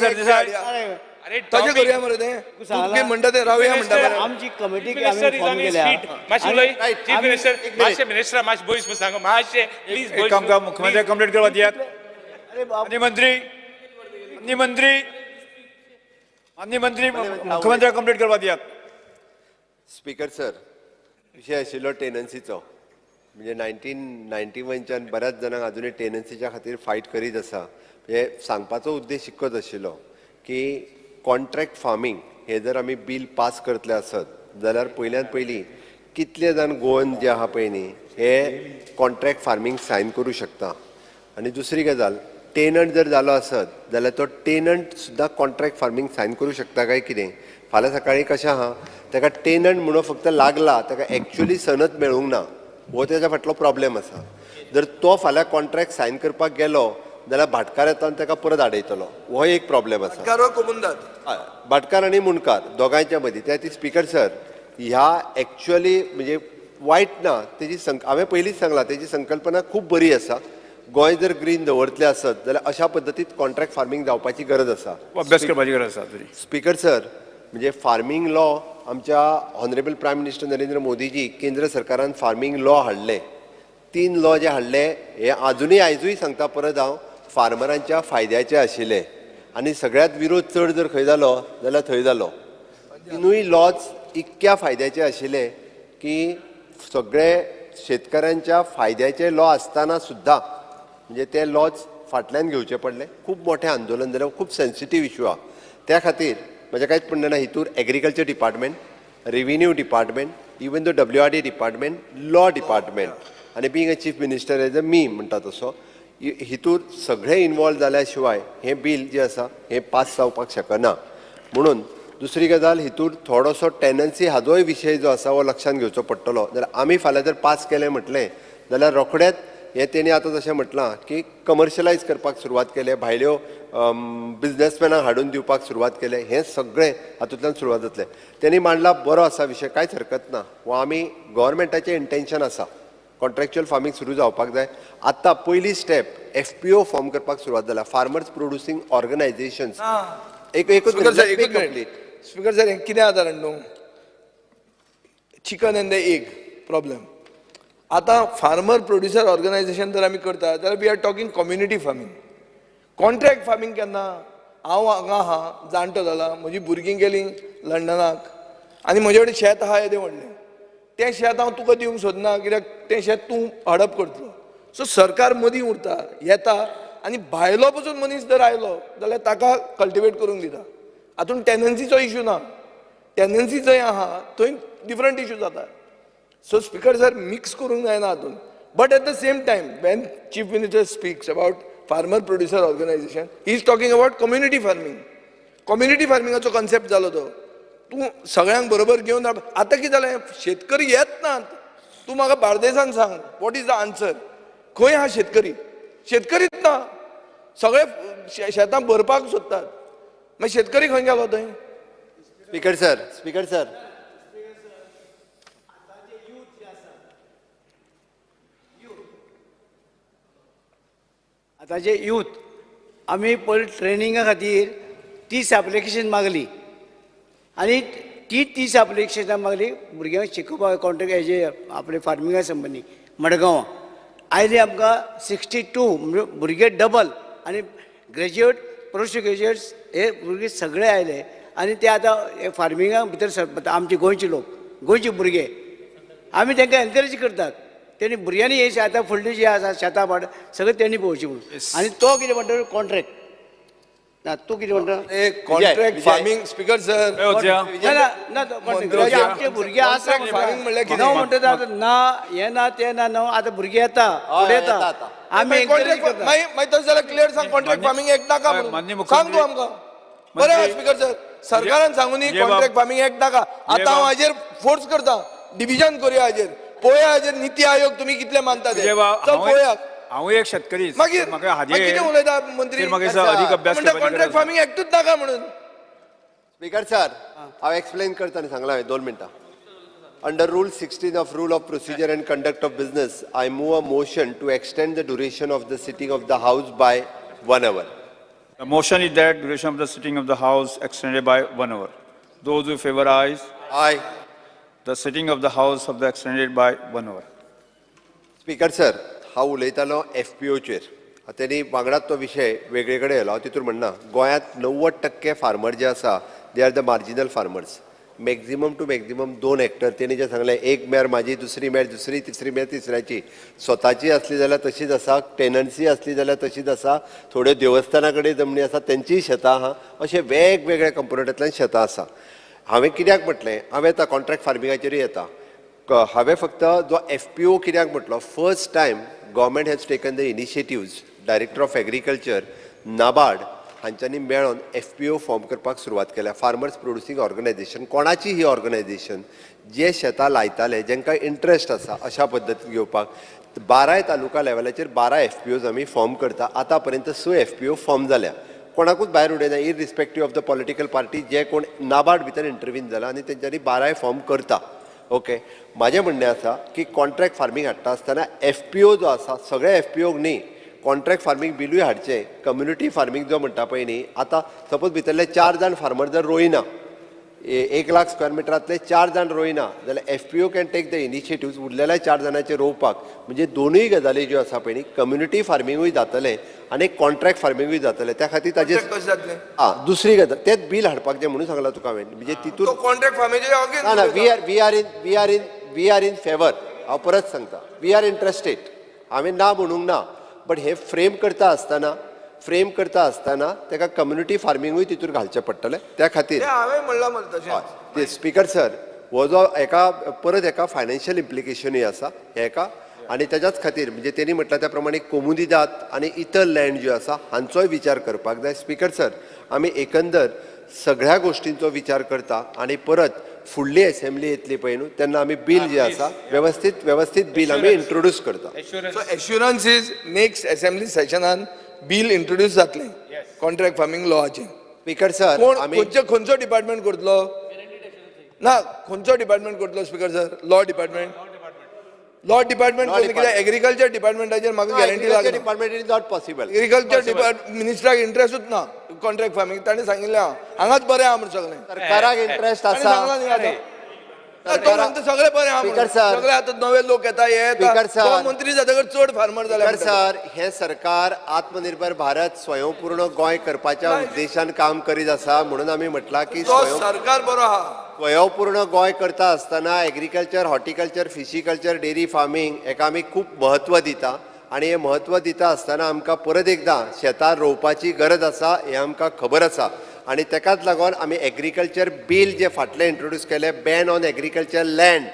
अरे तशें topic- करुया मरे तें तूं म्हणटा तें रावया म्हणटा मरे. आमची committee Chief Minister is on his feet. मातशें उलय. Chief Minister, मातशें मिनिस्टर मातशें बोईस म्हणून सांग. मातशें प्लीज एक काम करा, मुख्यमंत्री कंप्लीट करवा दियात. माननीय मंत्री मुख्यमंत्री कंप्लीट करवा दियात. स्पीकर सर, विषय आशिल्लो टेनन्सीचो. म्हणजे 1991च्यान बऱ्याच जाणांक अजूनही टेनन्सीच्या खातीर फायट करीत आसा. म्हणजे सांगपाचो उद्देश इतकोच आशिल्लो की कॉन्ट्रॅक्ट फार्मींग हे जर आमी बील पास करतले आसत जाल्यार पयल्यान पयलीं कितले जाण गोवन जे आहा पळय न्ही हे कॉन्ट्रॅक्ट फार्मींग सायन करूं शकता. आनी दुसरी गजाल, टेनंट जर जालो आसत जाल्यार तो टेनंट सुद्दां कॉन्ट्रॅक्ट फार्मींग सायन करूं शकता काय कितें? फाल्यां सकाळीं कशें आहा, ताका टेनंट म्हणून फक्त लागला, ताका एक्चुअली सनद मेळूंक ना, हो तेच्या फाटलो प्रॉब्लेम आसा. जर तो फाल्यां कॉन्ट्रॅक्ट सायन करपाक गेलो जाल्यार भाटकार येता आनी ताका परत आडयतलो, हो एक प्रॉब्लेम आसा. कारो कोमुंदाद भाटकार आनी मुणकार दोगांयच्या मदीं. त्या ती स्पीकर सर, ह्या एक्चुअली म्हणजे वायट ना, तेजी हांवें पयलींच सांगलां तेजी संकल्पना खूब बरी आसा. गोंय जर ग्रीन दवरतलें आसत जाल्यार अशा पद्दतीत कॉन्ट्रॅक्ट फार्मींग जावपाची गरज आसा. अभ्यास करपाची गरज आसा तुजी. स्पीकर सर, म्हणजे फार्मींग लॉ आमच्या honourable prime minister Narendra Modiji केंद्र सरकारान फार्मींग लॉ हाडले. 3 लॉ जे हाडले हे अजूनही आयजूय सांगता परत हांव फार्मरांच्या फायद्याचे आशिल्ले. आनी सगळ्यात विरोध चड जर खंय जालो जाल्यार थंय जालो. 3य लॉज इतक्या फायद्याचे आशिल्ले की सगळे शेतकऱ्यांच्या फायद्याचे लॉ आसतना सुद्दां म्हणजे ते लॉज फाटल्यान घेवचे पडले. खूब मोठें आंदोलन जालें. खूब सेन्सिटीव इशू आहा. त्या खातीर म्हजें कांयच म्हणणें ना. हितूर agriculture department, revenue department, even the WRD department, law department आनी being a chief minister as a मी म्हणटा तसो हितूर सगळे इन्वॉल्व जाल्या शिवाय हें बील जें आसा हें पास जावपाक शकना. म्हणून दुसरी गजाल, हितूर थोडोसो टेनन्सी हाजोय विशय जो आसा हो लक्षांत घेवचो पडटलो. जाल्यार आमी फाल्यां जर पास केलें म्हटलें जाल्यार रोखडेंच हे तेणी आतां जशें म्हटलां की कमर्शलायज करपाक सुरवात केले, भायल्यो बिझनेसमॅनांक हाडून दिवपाक सुरवात केले. हें सगळें हातूंतल्यान सुरवात जातलें. तेणी मांडला बरो आसा विशय, कांयच हरकत ना. हो आमी गव्हर्मेंटाचें इंटेन्शन आसा कॉन्ट्रॅक्च्युअल फार्मींग सुरू जावपाक जाय. आतां पयली स्टेप FPO फॉर्म करपाक सुरवात जाल्या, farmers producing organisations. Speaker sir हें कितें आदार न्हू chicken and the egg problem. आतां फार्मर प्रोड्युसर ऑर्गनायझेशन जर आमी करता जाल्यार we are talking community farming. Contract farming केन्ना? हांव हांगा आहा, जाणटो जाला, म्हजी भुरगीं गेलीं लंडनाक आनी म्हजे कडेन शेत आहा येदें व्हडलें. तें शेत हांव तुका दिवंक सोदना कित्याक तें शेत तूं हडप करतलो. सो सरकार मदीं उरता, येता आनी भायलो पसून मनीस जर आयलो जाल्यार ताका कल्टिवेट करूंक दिता. हातूंत टेनन्सीचो इशू ना. टेनन्सी जंय आहा थंय डिफरंट इशू जाता. सो स्पीकर सर मिक्स करूंक जायना हातूंत. But at the same time when chief minister speaks about farmer producer organisation he is talking about community farming. Community फार्मिंगाचो कॉन्सेप्ट जालो तो. तूं सगळ्यांक बरोबर घेवन आतां कितें जालें, शेतकरी येत नात. तूं म्हाका बार्देसान सांग वॉट इज द आन्सर. खंय आहा शेतकरी? शेतकरीच ना. सगळे शेतां भरपाक सोदतात. मागीर शेतकरी खंय गेलो थंय? स्पीकर सर आतांचे यूथ आमी पयलीं ट्रेनिंगा खातीर 30 एप्लिकेशन मागली आनी ती 30 एप्लिकेशनां मागली भुरग्यांक शिकोवपाक कॉन्ट्रॅक्ट हेजे आपले फार्मिंगा संबंदी मडगांवां. आयले आमकां 62 म्हणजे भुरगे डबल आनी ग्रॅज्युएट पोस्ट ग्रॅज्युएट्स हे भुरगे सगळे आयले आनी ते आतां फार्मिंगा भितर सरता. आमचे गोंयचे लोक, गोंयचे भुरगे आमी तांकां एनकरेज करतात. तेणी भुरग्यांनी हे आतां फुडली जी आसा शेतां पाड सगळें तेणी पळोवची म्हणून. आनी तो कितें म्हणटा कॉन्ट्रॅक्ट ना. तूं कितें म्हणटा कॉन्ट्रॅक्ट फार्मींग? स्पीकर सर आमचे भुरगे आसा फार्मींग म्हणल्यार कितें म्हणटा ना हें ना तें ना न्हू. आतां भुरगे येता फुडें येता आमी एनकरेज करता. मागीर तशें जाल्यार क्लियर सांग कॉन्ट्रॅक्ट फार्मींग एक्ट नाका म्हणून सांग तूं आमकां. बरें आहा स्पीकर सर, सरकारान सांगून कॉन्ट्रॅक्ट फार्मींग एक्ट नाका. आतां हांव हाजेर फोर्स करता, डिव्हिजन करुया हाजेर. पळोवया हाजेर नीती आयोग तुमी कितले मानता ते. चल पळोवया. हांव एक शेतकरी मागीर कितें उलयता मंत्री म्हणटा कॉन्ट्रॅक्ट फार्मींग एक्टूच नाका म्हणून. स्पीकर सर हांव एक्सप्लेन करता न्ही सांगला 2 मिनटां. Under rule 16 of Rule of Procedure and Conduct of Business, I move a motion to extend the duration of the sitting of the House by 1 hour. The motion is that duration of the sitting of the House extended by 1 hour. Those who favor ayes, I the sitting of the House of the extended by 1 hour. Speaker sir हांव उलयतालो FPOचेर त्यांनी वांगडाच तो विशय वेगळे कडेन येयलो हांव तितून म्हणना गोंयांत 90% फार्मर जे आसा they are the marginal farmers maximum to maximum 2 hectare तेणी जे सांगलें एक मेर म्हाजी दुसरी मेर दुसरी तिसरी मेर तिसऱ्याची स्वताची असली जाल्यार तशीच आसा टेनन्सी असली जाल्यार तशीच आसा थोड्यो देवस्थाना कडेन जमनी आसा तेंचीय शेतां आहा अशें वेगवेगळ्या कंपोनंटांतल्यान शेतां आसा हांवें कित्याक म्हटलें हांवें आतां कॉन्ट्रॅक्ट फार्मिंगाचेरूय येता हांवें फक्त जो FPO कित्याक म्हटलो first time government has taken the initiatives director of agriculture NABARD हांच्यांनी मेळोन FPO फॉर्म करपाक सुरवात केल्या फार्मर्स प्रोड्युसींग ऑर्गनायझेशन कोणाची ही ऑर्गनायझेशन जे शेतां लायताले जांकां इंट्रस्ट आसा अशा पद्दतीन घेवपाक 12 तालुका लेवलाचेर 12 FPOज आमी फॉर्म करता आतां पर्यंत 6 FPO फॉर्म जाल्या कोणाकूच भायर उडयना irrespective of the political party जे कोण नाबार्ड भितर इंटरव्हीन जाला आनी तेंच्यांनी 12 फॉर्म करता ओके माझे म्हणणें आसा की कॉन्ट्रॅक्ट फार्मींग हाडटा आसतना FPO जो आसा सगळे FPOक न्ही कॉन्ट्रॅक्ट फार्मींग बिलूय हाडचें कम्युनिटी फार्मींग जो म्हणटा पळय न्ही आतां सपोज भितरले 4 जाण फार्मर जर रोयना 1 लाख स्क्वेअर मिटरांतले 4 जाण रोयना जाल्यार FPO can take the initiatives उरलेल्या 4 जाणांचे रोवपाक म्हणजे दोनूय गजाली ज्यो आसा पळय न्ही कम्युनिटी फार्मींगूय जातलें आनी कॉन्ट्रॅक्ट फार्मींगूय जातलें त्या खातीर ताजेर कशें जातलें दुसरी गजाल तेच बील हाडपाक जें म्हणून सांगलां तुका हांवें म्हणजे तितून कॉन्ट्रॅक्ट फार्मिंगाचे ना ना वी आर इन फेवर हांव परत सांगता वी आर इंट्रस्टेड हांवें ना म्हणूंक ना बट हे फ्रेम करता आसतना ताका कम्युनिटी फार्मिंगूय तितून घालचें पडटलें त्या खातीर हांवें म्हणलां मरे तशें ते स्पीकर सर हो जो परत एका फायनान्शियल इम्प्लिकेशनूय आसा हेका आनी तेज्याच खातीर म्हणजे तेणी म्हटल्या त्या प्रमाणे कोमुदिदाद आनी इतर लँड ज्यो आसा हांचोय विचार करपाक जाय स्पीकर सर आमी एकंदर सगळ्या गोश्टींचो विचार करता आनी परत फुडली असेंब्ली येतली पळय न्हू तेन्ना आमी बील जे आसा व्यवस्थीत बील आमी इंट्रोड्यूस करता so assurance is next assembly सेशनान बील इंट्रोड्यूस जातलें कॉन्ट्रॅक्ट फार्मिंग लॉचें स्पीकर सर आमी खंयचो डिपार्टमेंट करतलो ना खंयचो डिपार्टमेंट करतलो स्पीकर सर लॉ डिपार्टमेंट कित्याक एग्रीकल्चर डिपार्टमेंटाचेर म्हाका गॅरंटी लागना department is not possible agriculture मिनिस्टराक इंट्रस्टूच ना कॉन्ट्रॅक्ट फार्मिंग ताणें सांगिल्लें हांगाच बरें आहा म्हणून सगळें सरकाराक इंट्रस्ट आसा सगळे बरें आहा सगळे आतां नवे लोक येता हे येता मंत्री जातकर चड फार्मर जाल्यार सर हे सरकार आत्मनिर्भर भारत स्वयंपूर्ण गोंय करपाच्या उद्देशान काम करीत आसा म्हणून आमी म्हटलां की सरकार बरो आहा स्वयंपूर्ण गोंय करता आसतना एग्रीकल्चर हॉर्टिकल्चर फिशिकल्चर डेरी फार्मींग हेका आमी खूब म्हत्व दिता आनी हे म्हत्व दिता आसतना आमकां परत एकदां शेतां रोवपाची गरज आसा हें आमकां खबर आसा आनी तेकाच लागून आमी एग्रीकल्चर बील जे फाटलें इंट्रोड्यूस केलें बॅन ऑन एग्रीकल्चर लँड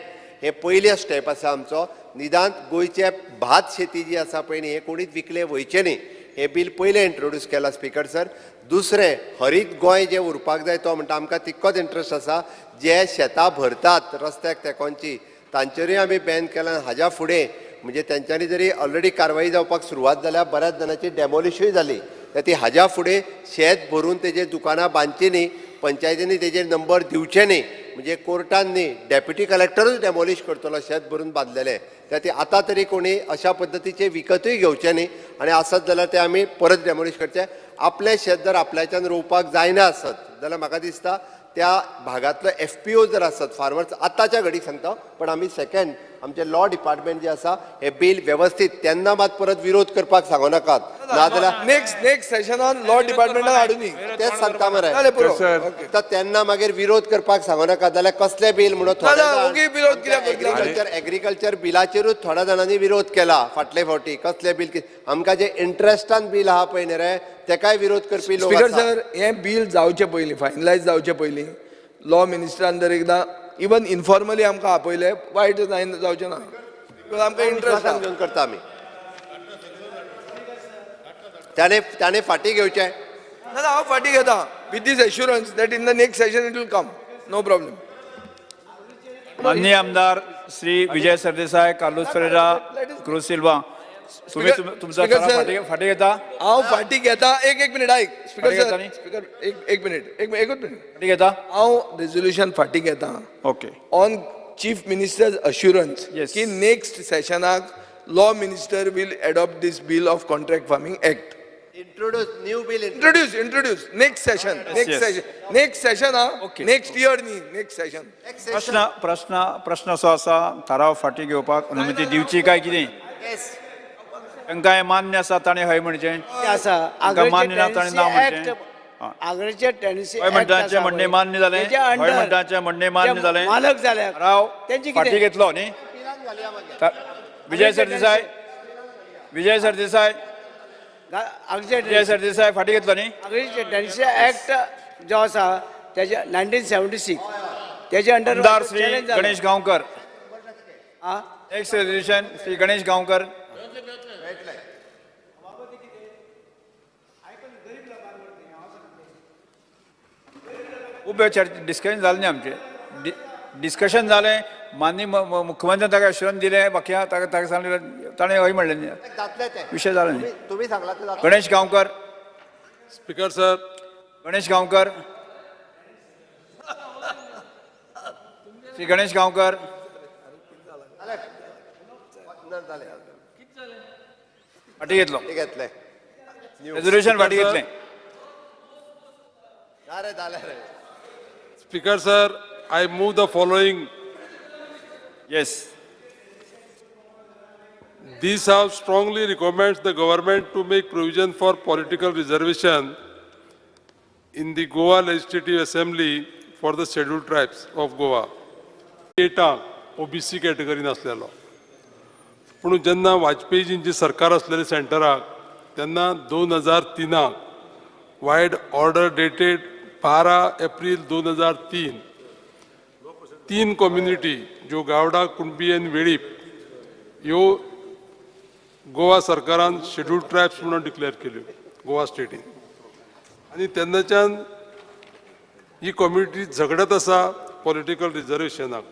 हे पयलें स्टेप आसा आमचो निदान गोंयचे भात शेती जी आसा पळय न्ही हे कोणीच विकले वयचे न्ही हे बील पयलें इंट्रोड्यूस केलां स्पीकर सर दुसरें हरीत गोंय जें उरपाक जाय तो म्हणटा आमकां तितकोच इंट्रस्ट आसा जे शेतां भरतात रस्त्याक तेकोनची तांचेरूय आमी बॅन केलां हाज्या फुडें म्हणजे तेंच्यांनी जरी ऑलरेडी कारवाई जावपाक सुरवात जाल्यार बऱ्याच जाणांची डॅमोलिशूय जाली ती हाज्या फुडें शेत भरून तेजेर दुकानां बांदची न्ही पंचायतींनी तेजेर नंबर दिवचे न्ही म्हणजे कोर्टान न्ही डेप्युटी कलेक्टरूच डॅमोलिश करतलो शेत भरून बांदलेलें त्या आतां तरी कोणी अशा पद्दतीचे विकतूय घेवचे न्ही आनी आसत जाल्यार ते आमी परत डॅमोलिश करचे आपलें शेत जर आपल्याच्यान रोवपाक जायना आसत जाल्यार म्हाका दिसता त्या भागातलो FPO जर आसत फार्मर्स आतांच्या घडीक सांगता पण आमी सेकंड आमचे लॉ डिपार्टमेंट जे आसा हे बील व्यवस्थित तेन्ना मात परत विरोध करपाक सांगू नाकात नाजाल्यार नेक्स्ट सेशनान लॉ डिपार्टमेंटान हाडूनी तेच सांगता मरे तेन्ना मागीर विरोध करपाक सांगू नाकात जाल्यार कसले बील म्हणून थोडे एग्रीकल्चर बिलाचेरूच थोड्या जाणांनी विरोध केला फाटले फावटी कसले बील आमकां जे इंट्रस्टान बील आहा पळय न्ही रे तेकाय विरोध करपी लोक स्पीकर सर हे बील जावचे पयलीं फायनलायज जावचे पयलीं लॉ मिनिस्टरान जर एकदां इवन इनफॉर्मली आमकां आपयलें वायट जावचें ना आमकां इंट्रस्ट घेवन करता आमी ताणें फाटी घेवचें ना हांव फाटी घेता with this assurance that in the next session it will come no problem माननीय आमदार श्री विजय सरदेसाय कार्लोस फेरेरा क्रूज सिल्वा तुम्ही तुमचा फाटी घेता हांव फाटी घेता एक मिनिट आयक स्पीकर एक मिनिट एकूच मिनिट फाटी घेता हांव रेझोल्युशन फाटी घेता okay on chief minister's assurance की नेक्स्ट सेशनाक law minister will adopt this bill of contract farming act Introduce new bill. Introduce. Next session. Next session. Okay. Next year नी. Next session. प्रश्न असो आसा थाराव फाटी घेवपाक अनुमती दिवची काय कितें तांकां मान्य आसा ताणें हय म्हणचें आसा तांकां मान्य ना ताणें ना म्हणचें आग्रेच्या टेनसी हय म्हणटाचें म्हणणें मान्य जालें हय म्हणटाचें म्हणणें मान्य जालें मालक जाल्यार राव तेंची फाटी घेतलो न्ही विजय सरदेसाय विजय सरदेसाय फाटी घेतलो न्ही आग्रेच्या टेनसी ऍक्ट जो आसा त्याच्या 1976 त्याच्या अंडर आमदार श्री गणेश गांवकर आ नेक्स्ट रेजोल्यूशन श्री गणेश गांवकर खूब डिस्कशन जालें न्ही आमचें डिस्कशन जालें माननीय मुख्यमंत्र्यान ताका एश्युरन्स दिलें बाकी ताका सांगलें ताणें हय म्हणलें न्ही विशय जालो न्ही तुम्ही सांगला गणेश गांवकर स्पीकर सर गणेश गांवकर श्री गणेश गांवकर फाटी घेतलो घेतले रेजोल्यूशन फाटी घेतलें Speaker sir, I move the following. Yes. This House strongly recommends the government to make provision for political reservation in the Goa Legislative Assembly for the scheduled tribes of Goa. Eta OBC category नासलेलो. पण जेन्ना वाजपेयीजींची सरकार असलेली सेंटराक तेन्ना 2003 wide order dated 12 April 2003 तीन community ज्यो गावडा कुणबी आनी वेळीप ह्यो गोवा सरकारान शेड्यूल्ड ट्रायब्स म्हणून डिक्लेअर केल्यो गोवा स्टेटीन आनी तेन्नाच्यान ही कम्युनिटी झगडत आसा पॉलिटिकल रिजर्वेशनाक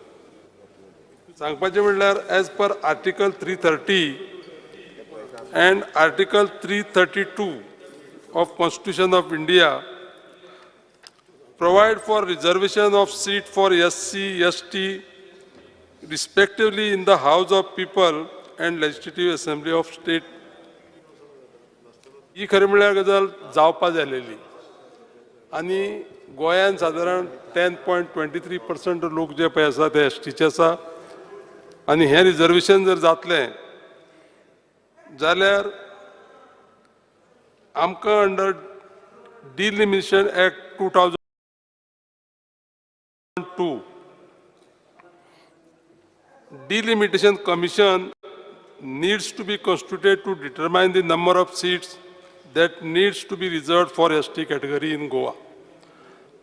सांगपाचें म्हणल्यार as per article 330 and Article 332 of Constitution of India provide for reservation of seat for SC, ST respectively in the House of People and Legislative Assembly of State. ही खरी म्हळ्यार गजाल जावपा जालेली आनी गोंयांत सादारण 10.23% लोक जे पळय आसा ते STचे आसा आनी हें रिजर्वेशन जर जातलें जाल्यार आमकां under delimitation act 2002 delimitation commission needs to be constituted to determine the number of seats that needs to be reserved for ST category in Goa.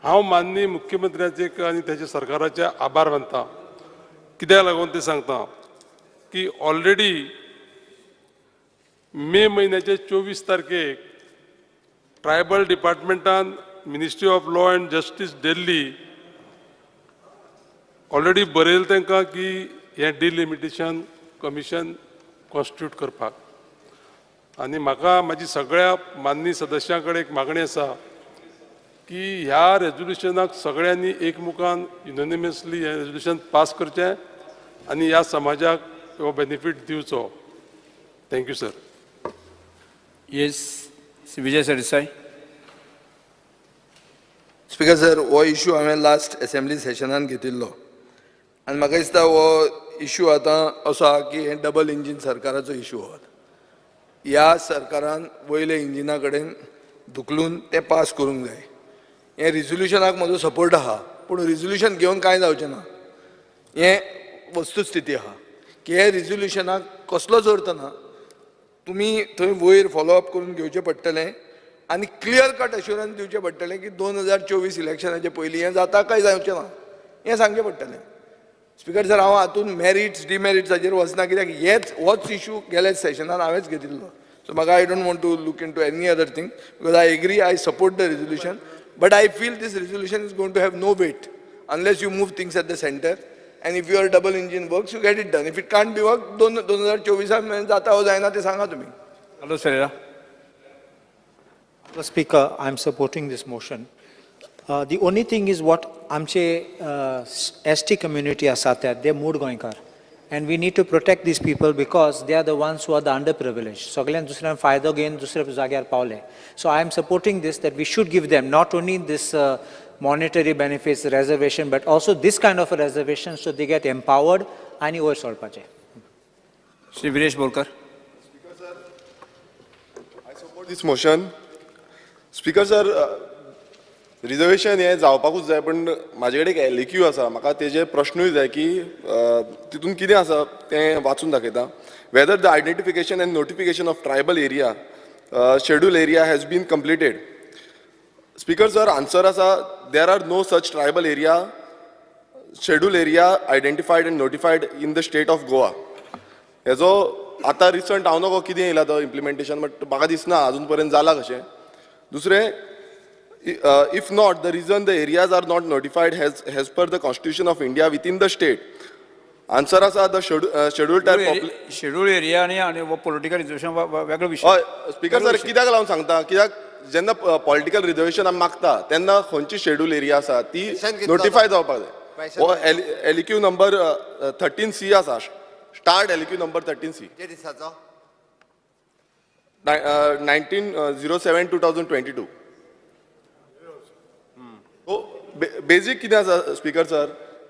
हांव माननीय मुख्यमंत्र्याचे आनी त्याच्या सरकाराचे आभार मानता कित्याक लागून ते सांगता की ऑलरेडी मे महिन्याचे 24 तारखेक ट्रायबल डिपार्टमेंटान ministry of law and justice Delhi already बरयलें तांकां की हें डिलिमिटेशन कमिशन कॉन्स्टिट्यूट करपाक आनी म्हाका म्हाजी सगळ्या माननीय सदस्यां कडेन एक मागणी आसा की ह्या रेजोल्युशनाक सगळ्यांनी एकमुखान युनॅनिमसली हें रेजोल्युशन पास करचें आनी ह्या समाजाक हो बेनिफीट दिवचो. Thank you sir. Yes Vijay Sardesai. Speaker sir हो इश्यू हांवें लास्ट असेंब्ली सेशनान घेतिल्लो आनी म्हाका दिसता हो इश्यू आतां असो आहा की हें डबल इंजीन सरकाराचो इश्यू आहा. ह्या सरकारान वयले इंजिना कडेन धुकलून तें पास करूंक जाय. हें रिजोल्युशनाक म्हजो सपोर्ट आहा पूण रिजोल्युशन घेवन कांय जावचें ना. हें वस्तुस्थिती आहा की हे रिजोल्युशनाक कसलोच अर्थ ना. तुमी थंय वयर फॉलोअप करून घेवचें पडटलें आनी क्लियर कट अश्युरन्स दिवचें पडटलें की 2024 इलेक्शनाचे पयलीं हें जाता काय जावचें ना हें सांगचें पडटलें. स्पीकर सर हांव हातूंत मेरिट्स डिमेरिट्साचेर वचना कित्याक होच इश्यू गेल्या सेशनान हांवेंच घेतिल्लो. सो म्हाका I don't want to look into any other thing because I agree I support the resolution but I feel this resolution is going to have no weight unless you move things at the centre and if your double engine works you get it done. If it can't be worked 2024 जाता हो जायना ते सांगा तुम्ही. Carlos Ferreira. Speaker, I am supporting this motion. The only thing is what आमचे ST community आसा ते mood गोंयकार and we need to protect these people because they are the ones who are the underprivileged. सगळ्यान दुसऱ्यान फायदो घेवन दुसऱ्या जाग्यार पावले. So I am supporting this, that we should give them not only this monetary benefits, reservation, but also this kind of a reservation so they get empowered आणि वयर सरपाचे. Shri Viresh Borkar. support this motion. Speaker sir, reservation हे जावपाकूच जाय, पण म्हाजे कडेन एक एलक्यू आसा, म्हाका तेजे प्रश्नूय जाय की तितून कितें आसा तें वाचून दाखयता. Whether the identification and notification of tribal area schedule area has been completed. Speaker sir, answer आसा there are no such tribal area schedule area identified and notified in the state of Goa. हेजो आतां recent हांव नगो कितें येयला तो implementation, but म्हाका दिसना अजून पर्यंत जाला कशें. दुसरें, if not, the reason the areas are not notified as per the Constitution of India within the state. Answer asa the scheduled type population. Schedule area आणि पॉलिटिकल रिजर्वेशन वेगळो विषय. हय स्पीकर सर, कित्याक लागून सांगता, कित्याक जेन्ना पॉलिटिकल रिजर्वेशन आमी मागता तेन्ना खंयची शेड्यूल एरिया आसा ती नोटिफाय जावपाक जाय. हो एलक्यू नंबर 13C आसा, स्टार्ट एलक्यू नंबर 13C. 1907-2022. बेजीक कितें आसा स्पीकर सर,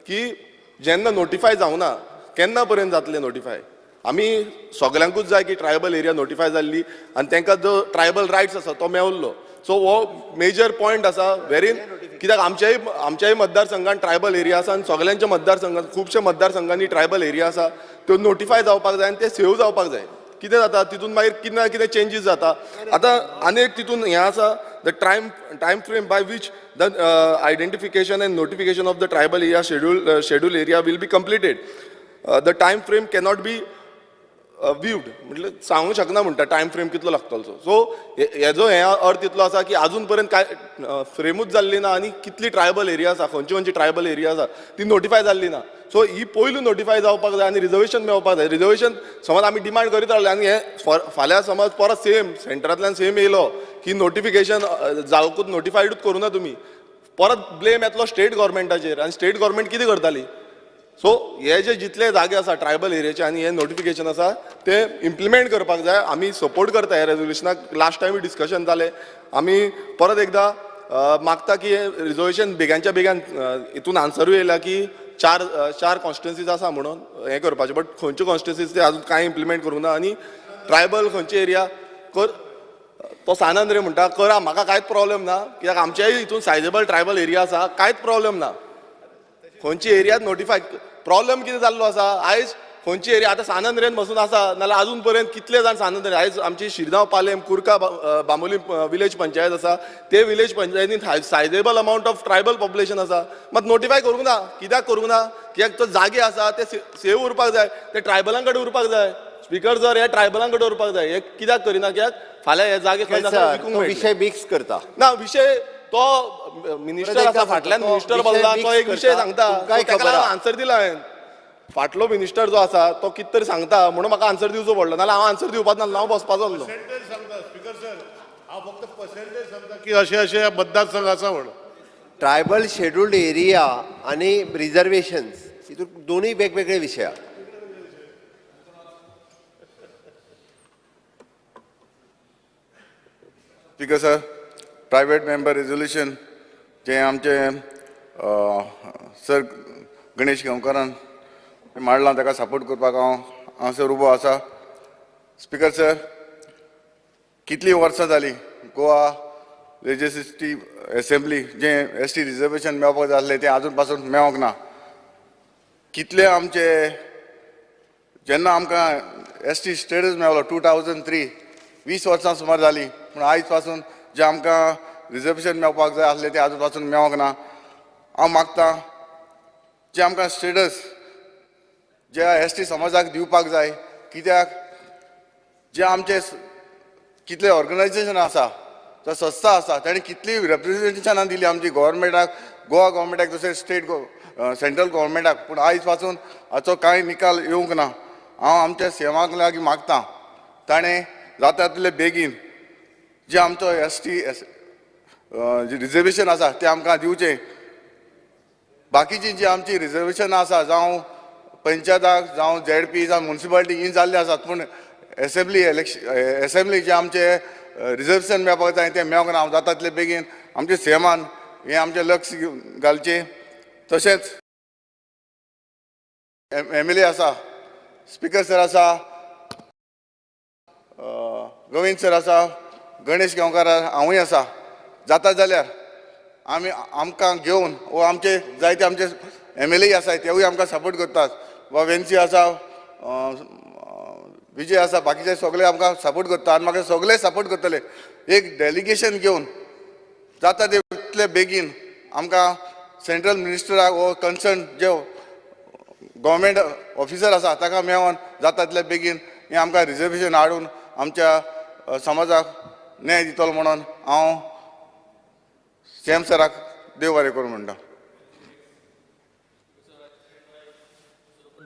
की जेन्ना नोटिफाय जावना केन्ना पर्यंत जातले नोटिफाय. आमी सगल्यांकूच जाय की ट्रायबल एरिया नोटिफाय जाल्ली आनी तांकां जो ट्रायबल रायट्स आसा तो मेवल्लो. सो हो मेजर पॉयंट आसा वेरीन, कित्याक आमच्याय मतदारसंघात ट्रायबल एरिया आसा आनी सगल्यांच्या मतदारसंघात खुबशे मतदारसंघांनी ट्रायबल एरिया आसा त्यो नोटिफाय जावपाक जाय आनी ते सेव जावपाक जाय. कितें जाता तितून मागीर कितें ना कितें चेंजीस जाता. आतां आनी एक तितून हें आसा, the time frame by which the identification and notification of the tribal area schedule area will be completed. The time frame cannot be viewed. म्हणजे सांगू शकना म्हणटा टायम फ्रेम कितलो लागतलो. सो हेजो हे अर्थ इतलो आसा की अजून पर्यंत काय फ्रेमूच जाल्ली ना आनी कितली ट्रायबल एरिया आसा, खंयची ट्रायबल एरिया आसा ती नोटिफाय जाल्ली ना. सो ही पयलू नोटिफाय जावपाक जाय आनी रिजर्वेशन मेळपाक जाय. रिजर्वेशन समज आमी डिमांड करीत रावले आनी हे फाल्यां समज परत सेम सेंटरांतल्यान सेम येयलो की नोटिफिकेशन जावकूच नोटिफायडूच करूं ना तुमी, परत ब्लेम येतलो स्टेट गव्हर्मेंटाचेर आनी स्टेट गव्हर्मेंट कितें करताली. सो हे जे जितले जागे आसा ट्रायबल एरियाचे आनी हे नोटिफिकेशन आसा ते इम्प्लिमेंट करपाक जाय. आमी सपोर्ट करता हे रेजोल्युशनाक. लास्ट टायम डिस्कशन जालें, आमी परत एकदा मागता की रिजर्वेशन बेगांच्या बेगान हितून आन्सरूय येयला की चार कॉन्स्टिट्युएन्सीज आसा म्हणून हे करपाचे, बट खंयच्यो कॉन्स्टिट्युएन्सीज ते अजून कांय इम्प्लिमेंट करूंक ना. आनी ट्रायबल खंयचे एरिया कर तो सानंद रे म्हणटा करा, म्हाका कांयच प्रॉब्लेम ना, कित्याक आमच्याय हितून सायजेबल ट्रायबल एरिया आसा, कांयच प्रॉब्लेम ना. खंयची एरिया नोटिफाय, प्रॉब्लेम कितें जाल्लो आसा आयज खंयची एरिया आतां सानंद्रेन बसून आसा नाल्यार अजून पर्यंत कितले जाण सानंद्रे. आयज आमची शिरगांव पालेम कुरका बांबोली विलेज पंचायत आसा, ते विलेज पंचायतीन सायजेबल अमावंट ऑफ ट्रायबल पॉप्युलेशन आसा, मात नोटिफाय करूंक ना. कित्याक करूंक ना, कित्याक तो जागे आसा ते सेव उरपाक जाय, ते ट्रायबलां कडेन उरपाक जाय. स्पीकर जर हे ट्रायबलां कडेन उरपाक जाय, हे कित्याक करिना, कित्याक फाल्यां हे जागे खंय विकूंक मेळटले. विषय मिक्स करता ना, विषय तो मिनिस्टर आसा फाटल्यान, मिनिस्टर बोलला तो एक विषय सांगता, ताका आन्सर दिला हांवें. फाटलो मिनिस्टर जो आसा तो कितें तरी सांगता म्हणून म्हाका आन्सर दिवचो पडलो, नाल्यार हांव आन्सर दिवपाक नासलो, हांव बसपाचो आसलो. स्पीकर सर, हांव फक्त पर्सेंटेज सांगता की अशे अशे मतदारसंघ आसा म्हणून. ट्रायबल शेड्यूल्ड एरिया आणि रिझर्वेशन्स हितून दोन्ही वेगवेगळे विशय. Speaker sir, private member resolution जे आमचे सर गणेश गांवकारान मांडलां ताका सपोर्ट करपाक हांव उबो आसा. स्पीकर सर, कितलीं वर्सां जालीं गोवा लेजिस्लेटिव्ह असेंब्ली जे ST रिजर्वेशन मेळपाक जाय आसलें तें आजून पासून मेळोंक ना. कितले आमचे जेन्ना आमकां ST स्टेटस मेळ्ळो 2003, 20 वर्सां सुमार जालीं, पूण आयज पासून जे आमकां रिजर्वेशन मेळपाक जाय आसलें तें आजून पासून मेळोंक ना. हांव मागतां जे आमकां स्टेटस जे ST समाजाक दिवपाक जाय, कित्याक जे आमचे कितले ऑर्गनायजेशन आसा, जो संस्था आसा, तांणी कितली रिप्रेझेंटेशनां दिली आमची गव्हर्मेंटाक, गोवा गव्हर्मेंटाक, दुसरे स्टेट सेंट्रल गव्हर्मेंटाक, पूण आयज पासून हाचो कांय निकाल येवंक ना. हांव आमच्या सेवाक लागीं मागतां ताणें जाता तितले बेगीन जे आमचो ST जे रिजर्वेशन आसा तें आमकां दिवचें. बाकीची जी आमची रिजर्वेशन आसा, जावं पंचायताक जावं ZP जावं म्युनिसिपालिटी ही जाल्ली आसात पूण एसेंब्लीचे आमचे रिजर्वेशन मेळपाक जाय तें मेळोंक ना. हांव जाता तितले बेगीन आमचे सीएमान हें आमचें लक्ष घालचें. तशेंच MLA आसा, स्पीकर सर आसा, गोविंद सर आसा, गणेश गांवकार हांवूय आसा. जाता जाल्यार आमकां घेवन वो आमचे जायते आमचे MLA आसात तेवूय आमकां सपोर्ट करतात. वा वेन्सी आसा, विजय आसा, बाकीचे सगळे आमकां सपोर्ट करता आनी म्हाका सगळे सपोर्ट करतले. एक डेलिगेशन घेवन जाता तितले बेगीन आमकां सेंट्रल मिनिस्टराक वो कन्सर्न जे गव्हर्मेंट ऑफिसर आसा ताका मेळोन जाता तितले बेगीन हें आमकां रिजर्वेशन हाडून आमच्या समाजाक न्याय दितलो म्हणून हांव CM सराक देव बरें करूं म्हणटा.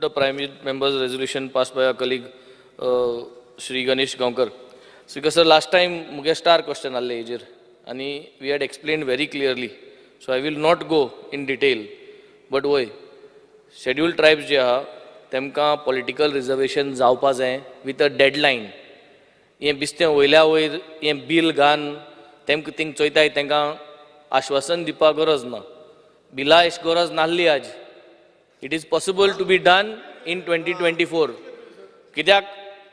The Prime Member's resolution passed by our colleague Shri Ganesh Gaonkar. Because last time muge star question alle hejer and we had explained very clearly. So I will not go in detail. But why? Scheduled tribes je aha temka political reservation जावपा जाय with a deadline. हे बिस्तें वयल्या वयर हें bill घान तेमकां thing चोयताय तांकां आश्वासन दिवपाक गरज ना. बिला एश गरज नासली आज. It is possible to be done in 2024. कित्याक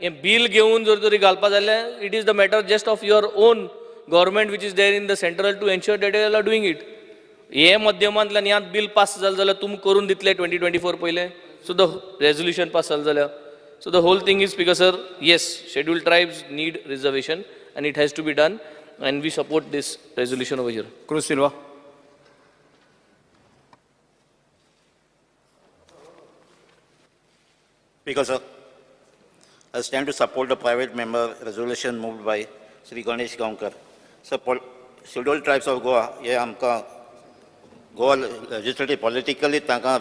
हें बिल घेवन जर तरी घालपा जाल्यार it is the matter just of your own government which is there in the central to ensure that they are doing it. हे मध्यमांतल्यान ह्यात बिल पास जालें जाल्यार तुमी करून दितले 2024 पयले. So the resolution pass जालें जाल्यार. So the whole thing is, Speaker sir, yes, scheduled tribes need reservation and it has to be done and we support this resolution over here. Cruz Silva. Speaker sir, I stand to support the private member resolution moved by Shri Ganesh Gaonkar. So, scheduled tribes of Goa, हे आमकां Goa legislative politically तांकां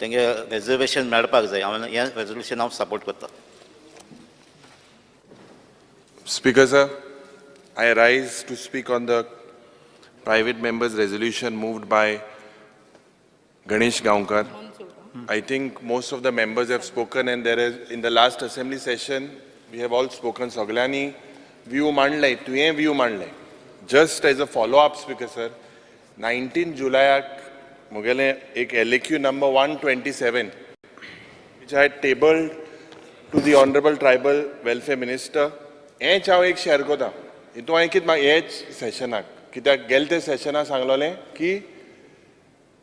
तेंगे reservation मेळपाक जाय. हांव हें resolution हांव support करता. Speaker sir, I rise to speak on the private members resolution moved by Ganesh Gaonkar. I think most of the members have spoken and there is, in the last assembly session, we have all spoken. Soglani view mandlay, tuye view mandlay. Just as a follow-up, Speaker sir, 19 July mugele ek LAQ number 127, which I had tabled to the Honorable Tribal Welfare Minister. हेच हांव एक share करता. हितून हांवें कितें म्हाका हेच सेशनाक कित्याक गेले ते सेशनाक सांगलोलें की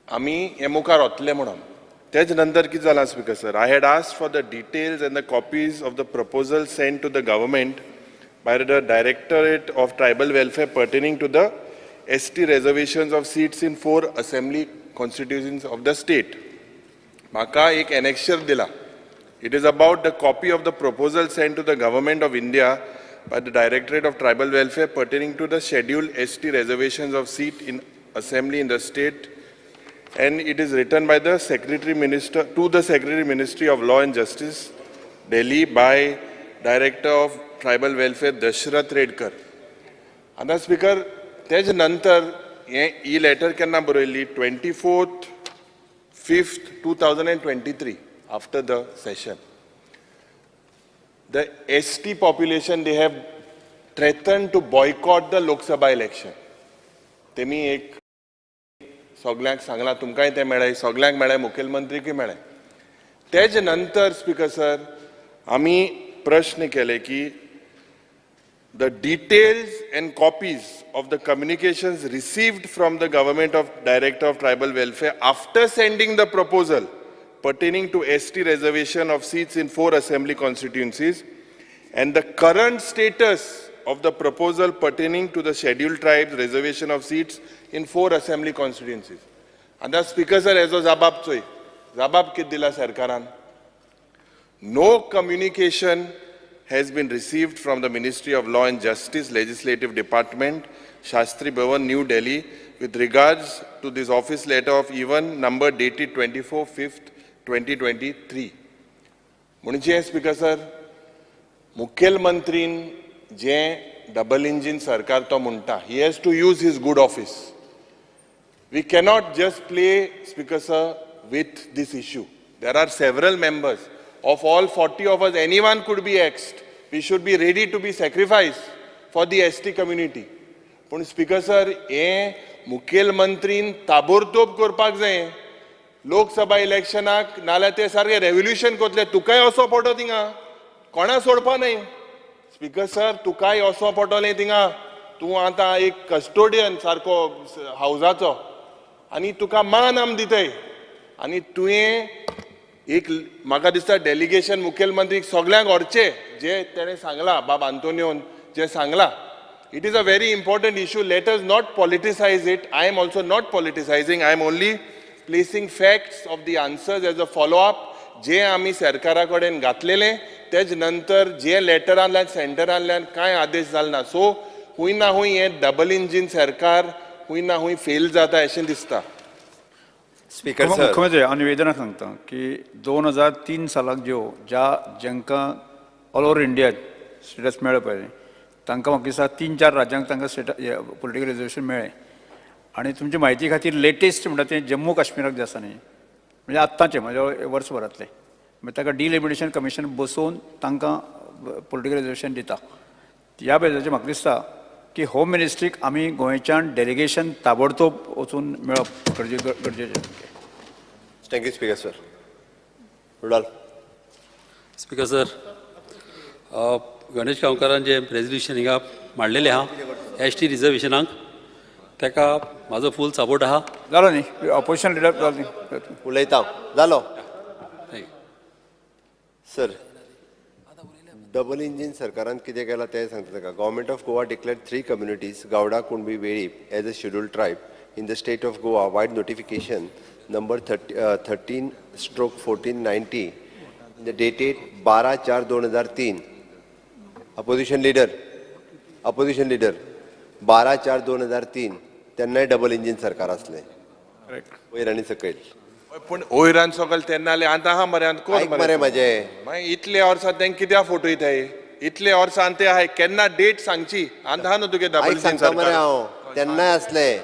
आमी हे मुखार वतले म्हणून. तेच नंतर कितें जालां speaker sir, I had asked for the details and the copies of the proposal sent to the government by the Directorate of Tribal Welfare pertaining to the ST reservations of seats in 4 assembly constituencies of the state. म्हाका एक annexure दिला. It is about the copy of the proposal sent to the Government of India by the Directorate of Tribal Welfare pertaining to the scheduled ST reservations of seat in assembly in the state, and it is written by the Secretary Minister to the Secretary Ministry of Law and Justice, Delhi, by Director of Tribal Welfare Dashrath Redkar. And the Speaker, तेज नंतर ही letter केन्ना बरयल्ली 24th 5th 2023 after the session. The ST population, they have threatened to boycott the Lok Sabha election. तेमी एक सगळ्यांक सांगला, तुमकांय ते मेळ्ळें, सगळ्यांक मेळ्ळें, मुखेलमंत्रीकय मेळ्ळें. तेज नंतर स्पीकर सर आमी प्रश्न केले की the details and copies of the communications received from the Government of Director of Tribal Welfare after sending the proposal pertaining to ST reservation of seats in 4 assembly constituencies and the current status of the proposal pertaining to the scheduled tribes reservation of seats in 4 assembly constituencies. And the Speaker sir, as a Zabab Choi, Zabab kit dila sarkaran. No communication has been received from the Ministry of Law and Justice Legislative Department, Shastri Bhavan, New Delhi, with regards to this office letter of even number dated 24/5/2023. म्हणजे speaker sir, मुखेलमंत्रीन जे double engine सरकार तो म्हणटा, he has to use his good office. We cannot just play, Speaker sir, with this issue. There are several members. Of all 40 of us, anyone could be axed. We should be ready to be sacrificed for the ST community. पण speaker sir, हे मुखेलमंत्रीन ताबडतोब करपाक जाय. लोकसभा इलेक्शनाक नाल्यार ते सारखे revolution करतले. तुकाय असो पडो थिंगा, कोणा सोडपा न्हय. स्पीकर सर, तुकाय असो पडटलें थिंगा. तूं आतां एक कस्टोडियन सारको हावजाचो आनी तुका मान आम दिताय. आनी तुवें एक म्हाका दिसता डेलिगेशन मुखेलमंत्रीक सगळ्यांक व्हरचे, जे तेणें सांगलां, बाब आंतोनियोन जे सांगलां. It is a very important issue. Let us not politicize it. I am also not politicizing. I am only placing facts of the answers as a follow-up. जे आमी सरकारा कडेन घातलेले तेज नंतर जे लेटरांतल्यान सेंटरांतल्यान कांय आदेश जाले ना. सो खूंय ना खूंय हें डबल इंजीन सरकार खूंय ना खूंय फेल जाता अशें दिसता. स्पीकर सर, मुख्यमंत्री हांव निवेदनाक सांगता की 2003 सालाक ज्या जांकां ऑल ओव्हर इंडिया स्टेटस मेळ्ळें पळय, तांकां म्हाका दिसता 3-4 राज्यांक तांकां पॉलिटिकल रिजर्वेशन मेळ्ळें. आनी तुमचे म्हायती खातीर लेटेस्ट म्हणटा तें जम्मू काश्मीराक जे आसा न्ही, म्हणजे आत्तांचें म्हणजे वर्सभरांतलें, मागीर ताका डिलिमिटेशन कमिशन बसोवन तांकां पॉलिटिकल रिजर्वेशन दिता. ह्या बेजाचेर म्हाका दिसता की होम मिनिस्ट्रीक आमी गोंयच्यान डेलिगेशन ताबडतोब वचून मेळप गरजेचें. Thank you speaker sir. रुडाल. स्पीकर सर, गणेश गांवकारान जे रेजल्युशन हिंगा मांडलेलें आहा ST रिजर्वेशनाक, ताका म्हाजो फूल सपोर्ट आहा. जालो न्ही, ऑपोजिशन लिडर जालो न्ही. उलयता जालो. सर, डबल इंजीन सरकारान कितें केलां तें सांगता ताका. Government of Goa declared 3 communities, गावडा, Kunbi, Velip as a scheduled tribe in the state of Goa. Wide notification number 13/1490 dated 12/4/2003. Opposition leader 12/4/2003. तेन्नाय डबल इंजीन सरकार असलें वयर आनी सकयल. पण ओयरान सकयल तेन्ना आतां आहा मरे, कोण मरे म्हाजे मागीर इतले वर्सां तेंक कित्याक फोटयताय? इतले वर्सां ते आहाय, केन्ना डेट सांगची. आतां आहा न्हू तुगे डबल इंजीन सांगता मरे सरकार. हांव, तेन्नाय असलें.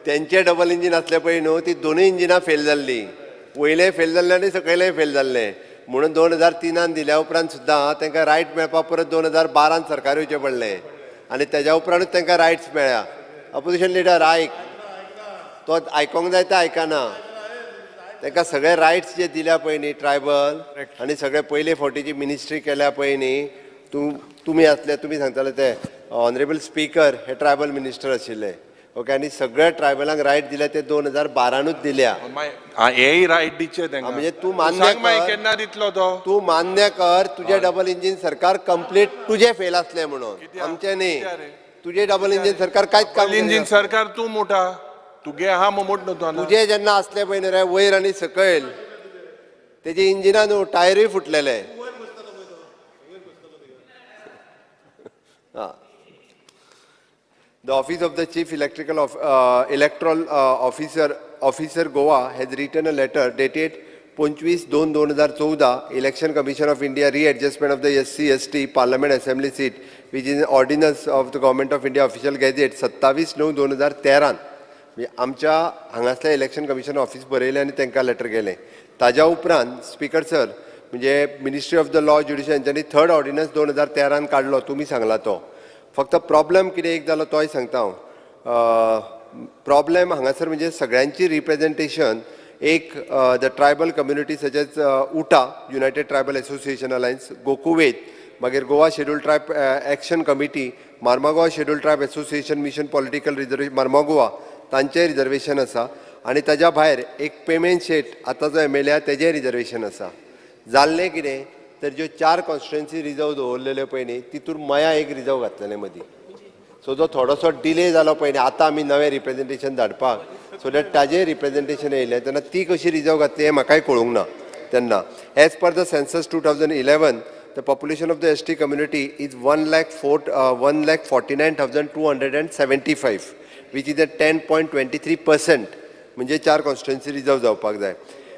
तेंचे डबल इंजीन असले पळय न्हू, ती दोनूय इंजिनां फेल जाल्ली. वयलेय फेल जाल्लें आनी सकयलेय फेल जाल्लें. म्हणून 2003 दिल्या उपरांत सुद्दां तांकां रायट मेळपाक परत 2012 सरकार येवचें पडलें आनी तेज्या उपरांतूच तांकां रायट्स मेळ्ळ्या. अपोजिशन लिडर आयक, तो आयकोंक जाय तें आयकना. तांकां सगळे रायट्स जे दिल्या पळय न्ही ट्रायबल, आनी सगळे पयले फावटीची मिनिस्ट्री केल्या पळय न्ही, तुमी आसले, तुमी सांगताले ते ऑनरेबल स्पीकर हे ट्रायबल मिनिस्टर आशिल्ले. ओके, आनी सगळ्या ट्रायबलांक रायट दिल्या ते 2012 दिल्या. हेय रायट दिचे तेंकां. म्हणजे तू मान्य कर, केन्ना दितलो तो? तू मान्य कर तुझे डबल इंजिन सरकार कंप्लीट तुझे फेल असले म्हणून. आमचे न्ही, तुझे डबल इंजिन सरकार कांयच काम डबल इंजीन सरकार तूं मोठा, तुगे आहा मोठ न्हू. तुझे जेन्ना असले पळय न्ही रे वयर आनी सकयल, तेजे इंजिनान न्हू टायरूय फुटलेले. The Office of the Chief Electoral Officer Goa has written a letter dated 25/2/2014, Election Commission of India readjustment of the SC/ST Parliament Assembly seat, which is an ordinance of the Government of India official gazette 27/9/2013. म्हणजे आमच्या हांगासल्या election commission office बरयलें आनी तांकां letter गेलें. ताज्या उपरांत speaker sir, म्हणजे ministry of the law judiciary यांच्यानी 3rd ऑर्डिनन्स 2013 काडलो, तुमी सांगला तो. फक्त प्रॉब्लेम कितें एक जालो तोय सांगता हांव. प्रॉब्लेम हांगासर म्हणजे सगळ्यांची रिप्रेझेंटेशन एक the tribal community such as उटा, युनायटेड ट्रायबल एसोसिएशन अलायन्स, गोकुवेत, मागीर Goa scheduled tribe action committee, Marmagoa scheduled tribe association mission political reservation Marmagoa, तांचें रिजर्वेशन आसा. आनी ताज्या भायर एक पेमेंट शेट आतां जो MLA आहा तेजें रिजर्वेशन आसा. जाल्लें कितें तर ज्यो 4 कॉन्स्टिट्युएन्सी रिजर्व दवरलेल्यो पळय न्ही, तितून मया एक रिजर्व घातलेलें मदीं. सो जो थोडोसो डिले जालो पळय न्ही, आतां आमी नवें रिप्रेझेंटेशन धाडपाक, सो दॅट ताजें रिप्रेझेंटेशन येयलें तेन्ना ती कशी रिजर्व घातली हें म्हाकाय कळूंक ना तेन्ना. As per the census 2011, the population of the ST community is 1,49,275, which is a 10.23%. म्हणजे 4 कॉन्स्टिट्युएन्सी रिजर्व जावपाक जाय.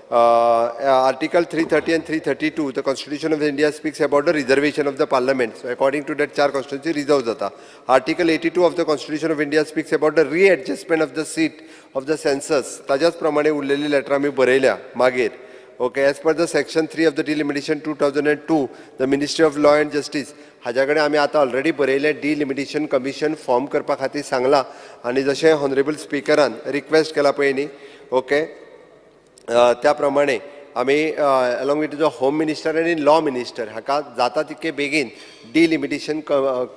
Article 330 and 332, the Constitution of India speaks about the reservation of the Parliament. So according to that, 4 constituency reserve jata. Article 82 of the Constitution of India speaks about the readjustment of the seat of the census. ताज्याच प्रमाणे उरलेली letter आमी बरयल्या मागीर. Okay, as per the section 3 of the delimitation 2002, the Ministry of Law and Justice हाज्या कडेन आमी आतां already बरयले delimitation commission form करपा खातीर सांगला आनी जशें हॉनरेबल स्पिकरान रिक्वेस्ट केला पळय न्ही, ओके, त्या प्रमाणे आमी along with the home minister आनी लॉ मिनिस्टर हाका जाता तितके बेगीन डिलिमिटेशन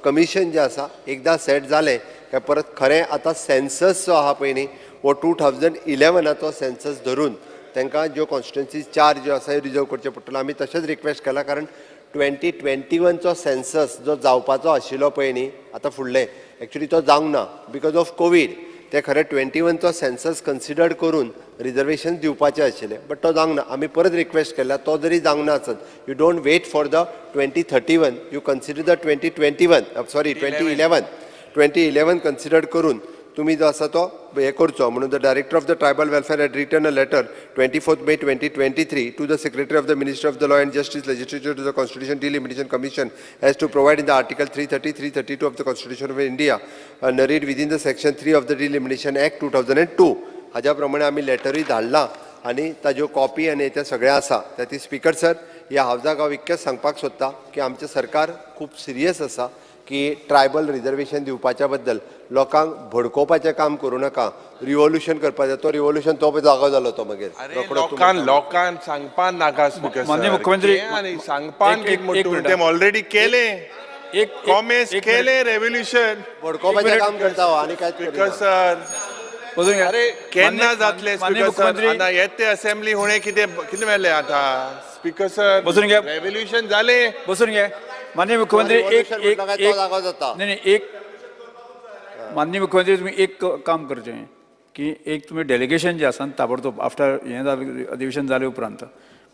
कमिशन जे आसा एकदां सेट जालें काय परत खरें आतां सेन्सस जो आहा पळय न्ही वो 2011चो सेन्सस धरून तांकां ज्यो कॉन्स्टिट्युएन्सीज 4 ज्यो आसा रिजर्व करचे पडटलो. आमी तशेंच रिक्वेस्ट केला कारण 2021चो सेन्सस जो जावपाचो आशिल्लो पळय न्ही आतां फुडले एक्चुली तो जावंक ना बिकॉज ऑफ कोवीड. ते खरें 21चो सेन्सस कन्सिडर्ड करून रिजर्वेशन दिवपाचें आशिल्लें बट तो जावंक ना. आमी परत रिक्वेस्ट केल्या तो जरी जावंक ना आसत you don't wait for the 2031, you consider the 2011 considered करून तुम्ही जो आसा तो हे करचो म्हणून the director of the tribal welfare had written a letter 24 May 2023 to the secretary of the ministry of the law and justice legislature to the constitution delimitation commission as to provide in the article 330, 332 of the constitution of India and read within the section 3 of the delimitation act 2002. हाज्या प्रमाणे आमी लेटरूय धाडला आनी ताज्यो copy आनी ते सगळें आसा. ती स्पीकर सर, ह्या हावजाक हांव इतकेंच सांगपाक सोदतां की आमचें सरकार खूब सिरियस आसा की ट्रायबल रिजर्वेशन दिवपाच्या बद्दल लोकांक भडकोवपाचें काम करूं नाका, रिवॉल्युशन करपाचें. तो रिवॉल्युशन तो जागो जालो तो मागीर लोकांक सांगपाक नाका स्पीकर माननीय मुख्यमंत्री आनी सांगपाक ते ऑलरेडी केले कॉमेस केले रेव्होल्युशन भडकोवपाचें काम करता आनी काय स्पीकर सर. अरे केन्ना जातले स्पीकर सर? आतां येते असेंब्ली होणे कितें कितें मेळ्ळें आतां स्पीकर सर? बसून घ्या. रेव्होल्युशन जाले. बसून घ्या. माननीय मुख्यमंत्री एक माननीय मुख्यमंत्री तुम्ही एक काम करचें की एक तुम्ही डेलिगेशन जे आसा ताबडतोब आफ्टर हें अधिवेशन जाले उपरांत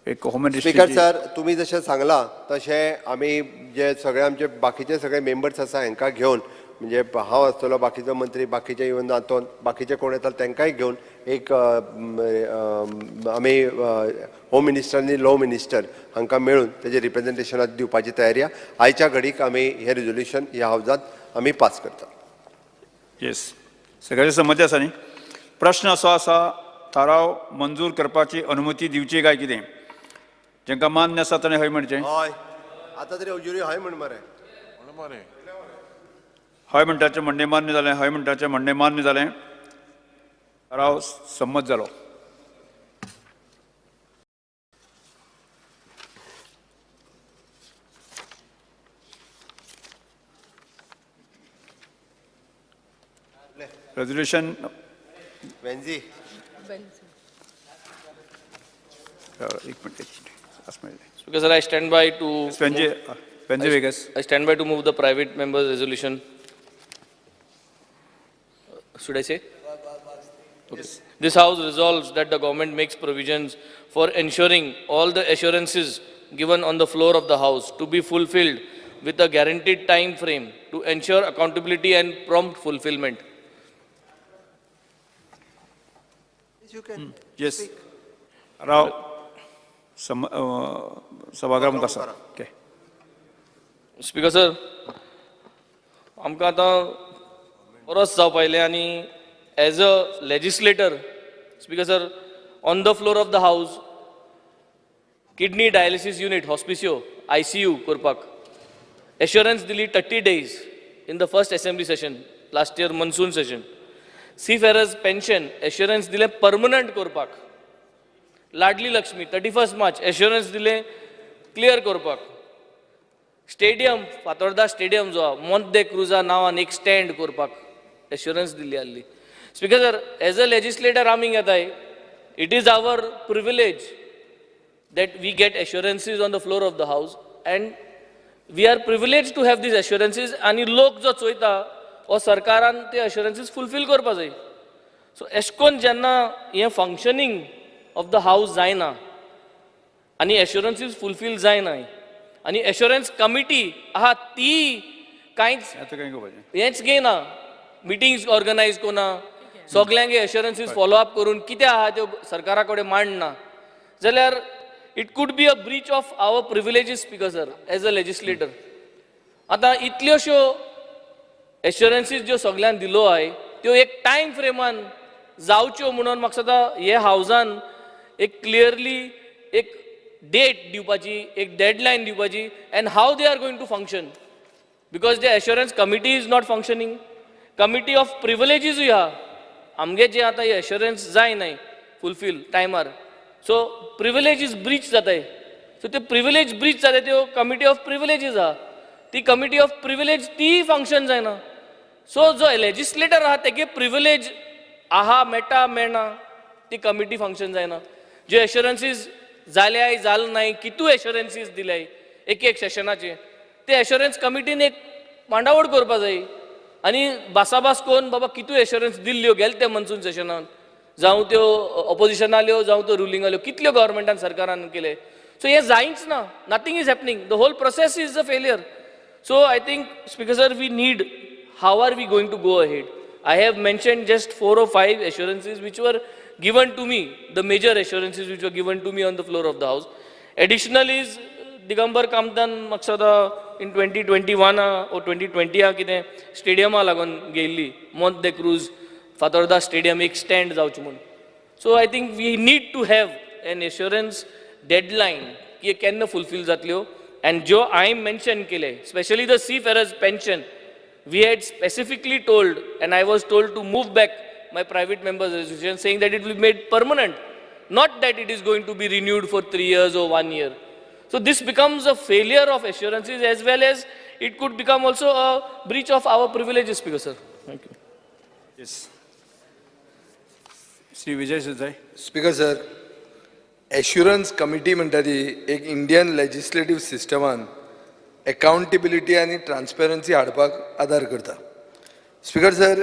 एक होम स्पीकर सर, तुम्ही जशें सांगला तशें आमी जे सगळे आमचे बाकीचे सगळे मेंबर्स आसा हांकां घेवन म्हणजे हांव आसतलो, बाकीचो मंत्री, बाकीचे इवन हातून बाकीचे कोण येता तांकांय घेवन एक आमी होम मिनिस्टर आनी लॉ मिनिस्टर हांकां मेळून तेजे रिप्रेझेंटेशन दिवपाची तयारी आहा. आयच्या घडीक आमी हे रिजोल्युशन ह्या हावजांत आमी पास करता. येस, सगळ्याची संमती आसा न्ही. प्रश्न असो आसा, थाराव मंजूर करपाची अनुमती दिवची काय कितें? जेंकां मान्य आसा ताणें हय म्हणचें. हय, आतां तरी अजुरी हय म्हण मरे. हय म्हणटाचें म्हणणें मान्य जालें. हय म्हणटाचें म्हणणें मान्य जालें. थाराव संमत जालो. रेजोल्युशन वेंजी एक minute. Speaker sir, I stand by to I stand by to move the private member's resolution. Should I say? Okay. This House resolves that the government makes provisions for ensuring all the assurances given on the floor of the House to be fulfilled with a guaranteed time frame to ensure accountability and prompt fulfillment. Yes. राव सभागृह मुखार. Okay. Speaker sir, आमकां आतां परस जावपा आयलें आनी as a legislator speaker sir on the floor of the house kidney dialysis unit Hospicio ICU करपाक assurance दिली 30 days in the first assembly session last year monsoon session. Seafarers pension assurance दिले permanent करपाक. Ladli Laxmi 31 March assurance दिले clear करपाक. Stadium Fatorda stadium जो आहा मोंते क्रुजा नांवान एक स्टँड करपाक एश्युरन्स दिल्ली आसली. Speaker sir, as a legislator आमी घेताय, it is our privilege that we get assurances on the floor of the house and we are privileged to have these assurances आणि लोक जो चोयता हो सरकारान ते assurances fulfill करपा जाय. सो एशकोन जेन्ना हे फंक्शनिंग ऑफ द हाऊस जायना आनी assurances fulfill जायना आनी assurance कमिटी आहा ती कांयच हेंच घेयना, मिटिंग्स ऑर्गनायज कोना, सगल्यांगे assurances फॉलो अप करून कितें आहा त्यो सरकारा कडेन मांडना. जाल्यार it could be a breach of our privileges speaker sir as a legislator. आतां इतल्योश्यो एश्युरन्सीस ज्यो सगळ्यांक दिलो हाय त्यो एक टायम फ्रेमान जावच्यो म्हणून म्हाका सदां हे हावजान एक क्लियरली एक डेट दिवपाची, एक डेडलायन दिवपाची, and how they are going to function. Because the assurance committee is not functioning. Committee of प्रिविलेजीसूय आहा. आमगे जे आतां हे एश्युरन्स जायनाय फुलफील टायमार, सो प्रिविलेजीस ब्रीच जाताय. सो ते प्रिविलेज ब्रीच जाताय त्यो कमिटी ऑफ प्रिविलेजीस आहा. ती कमिटी ऑफ प्रिविलेज ती फंक्शन जायना. सो जो लेजिस्लेटर आहा तेगे प्रिविलेज आहा मेळटा मेळना ती कमिटी फंक्शन जायना. ज्यो एश्युरन्सीस जाल्याय जाल नाय, कितू एश्युरन्सीस दिल्याय एक सेशनाचे, ते एश्युरन्स कमिटीन एक मांडावळ करपा जाय आनी बासाबास कोन्न बाबा कितू एश्युरन्स दिल्ल्यो गेले ते मनसून सेशनान, जावं त्यो ऑपोजिशनाल्यो जावं त्यो रुलिंगाल्यो, कितल्यो गव्हर्मेंटान सरकारान केले. सो हे जायच ना. Nothing is happening. The whole process is a failure. So I think, Speaker sir, we need, how are we going to go ahead? I have mentioned just 4 or 5 assurances which were given to me, the major assurances which were given to me on the floor of the House. Additional is, Digambar Kamdan Maksada in 2021 or 2020 kide stadium lagun geilli, Mont de Cruz, Fatorda Stadium extend jawchu mun. So I think we need to have an assurance deadline ki kenna fulfill jatlyo. And जो I mentioned केले, especially the seafarers pension, we had specifically told, and I was told to move back my private members' resolution, saying that it will be made permanent, not that it is going to be renewed for 3 years or 1 year. So this becomes a failure of assurances, as well as it could become also a breach of our privileges, Speaker sir. Thank you. Yes. Sri Vijay Sujai. Speaker sir, assurance committee म्हणटा ती एक Indian legislative सिस्टमान accountability आनी transparency हाडपाक आदार करता. Speaker sir,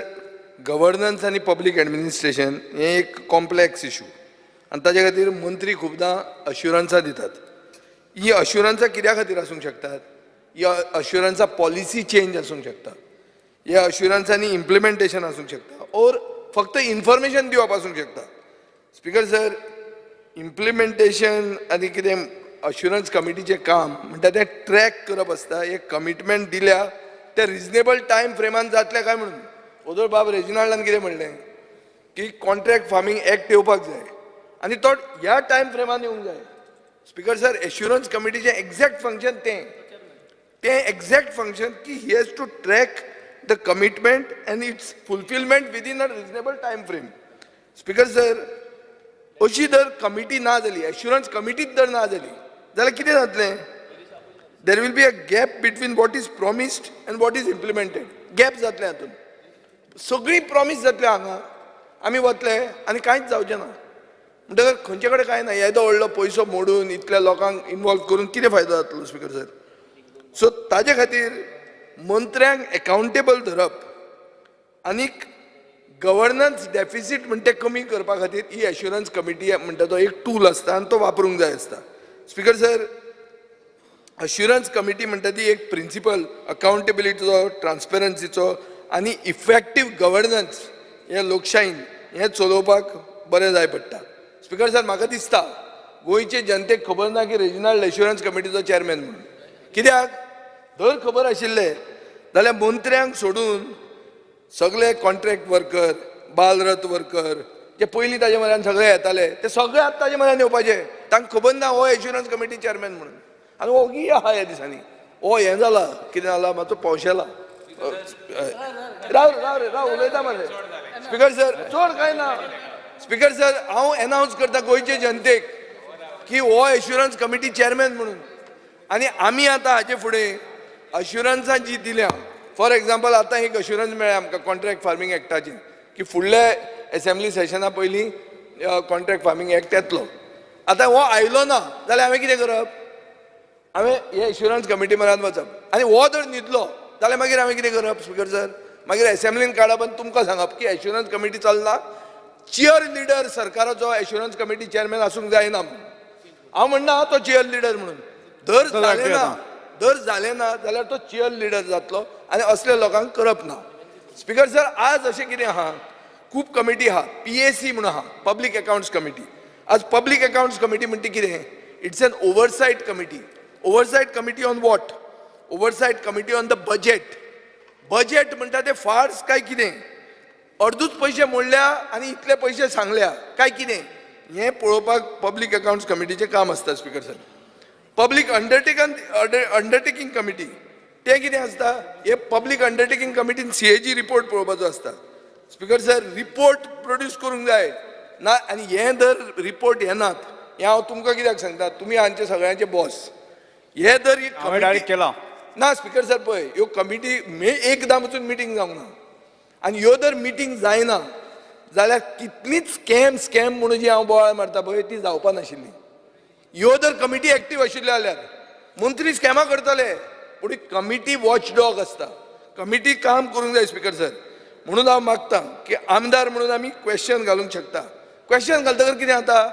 governance आनी public administration हें एक कॉम्प्लेक्स इशू आनी ताचे खातीर मंत्री खुबदां अश्युरन्सां दितात. ही अश्युरन्सां कित्या खातीर आसूंक शकतात? ही अश्युरन्सां पॉलिसी चेंज आसूंक शकता, ह्या अश्युरन्सांनी इम्प्लिमेंटेशन आसूंक शकता, ओर फक्त इन्फॉर्मेशन दिवप आसूंक शकता. स्पीकर सर, इम्प्लिमेंटेशन आनी कितें अश्युरन्स कमिटीचें काम म्हणटा तें ट्रॅक करप आसता. एक कमिटमेंट दिल्या ते रिजनेबल टायम फ्रेमान जातलें काय म्हणून. ओदोळ बाब रेजिनाल्डान कितें म्हणलें की कॉन्ट्रॅक्ट फार्मींग एक्ट येवपाक जाय आनी तो ह्या टायम फ्रेमान येवंक जाय. स्पीकर सर, एश्युरन्स कमिटीचें एक्झॅक्ट फंक्शन तें एक्झॅक्ट फंक्शन की he has to track the commitment and its fulfilment within a reasonable time frame. Speaker sir, अशी जर कमिटी ना जाली, एश्युरन्स कमिटीच जर ना जाली जाल्यार कितें जातलें? There will be a gap between what is promised and what is implemented. Gap जातलें हातून. सगळी प्रॉमिस जातले हांगा, आमी वतले आनी कांयच जावचें ना. म्हणटकच खंयचे कडेन कांय ना. येदो व्हडलो पयसो मोडून इतल्या लोकांक इनवॉल्व करून कितें फायदो जातलो स्पीकर सर? सो ताजे खातीर मंत्र्यांक एकावंटेबल धरप आनीक गव्हर्नन्स डेफिसीट म्हणटा तें कमी करपा खातीर ही एश्युरन्स कमिटी म्हणटा तो एक टूल आसता आनी तो वापरूंक जाय आसता. स्पीकर सर, अश्युरन्स कमिटी म्हणटा ती एक प्रिंसिपल अकाउंटेबिलिटीचो, ट्रान्सपेरन्सीचो आनी इफेक्टीव गव्हर्नन्स हे लोकशायेन हें चलोवपाक बरें जाय पडटा. स्पीकर सर, म्हाका दिसता गोंयचे जनतेक खबर ना की रेजिनाल्ड एश्युरन्स कमिटीचो चेअरमॅन म्हणून. कित्याक जर खबर आशिल्लें जाल्यार मंत्र्यांक सोडून सगळे कॉन्ट्रॅक्ट वर्कर, बालरथ वर्कर जे पयलीं ताजे म्हऱ्यान सगळे येताले ते सगळे आतां ताजे म्हऱ्यान येवपाचे. तांकां खबर ना हो एश्युरन्स कमिटी चेअरमॅन म्हणून. आनी ओगी आहा ह्या दिसांनी. ओ हें जाला, कितें जाला, मातसो पावशेला. राव उलयता मरे. स्पीकर सर, चड कांय ना. स्पीकर सर, हांव एनावन्स करता गोंयचे जनतेक की हो एश्युरन्स कमिटी चेअरमॅन म्हणून. आनी आमी आतां हाचे फुडें अश्युरन्सां जी दिल्या, फॉर एक्झाम्पल आतां एक अश्युरन्स मेळ्ळें आमकां कॉन्ट्रॅक्ट फार्मींग एक्टाचें की फुडल्या एसेंब्ली सेशना पयलीं कॉन्ट्रॅक्ट फार्मींग एक्ट येतलो. आतां हो आयलो ना जाल्यार हांवें कितें करप? हांवें हे एश्युरन्स कमिटी म्हऱ्यान वचप आनी हो जर न्हिदलो जाल्यार मागीर हांवें कितें करप? स्पीकर सर, मागीर एसेंब्लीन काडप आनी तुमकां सांगप की एश्युरन्स कमिटी चलना, चियर लिडर सरकाराचो एश्युरन्स कमिटी चेअरमॅन आसूंक जायना म्हणून. हांव म्हणना तो चियर लिडर म्हणून. जर जालें ना जाल्यार तो चियर लिडर जातलो आनी असल्या लोकांक करप ना. स्पीकर सर, आज अशें कितें आहा, खूब कमिटी आहा, PAC म्हणून आहा, पब्लीक अकाउंट्स कमिटी. आज पब्लीक अकाउंट्स कमिटी म्हणटा कितें? It's an oversight committee. Oversight committee on what? Oversight committee on the budget. Budget म्हणटा ते फार्स काय कितें? अर्दूच पयशे मोडल्या आनी इतले पयशे सांगल्या काय कितें? हें पळोवपाक पब्लीक अकाउंट्स कमिटीचें काम आसता speaker sir. Public undertaking committee तें कितें आसता? हे पब्लीक अंडरटेकिंग कमिटीन CAG रिपोर्ट पळोवपाचो आसता. स्पीकर सर, रिपोर्ट प्रोड्यूस करूंक जाय ना, आनी हे जर रिपोर्ट येनात, हें हांव तुमकां कित्याक सांगता, तुमी हांचे सगळ्यांचे बॉस. हे जर हांवें डायरेक्ट केला. ना स्पीकर सर, पळय, ह्यो कमिटी एकदां वचून मिटींग जावंक ना, आनी ह्यो जर मिटींग जायना जाल्यार कितलीच स्कॅम म्हणून जी हांव बोवाळ मारता पळय ती जावपा नाशिल्ली. ह्यो जर कमिटी एक्टीव आशिल्ल्यो जाल्यार मंत्री स्कॅमां करतले, पूण कमिटी वॉचडॉग आसता. कमिटी काम करूंक जाय स्पीकर सर. म्हणून हांव मागतां की आमदार म्हणून आमी क्वेश्चन घालूंक शकता. क्वेश्चन घालतकर कितें जाता?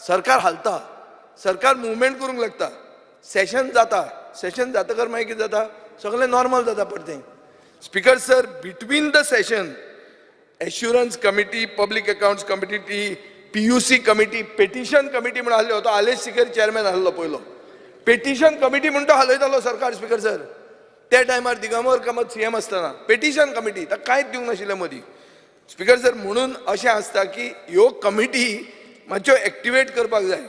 सरकार हालता, सरकार मुवमेंट करूंक लागता. सेशन जाता, सेशन जातकर मागीर कितें जाता? सगळें नॉर्मल जाता परतें. Speaker sir, between the session assurance committee, public accounts committee, PUC committee, petition committee म्हणून आसलो, तो आलेश सिकर चेअरमॅन आसलो पयलो. पेटिशन कमिटी म्हणून तो हालयतालो सरकार स्पीकर सर. त्या टायमार दिगंबर कामत CM आसतना पेटिशन कमिटी ताका कांयच दिवंक नाशिल्लें मदीं. स्पीकर सर, म्हणून अशें आसता की ह्यो कमिटी मातश्यो एक्टिवेट करपाक जाय.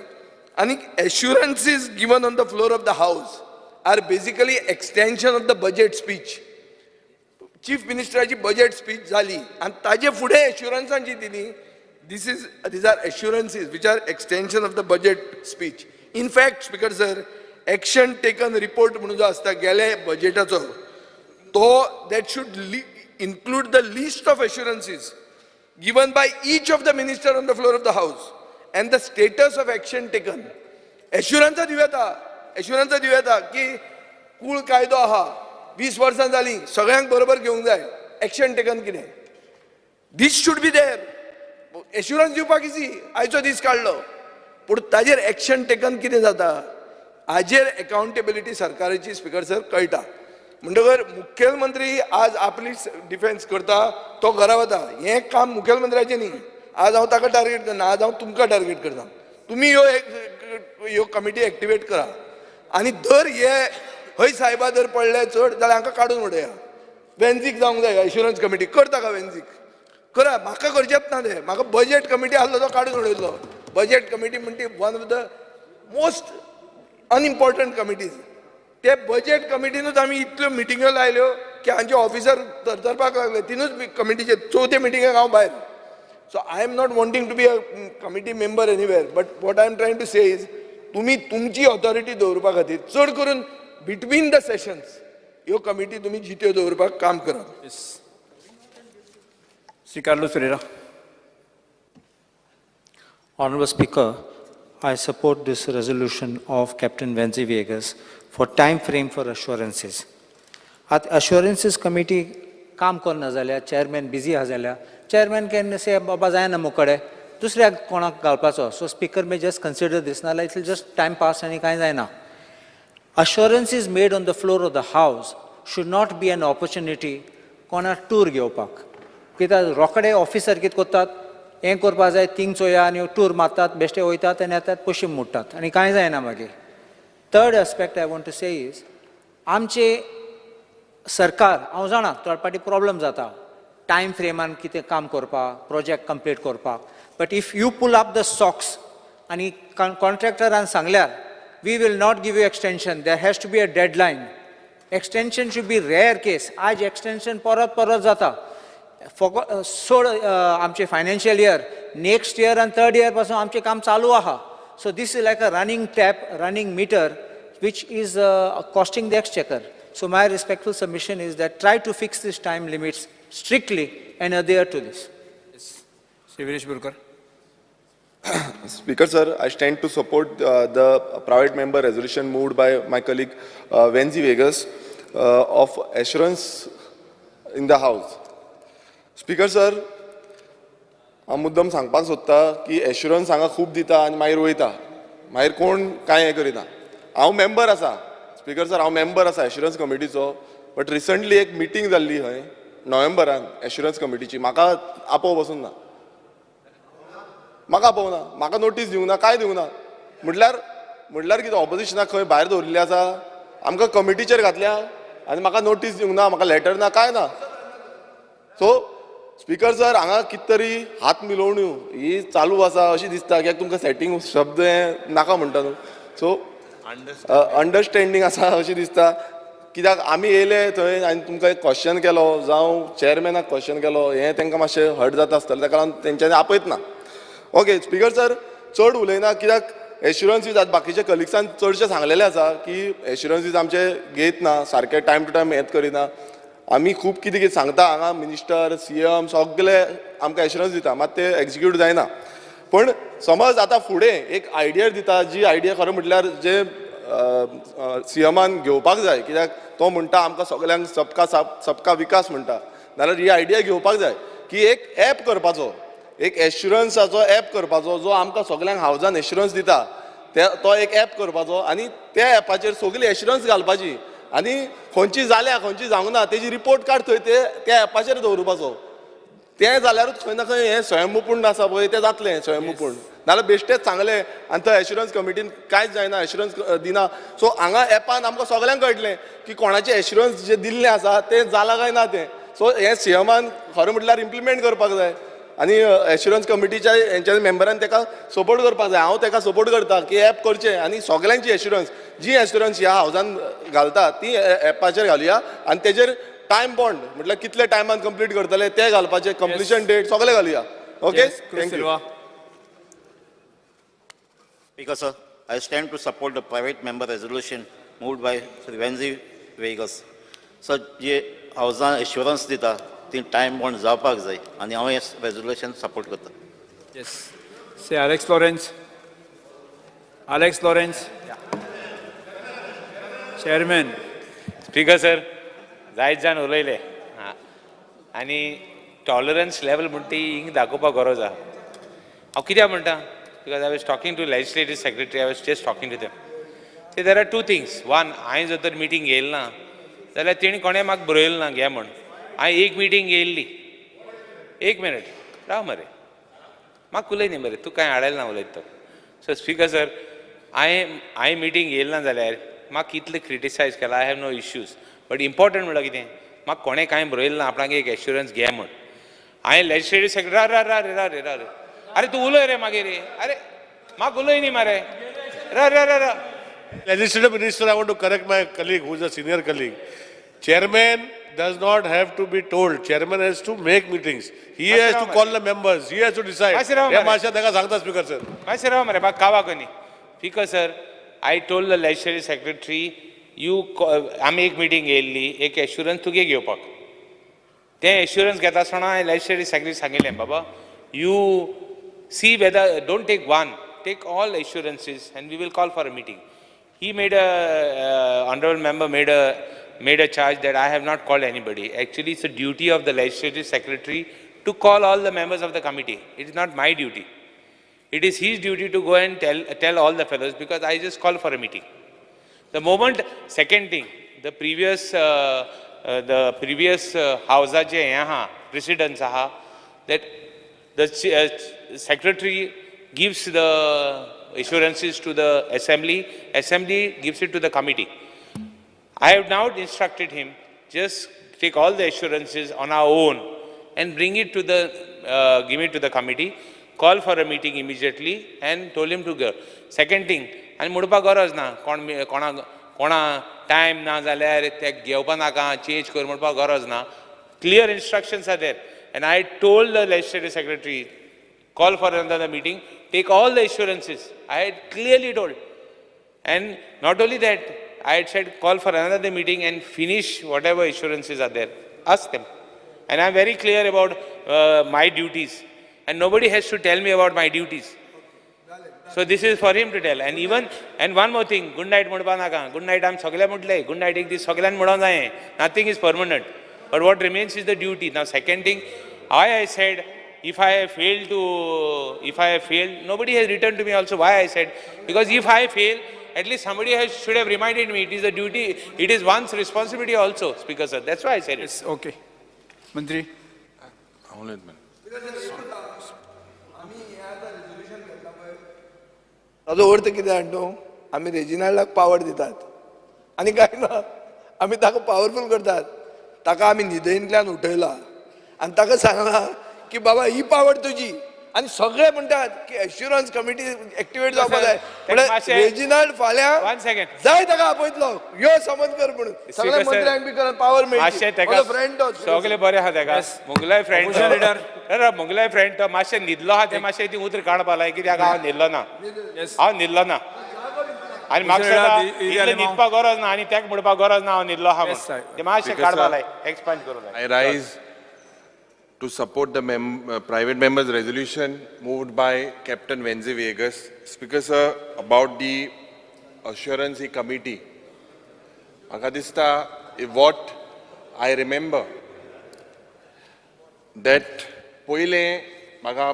आनी assurances given on the floor of the house are basically extension of the budget speech. Chief मिनिस्टराची बजेट स्पीच जाली आनी ताजे फुडें एश्युरन्सां जी दिली, these are assurances which are extension of the budget speech. In fact, Speaker sir, action taken report म्हणून जो आसता गेले बजेटाचो, तो that should include the list of assurances given by each of the minister on the floor of the house and the status of action taken. एश्युरन्सां दिवं की कूळ कायदो आहा, 20 वर्सां जालीं, सगळ्यांक बरोबर घेवंक जाय, एक्शन टेकन कितें? दीस शूड बी देर. एश्युरन्स दिवपाक इजी, आयचो दीस काडलो, पूण ताजेर एक्शन टेकन कितें जाता? हाजेर अकाउंटेबिलिटी सरकाराची स्पीकर सर कळटा. म्हणटकर मुख्यमंत्री आज आपली डिफेन्स करता, तो घरा वता. हें काम मुख्यमंत्र्याचें न्ही. आज हांव ताका टार्गेट करना, आज हांव तुमकां टार्गेट करता. तुमी ह्यो कमिटी एक्टिवेट करा. आनी दर हे हय साहेबा जर पडले चड जाल्यार हांकां काडून उडया. वेन्झीक जावंक जाय एश्युरन्स कमिटी. करता का वेन्झीक? करा. म्हाका करचेंच ना तें. म्हाका बजेट कमिटी आसलो तो काडून उडयलो. बजेट कमिटी म्हणटी one of the most unimportant committees. ते बजेट कमिटीनूच आमी इतल्यो मिटिंग्यो लायल्यो की हांचे ऑफिसर तरतरपाक लागले. तिनूच कमिटीचे चवथे मिटिंगेक हांव भायर. So I am not wanting to be a committee member anywhere, but what I am trying to say is, तुमी तुमची ऑथॉरिटी दवरपा खातीर चड करून बिटवीन द सेशन्स ह्यो कमिटी तुमी जित्यो दवरपाक काम करात. Shri Carlos Pereira. Honorable Speaker, I support this resolution of Captain Venzi Vegas for time frame for assurances. At assurances committee काम करना जाल्यार चेअरमॅन बिजी आहा जाल्यार चेअरमॅन कॅन से बाबा जायना मुकडे दुसऱ्याक कोणाक घालपाचो. So speaker may just consider this, नाल्यार it will just time pass आनी कांय जायना. Assurances made on the floor of the house should not be an opportunity कोणाक टूर घेवपाक. कित्याक रोखडे ऑफिसर कितें करतात, हें करपा जाय, थिंग चोया आनी टूर मारतात, बेश्टे वयतात आनी येतात, पयशे मोडटात आनी कांय जायना मागीर. Third aspect I want to say is, आमचे सरकार, हांव जाणा थोडे पाटी प्रॉब्लम जाता टायम फ्रेमान कितें काम करपाक, प्रोजेक्ट कंप्लीट करपाक, but if you pull up the socks आनी कॉन्ट्रॅक्टरान सांगल्यार we will not give you extension, there has to be a deadline. Extension should be rare case. आज एक्सटेंशन परत जाता. सोड आमचे फायनान्शियल इयर, नेक्स्ट इयर आनी थर्ड इयर पासून आमचें काम चालू आहा. So this is like a running tap, running meter, which is costing the exchequer. So my respectful submission is that try to fix these time limits strictly and adhere to this. Sri Viresh Burkar. Speaker sir, I stand to support the private member resolution moved by my colleague Venzi Vegas of assurance in the house. Speaker sir, हांव मुद्दम सांगपाक सोदता की assurance हांगा खूब दिता आनी मागीर वयता, मागीर कोण कांय हें करिना. हांव मेंबर आसा स्पीकर सर, हांव मेंबर आसा एश्युरन्स कमिटीचो, बट रिसंटली एक मिटींग जाल्ली खंय नोव्हेंबरान एश्युरन्स कमिटीची, म्हाका आपोवप वचून ना. म्हाका पावना, म्हाका नोटीस दिवंक ना, काय दिवंक ना. म्हटल्यार कितें ऑपोजिशनाक खंय भायर दवरिल्लें आसा, आमकां कमिटीचेर घातल्या आनी म्हाका नोटीस दिवंक ना, म्हाका लेटर ना, काय ना. सो स्पीकर सर, हांगा कितें तरी हात मिलोवण्यो ही चालू आसा अशी दिसता, कित्याक तुमकां सेटींग शब्द हें नाका म्हणटा न्हू. सो अंडरस्टँडींग आसा अशी दिसता, कित्याक आमी येयले थंय आनी तुमकां एक क्वेश्चन केलो, जावं चेअरमॅनाक क्वेश्चन केलो, हें तांकां मातशें हर्ट जाता आसतलें, ताका लागून तेंच्यांनी आपयत ना. ओके स्पीकर सर, चड उलयना, कित्याक एश्युरन्सीस आतां बाकीच्या कलिग्सान चडशें सांगलेलें आसा की एश्युरन्सीस आमचे घेयत ना, सारके टायम टू टायम हेंच करिना. आमी खूब कितें कितें सांगता हांगा, मिनिस्टर, CM सगळे आमकां एश्युरन्स दिता, मात ते एक्झिक्यूट जायना. पण समज आतां फुडें एक आयडिया दिता, जी आयडिया खरें म्हटल्यार जे CMान घेवपाक जाय, कित्याक तो म्हणटा आमकां सगळ्यांक सबका साथ सबका विकास म्हणटा, नाल्यार ही आयडिया घेवपाक जाय की एक ॲप करपाचो, एक एश्युरन्साचो ॲप करपाचो, जो आमकां सगळ्यांक हावजान एश्युरन्स दिता, तो एक ॲप करपाचो आनी त्या ॲपाचेर सगळी एश्युरन्स घालपाची आनी खंयची जाल्या खंयची जावंक ना तेजी रिपोर्ट कार्ड थंय ते त्या ॲपाचेर दवरपाचो. तें जाल्यारूच खंय ना खंय हें स्वयंपूर्ण आसा पळय तें जातलें स्वयंपूर्ण, नाल्यार बेश्टेच सांगलें आनी थंय एश्युरन्स कमिटीन कांयच जायना, एश्युरन्स दिना. सो हांगा ॲपान आमकां सगळ्यांक कळटलें की कोणाचें एश्युरन्स जें दिल्लें आसा तें जालां काय ना तें. सो हें CMान खरें म्हटल्यार इम्प्लिमेंट करपाक जाय आनी एश्युरन्स कमिटीच्या हेंच्या मेंबरान ताका सपोर्ट करपाक जाय. हांव ताका सपोर्ट करता की ॲप करचें आनी सगळ्यांची एश्युरन्स जी एश्युरन्स ह्या हावजान घालता ती ॲपाचेर घालुया आनी तेजेर टायम बॉन्ड म्हटल्यार कितले टायमान कंप्लीट करतले ते घालपाचे, कंप्लिशन डेट सगळे घालुया. Okay, thank you. Because I stand to support the private member resolution moved by Sri Venzi Vegas. So जे हावजान एश्युरन्स दिता ती टायम बॉन्ड जावपाक जाय आनी हांव हें रेजोल्युशन सपोर्ट करता. Yes. Say Alex Lawrence. Alex Lawrence. Chairman. Speaker sir, जायत जाण उलयले आनी टॉलरन्स लेवल म्हणटा ती हिंग दाखोवपाक गरज आहा. हांव कित्याक म्हणटा, because I was talking to legislative secretary, I was just talking to them. ते there are two things. One, हांवें जर तर मिटींग घेयली ना जाल्यार तेणी कोणें म्हाका बरयलें ना घे म्हण. हांवें एक मिटींग घेयल्ली, एक मिनट राव मरे, म्हाका उलय न्ही मरे, तूं कांय आडयलें ना उलयता तो. सो स्पीकर सर, हांवें मिटींग घेयली ना जाल्यार म्हाका कितले क्रिटिसायज केला, I have no issues. But important म्हणल्यार कितें, म्हाका कोणें कांय बरयलें ना आपणाक एक एश्युरन्स घे म्हण. हांवें लेजिस्लेटीव सेक्रेटरी रा अरे तूं उलय रे मागीर रे, अरे म्हाका उलय न्ही मरे, रा. Legislative Minister, I want to correct my colleague who is a senior colleague. Chairman does not have to be told. Chairman has to make meetings. He has to call the members. He has to decide. हे मातशें ताका सांगता speaker sir. मातशें राव मरे, म्हाका कावा कोनी. Speaker sir, I told the legislative secretary, आमी एक मिटींग घेयल्ली, एक एश्युरन्स तुगे घेवपाक. तें एश्युरन्स घेता आसतना हांवें लेजिस्लेटीव सेक्रेटरी सांगिल्लें, बाबा you see whether, don't take one, take all assurances and we will call for a meeting. He made honorable member made a charge that I have not called anybody. Actually, it's a duty of the legislative secretary to call all the members of the committee. It is not my duty. It is his duty to go and tell all the fellows, because I just called for a meeting. The moment, second thing, the previous house je yaha precedence aha, that the secretary gives the assurances to the assembly gives it to the committee. I have now instructed him, just take all the assurances on our own and bring it to the give it to the committee, call for a meeting immediately and told him to go. Second thing, आनी म्हणपाक गरज ना, कोणा time ना जाल्यार ते घेवपा नाका, चेंज कर म्हणपाक गरज ना. Clear instructions are there, and I told the legislative secretary, call for another meeting, take all the assurances. I had clearly told. And not only that, I had said call for another meeting and finish whatever assurances are there. Ask them. And I am very clear about my duties. And nobody has to tell me about my duties. So this is for him to tell. And one more thing, good night म्हणपा नाका. Good night आम सगळे म्हटले. Good night एक दीस सगळ्यांनी म्हणून जाय. Nothing is permanent. But what remains is the duty. Now second thing, I said, if I have failed, nobody has written to me also why I said, because if I fail, at least somebody should have reminded me. It is a duty, it is one's responsibility also, Speaker sir. That's why I said it. Yes, okay. Mantri. ताजो अर्थ कितें जाणटो आमी रेजिनाल्डाक power दितात आनी काय ना आमी ताका पावरफूल करतात ताका आमी न्हिदेंतल्यान उठयला आनी ताका सांगला की बाबा ही पावर तुजी आनी सगळे म्हणटात की एश्युरन्स कमिटी एक्टिवेट जावपाक जाय म्हणजे रेजिनाल्ड फाल्यां जाय ताका आपयतलो यो समज कर म्हणून सगळ्या मंत्र्यांक बी करून पावर मातशें तेका फ्रेंड सगळे बरे आहा तेका मुगलाय फ्रेंड लिडर मुगलाय फ्रेंड तो मातशें न्हिदलो आहा ते मातशें ती उतर काडपा लाय कित्याक हांव न्हिदलो ना आनी म्हाका न्हिदपाक गरज ना आनी तेका म्हणपाक गरज ना हांव न्हिदलो आहा म्हणून ते मातशें काडपा लाय एक्सपांड करूं जाय. I rise to support the private members' resolution moved by Captain Wenzi Vegas. Speaker sir, about the assurance committee. म्हाका दिसता what I remember that पयले म्हाका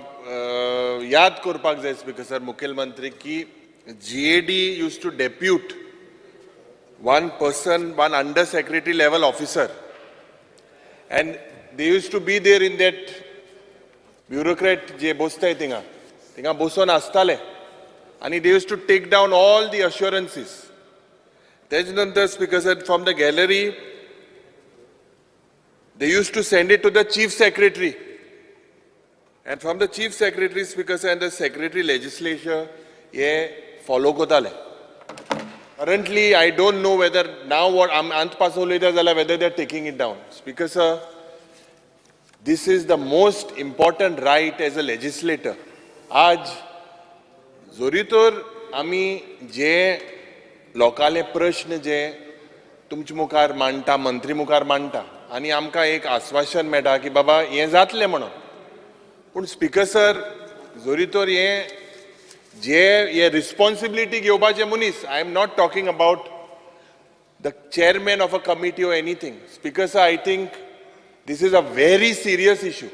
याद करपाक जाय स्पीकर सर मुखेलमंत्री की GAD used to depute one person, one under secretary level officer, and they used to be there in that bureaucrat je bostay tinga boson astale, and they used to take down all the assurances. Tejnantar speaker said from the gallery they used to send it to the chief secretary, and from the chief secretary speaker said and the secretary legislature ye follow kotale. Currently I don't know whether now what ant pasolita zala whether they are taking it down. Speaker sir, this is the most important right as a legislator. आज जोरीतोर आमी जे लोकाले प्रश्न जे तुमचे मुखार मांडटा मंत्री मुखार मांडटा आनी आमकां एक आश्वासन मेळटा की बाबा हें जातलें म्हणून, पूण स्पीकर सर जोरीतोर हें जे रिस्पॉन्सिबिलिटी घेवपाचे मनीस, I am not talking about the chairman of a committee or anything. Speaker sir, I think this is a very serious issue.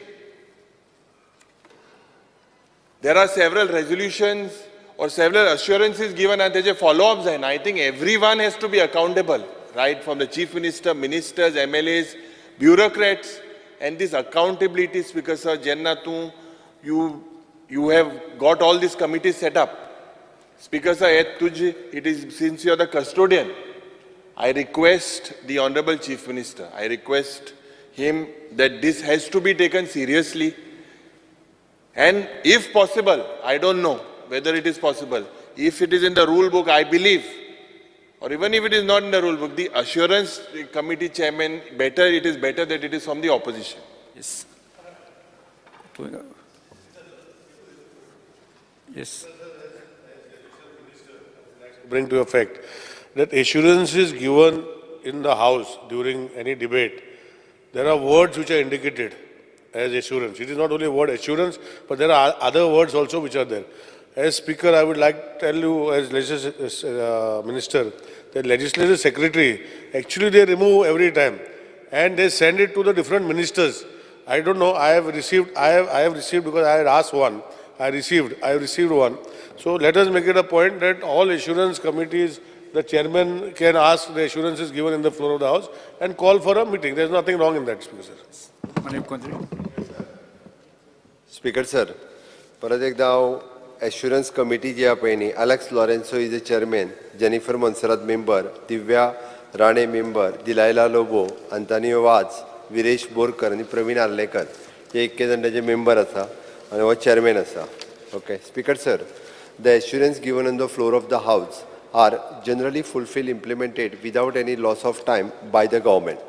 There are several resolutions or several assurances given and there are follow-ups, and I think everyone has to be accountable, right, from the chief minister, ministers, MLAs, bureaucrats, and this accountability, Speaker sir, Jenna tu, you have got all these committees set up. Speaker sir, it is since you are the custodian, I request the Honorable Chief Minister, I request him that this has to be taken seriously, and if possible, I don't know whether it is possible, if it is in the rule book, I believe, or even if it is not in the rule book, the assurance committee chairman, it is better that it is from the opposition. Yes. Yes. Bring to effect that assurance is given in the House during any debate. There are words which are indicated as assurance. It is not only word assurance, but there are other words also which are there. As Speaker, I would like to tell you as Minister, that Legislative Secretary, actually they remove every time and they send it to the different ministers. I don't know, I have received because I had asked one. I have received one. So let us make it a point that all assurance committees, the chairman can ask the assurances given in the floor of the House and call for a meeting. There is nothing wrong in that, Speaker sir. Speaker sir, परत एकदा हांव assurance committee जी आहा पळय न्ही, Alex Lourenco is the chairman, Jennifer Monserrate member, Divya Rane member, Delilah Lobo, Antonio Vaz, Viresh Borkar आनी प्रवीण आर्लेकर हे 21 जाणांचे member आसा आनी हो चेअरमॅन आसा. Okay. Speaker sir, the assurance given on the floor of the house are generally implemented without any loss of time by the government.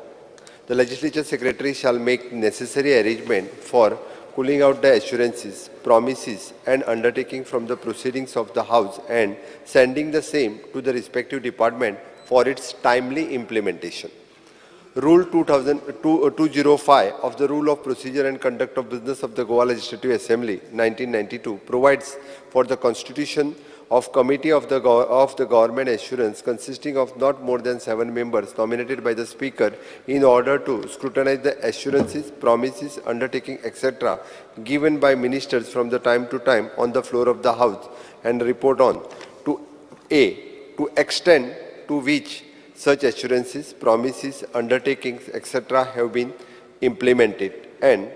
The Legislature Secretary shall make necessary arrangement for cooling out the assurances, promises and undertaking from the proceedings of the House and sending the same to the respective department for its timely implementation. Rule 205 of the Rule of Procedure and Conduct of Business of the Goa Legislative Assembly 1992 provides for the constitution of Committee of the Government Assurance consisting of not more than 7 members nominated by the Speaker in order to scrutinize the assurances, promises, undertaking, etc. given by ministers from the time to time on the floor of the House and report on to A. to extent to which such assurances, promises, undertakings, etc. have been implemented, and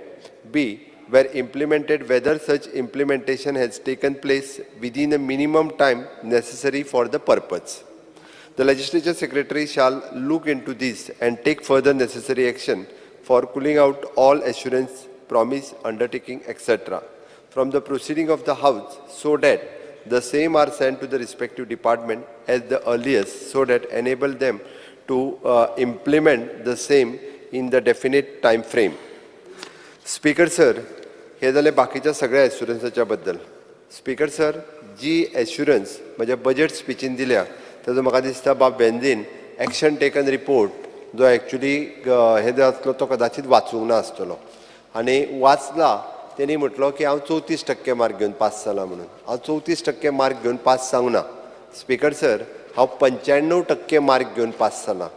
B. were implemented, whether such implementation has taken place within a minimum time necessary for the purpose. The Legislature Secretary shall look into this and take further necessary action for cooling out all assurance, promise, undertaking, etc. from the proceeding of the House, so that the same are sent to the respective department as the earliest, so that enable them to implement the same in the definite time frame. Speaker Sir, हे जाले बाकीच्या सगळ्या एश्युरन्साच्या बद्दल. Speaker sir, जी assurance म्हज्या budget स्पीचीन दिल्या ताजो म्हाका दिसता बाब बेंजीन एक्शन टेकन रिपोर्ट जो एक्चुली हे जो आसलो तो कदाचित वाचूंक ना आसतलो आनी वाचला तेणी म्हटलो की हांव 34% मार्क घेवन पास जाला म्हणून. हांव 34% मार्क घेवन पास जावंक ना. स्पीकर सर, हांव 95% मार्क घेवन पास जाला.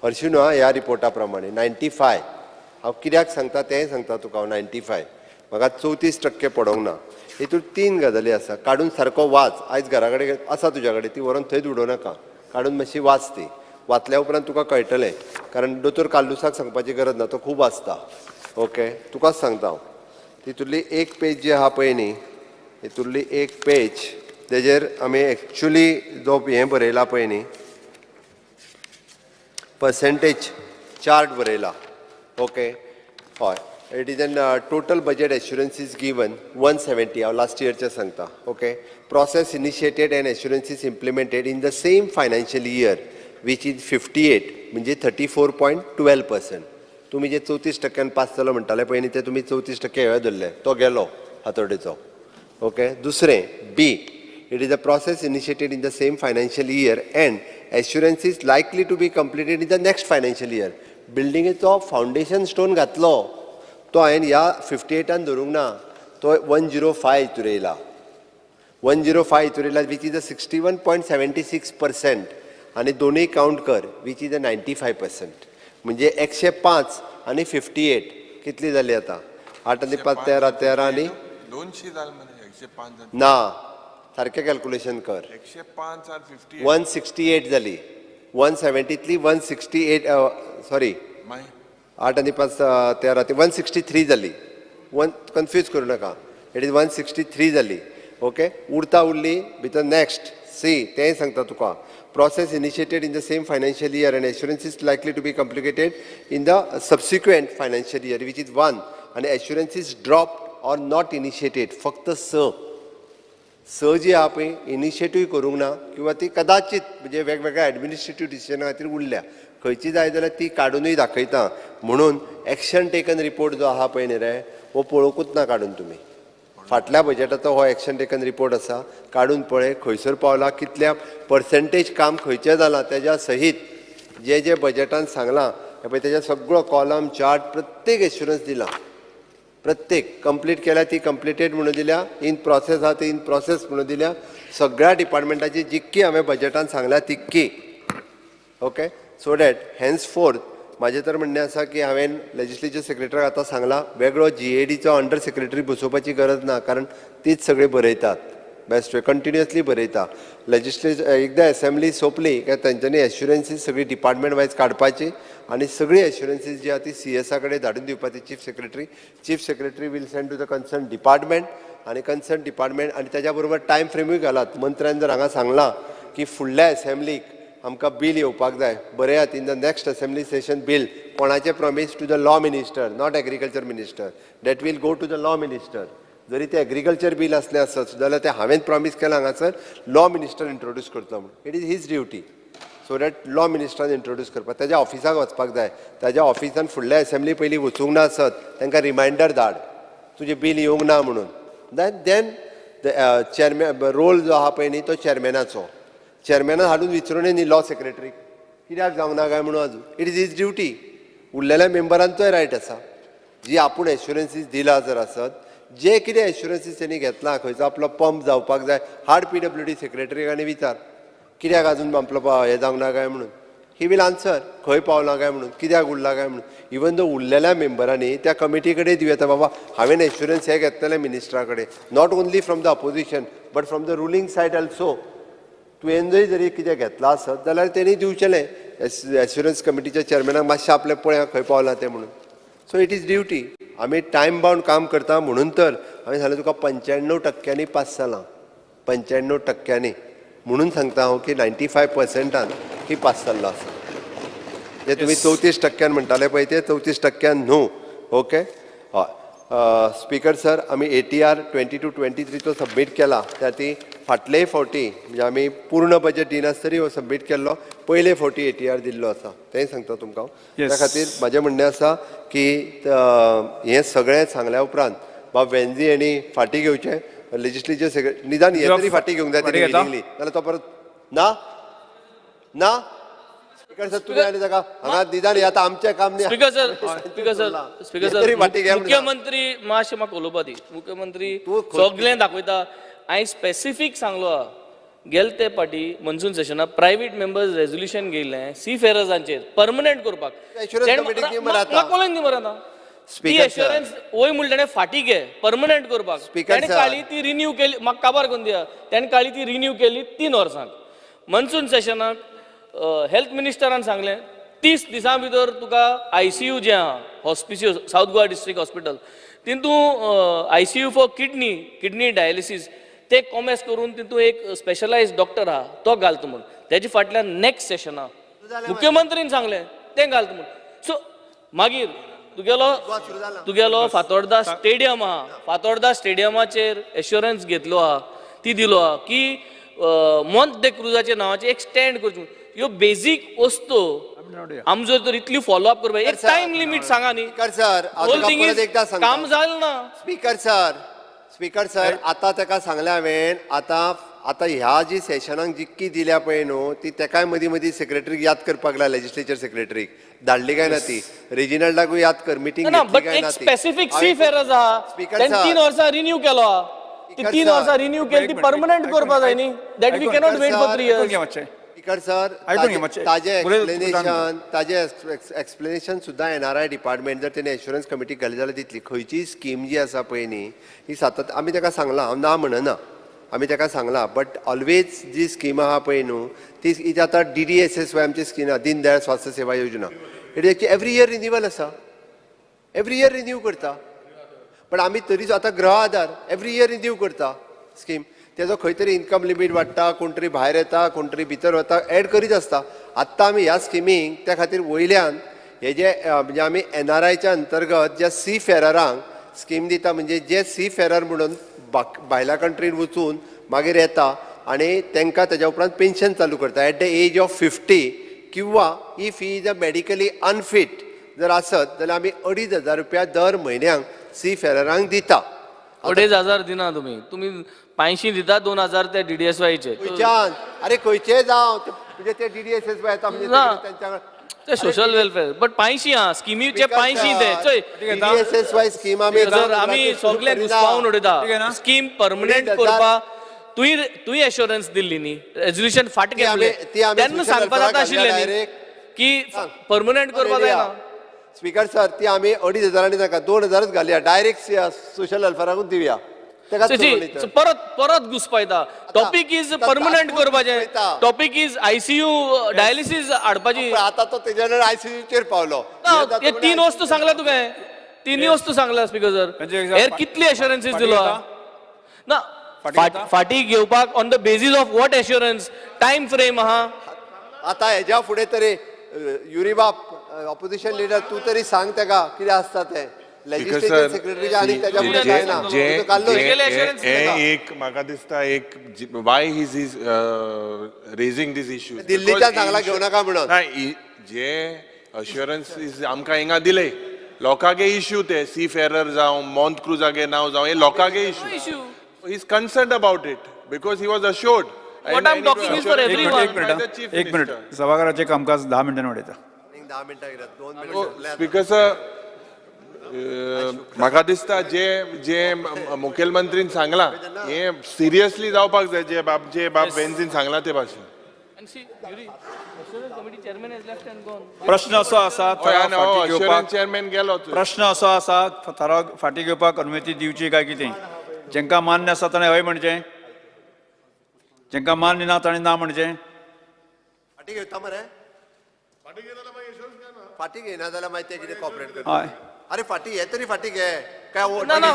हरशीं न्हू ह्या रिपोर्टा प्रमाणे 95. हांव कित्याक सांगता तेंय सांगता तुका हांव 95. म्हाका 34% पडोंक ना. हितून 3 गजाली आसा. काडून सारको वाच. आयज घरा कडेन आसा तुज्या कडेन, ती व्हरून थंयच उडोव नाका. काडून मातशी वाच ती. वाचल्या उपरांत तुका कळटलें. कारण दोतोर काल्लुसाक सांगपाची गरज ना, तो खूब वाचता. ओके, तुकाच सांगता हांव. तितूंतली एक पेज जी आहा पळय न्ही, हितूंतली एक पेज तेजेर आमी एक्चुली जो हें बरयला पळय न्ही, पर्सेंटेज चार्ट बरयला. ओके, हय. It is an total budget assurances given 170. हांव लास्ट इयरचे सांगता. Okay, process initiated and assurances implemented in the same financial year which is 58 म्हणजे 34.12%. तुम्ही जे 34% पास जालो म्हणटाले पळय न्ही ते तुमी 34% हे धरले, तो गेलो हातोडेचो. ओके, दुसरें बी, it is a process initiated in the same financial year and assurance is likely to be completed in the next financial year. बिल्डिंगेचो फावंडेशन स्टोन घातलो तो हांवें ह्या 58 धरूंक ना, तो 105 हितून येयला. 105 हितून येयला वीच इज अ 61.76% आनी दोनूय कावंट कर वीच इज अ 95%. म्हणजे 105 आनी 58 कितली जाली आतां? 8 आनी 5 13 13 आनी 200 जाले मरे 105 ना, सारकें कॅल्क्युलेशन कर. 105 आर 58 168 जाली. 170तली 168 सॉरी 8 आनी 5 13 ती 163 जाली. कन्फ्यूज करूं नाका. इट इज 163 जाली. ओके, उरता उरली भितर नेक्स्ट सी, तेंय सांगता तुका. Process initiated in the same financial year and assurance is likely to be completed in the subsequent financial year which is 1 and assurance is dropped or not initiated. फक्त स जी आहा पळय initiative करूंक ना किंवा ती कदाचित म्हणजे वेगवेगळ्या एडमिनिस्ट्रेटीव डिसिजना खातीर उरल्या, खंयची जाय जाल्यार ती काडूनय दाखयता. म्हणून एक्शन टेकन रिपोर्ट जो आहा पळय न्ही रे, हो पळोवंकूच ना काडून तुमी. फाटल्या बजेटाचो हो एक्शन टेकन रिपोर्ट आसा, काडून पळय खंयसर पावला, कितल्या पर्सेंटेज काम खंयचें जालां तेज्या सहीत जे जे बजेटान सांगलां हे पळय तेजे सगळो कॉलम चार्ट प्रत्येक एश्युरन्स दिला. प्रत्येक कंप्लीट केल्या ती कंप्लिटेड म्हणून दिल्या, इन प्रोसेस आहा ती इन प्रोसेस म्हणून दिल्या. सगळ्या डिपार्टमेंटाची जितकी हांवें बजेटान सांगल्या तितकी. Okay, so that hence fourth माझे तर म्हणणें आसा की हांवें लेजिस्लेचर सेक्रेटरीक आतां सांगलां वेगळो GADचो अंडर सेक्रेटरी बसोवपाची गरज ना, कारण तीच सगळी बरयतात. बेस्ट वे कंटिन्युअसली बरयता. लेजिस्लेचर एकदां असेंब्ली सोंपली काय तांच्यांनी एश्युरन्सीस सगळी डिपार्टमेंट वायज काडपाची आनी सगळी एश्युरन्सीस जी आहा ती CS कडेन धाडून दिवपाची. Chief secretary will send to the concern department आनी कन्सर्न डिपार्टमेंट आनी त्याच्या बरोबर टायम फ्रेमूय घालात. मंत्र्यान जर हांगा सांगलां की फुडल्या असेंब्लीक आमकां बील येवपाक जाय, बरेयात in the next assembly session bill कोणाचें promise to the law minister, not agriculture minister, that will go to the law minister. जरी ते एग्रीकल्चर बील असलें आसत जाल्यार ते हांवें प्रॉमीस केलां हांगासर लॉ मिनिस्टर इंट्रोड्यूस करतलो म्हणून. It is his duty. So that law मिनिस्टरान इंट्रोड्यूस करपाक ताज्या ऑफिसाक वचपाक जाय. ताज्या ऑफिसान फुडल्या असेंब्ली पयलीं वचूंक ना आसत, तांकां रिमांयडर धाड तुजें बील येवंक ना म्हणून. देन चेअरमॅन रोल जो आहा पळय न्ही तो चेअरमॅनाचो. चेअरमॅनान हाडून विचारूनय न्ही लॉ सेक्रेटरीक कित्याक जावंक ना काय म्हणून अजून. It is his duty. उरलेल्या मेंबरांचोय रायट आसा. जी आपूण एश्युरन्सीस दिला जर आसत, जे कितें एश्युरन्सीस तेणी घेतला, खंयचो आपलो पंप जावपाक जाय, हाड PWD सेक्रेटरीक आनी विचार कित्याक अजून आपलो हें जावंक ना काय म्हणून. ही वील आन्सर खंय पावला काय म्हणून, कित्याक उरला काय म्हणून. इवन दो उरलेल्या मेंबरांनी त्या कमिटी कडेन दिवं बाबा हांवें एश्युरन्स हे घेतलेले मिनिस्टरा कडेन, not only from the opposition but from the ruling side also. तुवेंजय जरी कितें घेतला आसत जाल्यार तेणी दिवचेलें एश्युरन्स कमिटीच्या चेअरमॅनाक मातशें आपलें पळया खंय पावला तें म्हणून. So it is duty. आमी टायम बाउंड काम करता म्हणून तर हांवें सांगलें तुका 95% पास जालां. 95% म्हणून सांगता हांव की 95%, ही पास जाल्लो आसा. जे तुमी 34% म्हणटाले पळय ते 34% न्हू. ओके. हय. स्पीकर सर, आमी ATR 22-23 तो सबमीट केला. त्या ती फाटलेय फावटी म्हणजे आमी पूर्ण बजेट दिनासतरी हो सबमीट केल्लो. पयले फावटी ATR दिल्लो आसा. तेंय सांगता तुमकां हांव. त्या खातीर म्हाजें म्हणणें आसा की हें सगळें सांगल्या उपरांत बाब वेन्झी हांणी फाटीं घेवचें. लेजिस्लेचर सेक्रेटरी निदान हे तरी फाटीं घेवंक जाय तेणी विलिंगली. जाल्यार तो परत ना ना स्पीकर सर तुमी आनी ताका हांगा निदान हे आतां आमचें काम न्ही. स्पीकर सर मुख्यमंत्री मातशें म्हाका उलोवपा दी. मुख्यमंत्री सगळें दाखयता. हांवें स्पेसिफीक सांगलो गेले ते फाटी मॉन्सून सेशनाक प्रायव्हेट मेंबर्स रेझोल्युशन घेयलें सी फेरर्सांचेर परमनंट करपाक. नाकोलें न्ही मरे ती एश्युरन्स वय म्हणलें ताणें फाटीं घे परमनंट करपाक. ताणें काळी ती रिन्यू केली. म्हाका काबार करून दिया. ताणें काळी ती रिन्यू केली 3 वर्सांक. मॉन्सून सेशनाक हेल्थ मिनिस्टरान सांगलें 30 दिसां भितर तुका ICU जें आहा Hospicio south Goa district hospital तितून ICU फॉर किडनी डायलिसीस ते कॉमेस करून तितून एक स्पेशलायज्ड डॉक्टर आहा तो घालता म्हूण. तेजे फाटल्यान नेक्स्ट सेशना मुख्यमंत्रीन सांगलें तें घालता म्हूण. सो मागीर तुगेलो फातोर्डा स्टेडियम आहा. फातोर्डा स्टेडियमाचेर एश्युरन्स घेतलो आहा ती दिलो आहा की मॉन्ट दे क्रुजाच्या नांवाचेर एक स्टँड करचें. ह्यो बेजीक वस्तू आमचो तर इतली फॉलोअप करपाक एक टायम लिमीट सांगा न्ही. काम जालें ना. स्पीकर सर आतां ताका सांगलें हांवें. आतां ह्या जी सेशनाक जितकी दिल्या पळय न्हू ती ताकाय मदीं मदीं सेक्रेटरीक याद करपाक लाय. लेजिस्लेचर सेक्रेटरीक धाडली काय ना ती. रेजिनल्डाकूय याद कर. मिटींग घेतली काय ना ती. स्पेसिफिक सी फेरर्स आहा. ताणें 3 वर्सां रिन्यू केलो आहा. ती 3 वर्सां रिन्यू केली ती परमनंट करपा जाय न्ही. That we cannot wait for 3 years. Speaker sir ताजे एक्सप्लेनेशन सुद्दां NRI डिपार्टमेंट जर तेणी एश्युरन्स कमिटी घाली जाल्यार दितली. खंयची स्कीम जी आसा पळय न्ही ही सातत्य आमी ताका सांगलां. हांव ना म्हणना. आमी ताका सांगलां. बट ऑलवेज जी स्कीम आहा पळय न्हू ती आतां DDSSY आमची स्कीम आहा दीन दयाळ स्वास्थ्य सेवा योजना. इट एवरी इयर रिन्यूवल आसा. एवरी इयर रिन्यू करता. पण आमी तरी आतां गृह आधार एवरी इयर रिन्यू करता स्कीम. तेजो खंय तरी इन्कम लिमीट वाडटा. कोण तरी भायर येता कोण तरी भितर वता एड करीत आसता. आत्तां आमी ह्या स्किमीक त्या खातीर वयल्यान हे जे म्हणजे आमी NRIच्या अंतर्गत ज्या सी फेररांक स्कीम दिता म्हणजे जे सी फेरर म्हणून भायल्या कंट्रीन वचून मागीर येता आनी तांकां तेज्या उपरांत पेन्शन चालू करता एट द एज ऑफ 50 किंवा if he is a medically unfit जर आसत जाल्यार आमी 2,500 रुपया दर म्हयन्याक सी फेररांक दिता. 2,500 दिना तुमी 500 दिता 2,000 ते DDSYचे. अरे खंयचे जावं म्हणजे ते DDSSY येता म्हणजे ते सोशल वेलफेअर बट 500 आहा स्किमीचे 500 ते DDSSY स्कीम आमी सगळे घुसपावून उडयता. स्कीम परमनंट करपा तुय एश्युरन्स दिल्ली न्ही. रेझोल्युशन फाट केले तेन्ना सांगपा जाता आशिल्लें की परमनंट करपा जायना. स्पीकर सर ती आमी 2,500 नाका 2,000च घालया. डायरेक्ट सोशल वेलफेअराकूच दिवया. परत घुसपायता. टॉपिक इज परमनंट करपाचें. टॉपिक इज ICU डायलिसीस हाडपाची. आतां तो तेजेर ICU चेर पावलो. हे 3 वस्तू सांगल्या तुका. 3 वस्तू सांगल्या स्पीकर सर. हेर कितली एश्युरन्सीस दिलो ना. फाटी घेवपाक on the basis of what assurance time frame आहा. आतां हेज्या फुडें तरी युरिबाप ऑपोजिशन लिडर तूं तरी सांग ताका कितें आसता तें. लेजिस्लेचर सेक्रेटरी आनी तेज्या फुडें जायना. एक म्हाका दिसता एक why he is raising this issue दिल्लीच्यान सांगला घेवं नाका म्हणून. जे अश्युरन्स आमकां हिंगा दिले लोकांगे इश्यू ते सी फेरर जावं मॉन्ट क्रुजागे नांव जावं हे लोकांगे issue. He is concerned about it because he was assured. एक मिनिट सभागृहाचे कामकाज 10 मिनिटांनी वाडयता. 10 मिनटां स्पीकर सर म्हाका दिसता जे मुखेलमंत्रीन सांगला हे सिरियसली जावपाक जाय. जे बाब बेन्झीन सांगला ते भाशेन. प्रश्न असो आसा चेअरमॅन गेलो. प्रश्न असो आसा थाराव फाटी घेवपाक अनुमती दिवची काय कितें. जेंकां मान्य आसा ताणें हय म्हणचें. जेंकां मान्य ना ताणें ना म्हणचें. फाटी घेता मरे. फाटी घेना जाल्यार मागीर ते कितें कॉपरेट करता. हय अरे फाटी हे तरी फाटी घे काय ना ना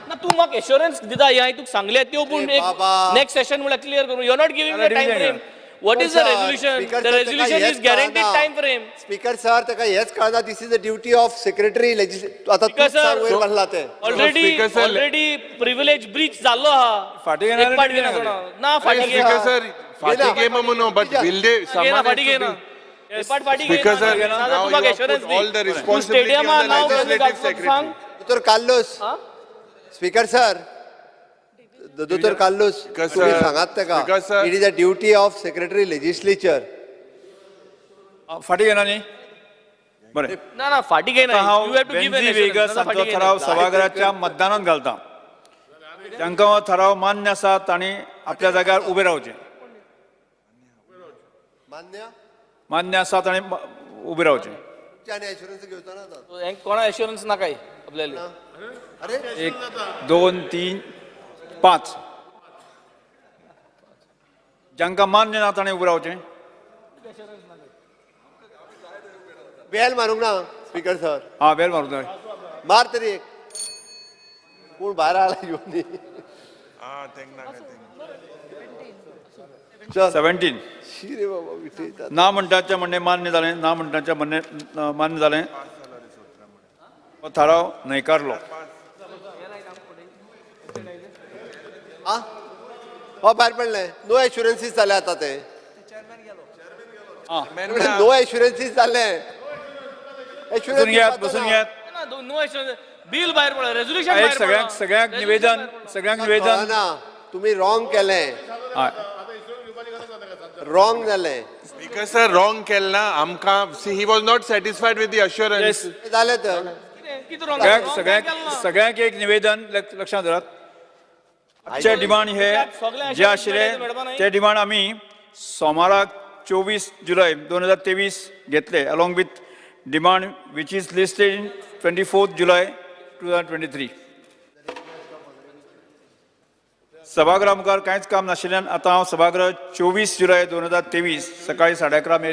ना तू म्हाका एश्योरन्स दिता हे हांवें तुका सांगलें त्यो पूण अरे एक बाबा. नेक्स्ट सेशन म्हळ्यार क्लियर करूं you are not giving the time frame what is the resolution Speaker the sir, resolution तेका is हेच guaranteed कळना. time frame स्पीकर सर तेका हेच कळना this is the duty of secretary आता Speaker तूच सांग sir, वयर बांधला ते ऑलरेडी प्रिव्हिलेज ब्रीच जाल्लो आहा फाटी एक घेणार पाट नाही घेना घेणार. कोणा ना फाटी घे Speaker sir, फाटी घे म्हणून but will they घेना someone फाटी has to घेना be- एक पाट फाटी Speaker sir, घेना now तू you म्हाका have assurance put all the responsibility स्टेडियमा on the नाव legislative secretary. दोतर कार्लोस स्पीकर सर दोतर कार्लोस Speaker तुम्ही sir, सांगात तेका Speaker sir. It is the duty of secretary legislature फाटी घेणार न्ही बरें ना ना फाटी घेना आता हांव you have to give Venzy Viegas आमचो ठराव सभागृहाच्या मतदानात घालता तांकां हो ठराव मान्य आसा तांणी आपल्या जाग्यार उबे रावचें मान्य मान्य आसा तांणी उबे रावचें आनी एश्युरन्स घेवचो ना आता. हें कोणा एश्योरन्स नाकाय आपल्याला अरे 1 2 3 5 जांकां मान्य ना ताणें उबे रावचें बेल मारूंक ना स्पीकर सर हां बेल मारूं जाय मार तरी एक कोण भायर आला घेऊन ये. चल 17 शी रे बाबा विटयतात. ना म्हणटाचें म्हणणें मान्य जालें ना म्हणटाचें म्हणणें मान्य जालें हो थाराव न्हयकारलो आ हो भायर पडले नो एश्युरन्सीस जाले आतां ते नो एश्युरन्सीस जाले बसून घेयात बसून घेयात नो एश्योरन्स बिल भायर पडला रेझोल्युशन एक भायर सगळ्यांक निवेदन तुम्ही रॉंग केलें हय रॉंग जालें Speaker sir, wrong केलें ना आमकां see he was not satisfied with the assurance. जालें तर कितें रॉंग सगळ्यांक एक निवेदन लक्षांत दवरात आजचे डिमांड हे जे आशिल्ले ते डिमांड आमी सोमाराक 24 जुलय 2023 घेतले along with demand which is listed in 24 July 2023 सभागृहा मुखार कांयच काम नाशिल्ल्यान आतां हांव सभागृह 24 जुलय 2023 सकाळी 11:30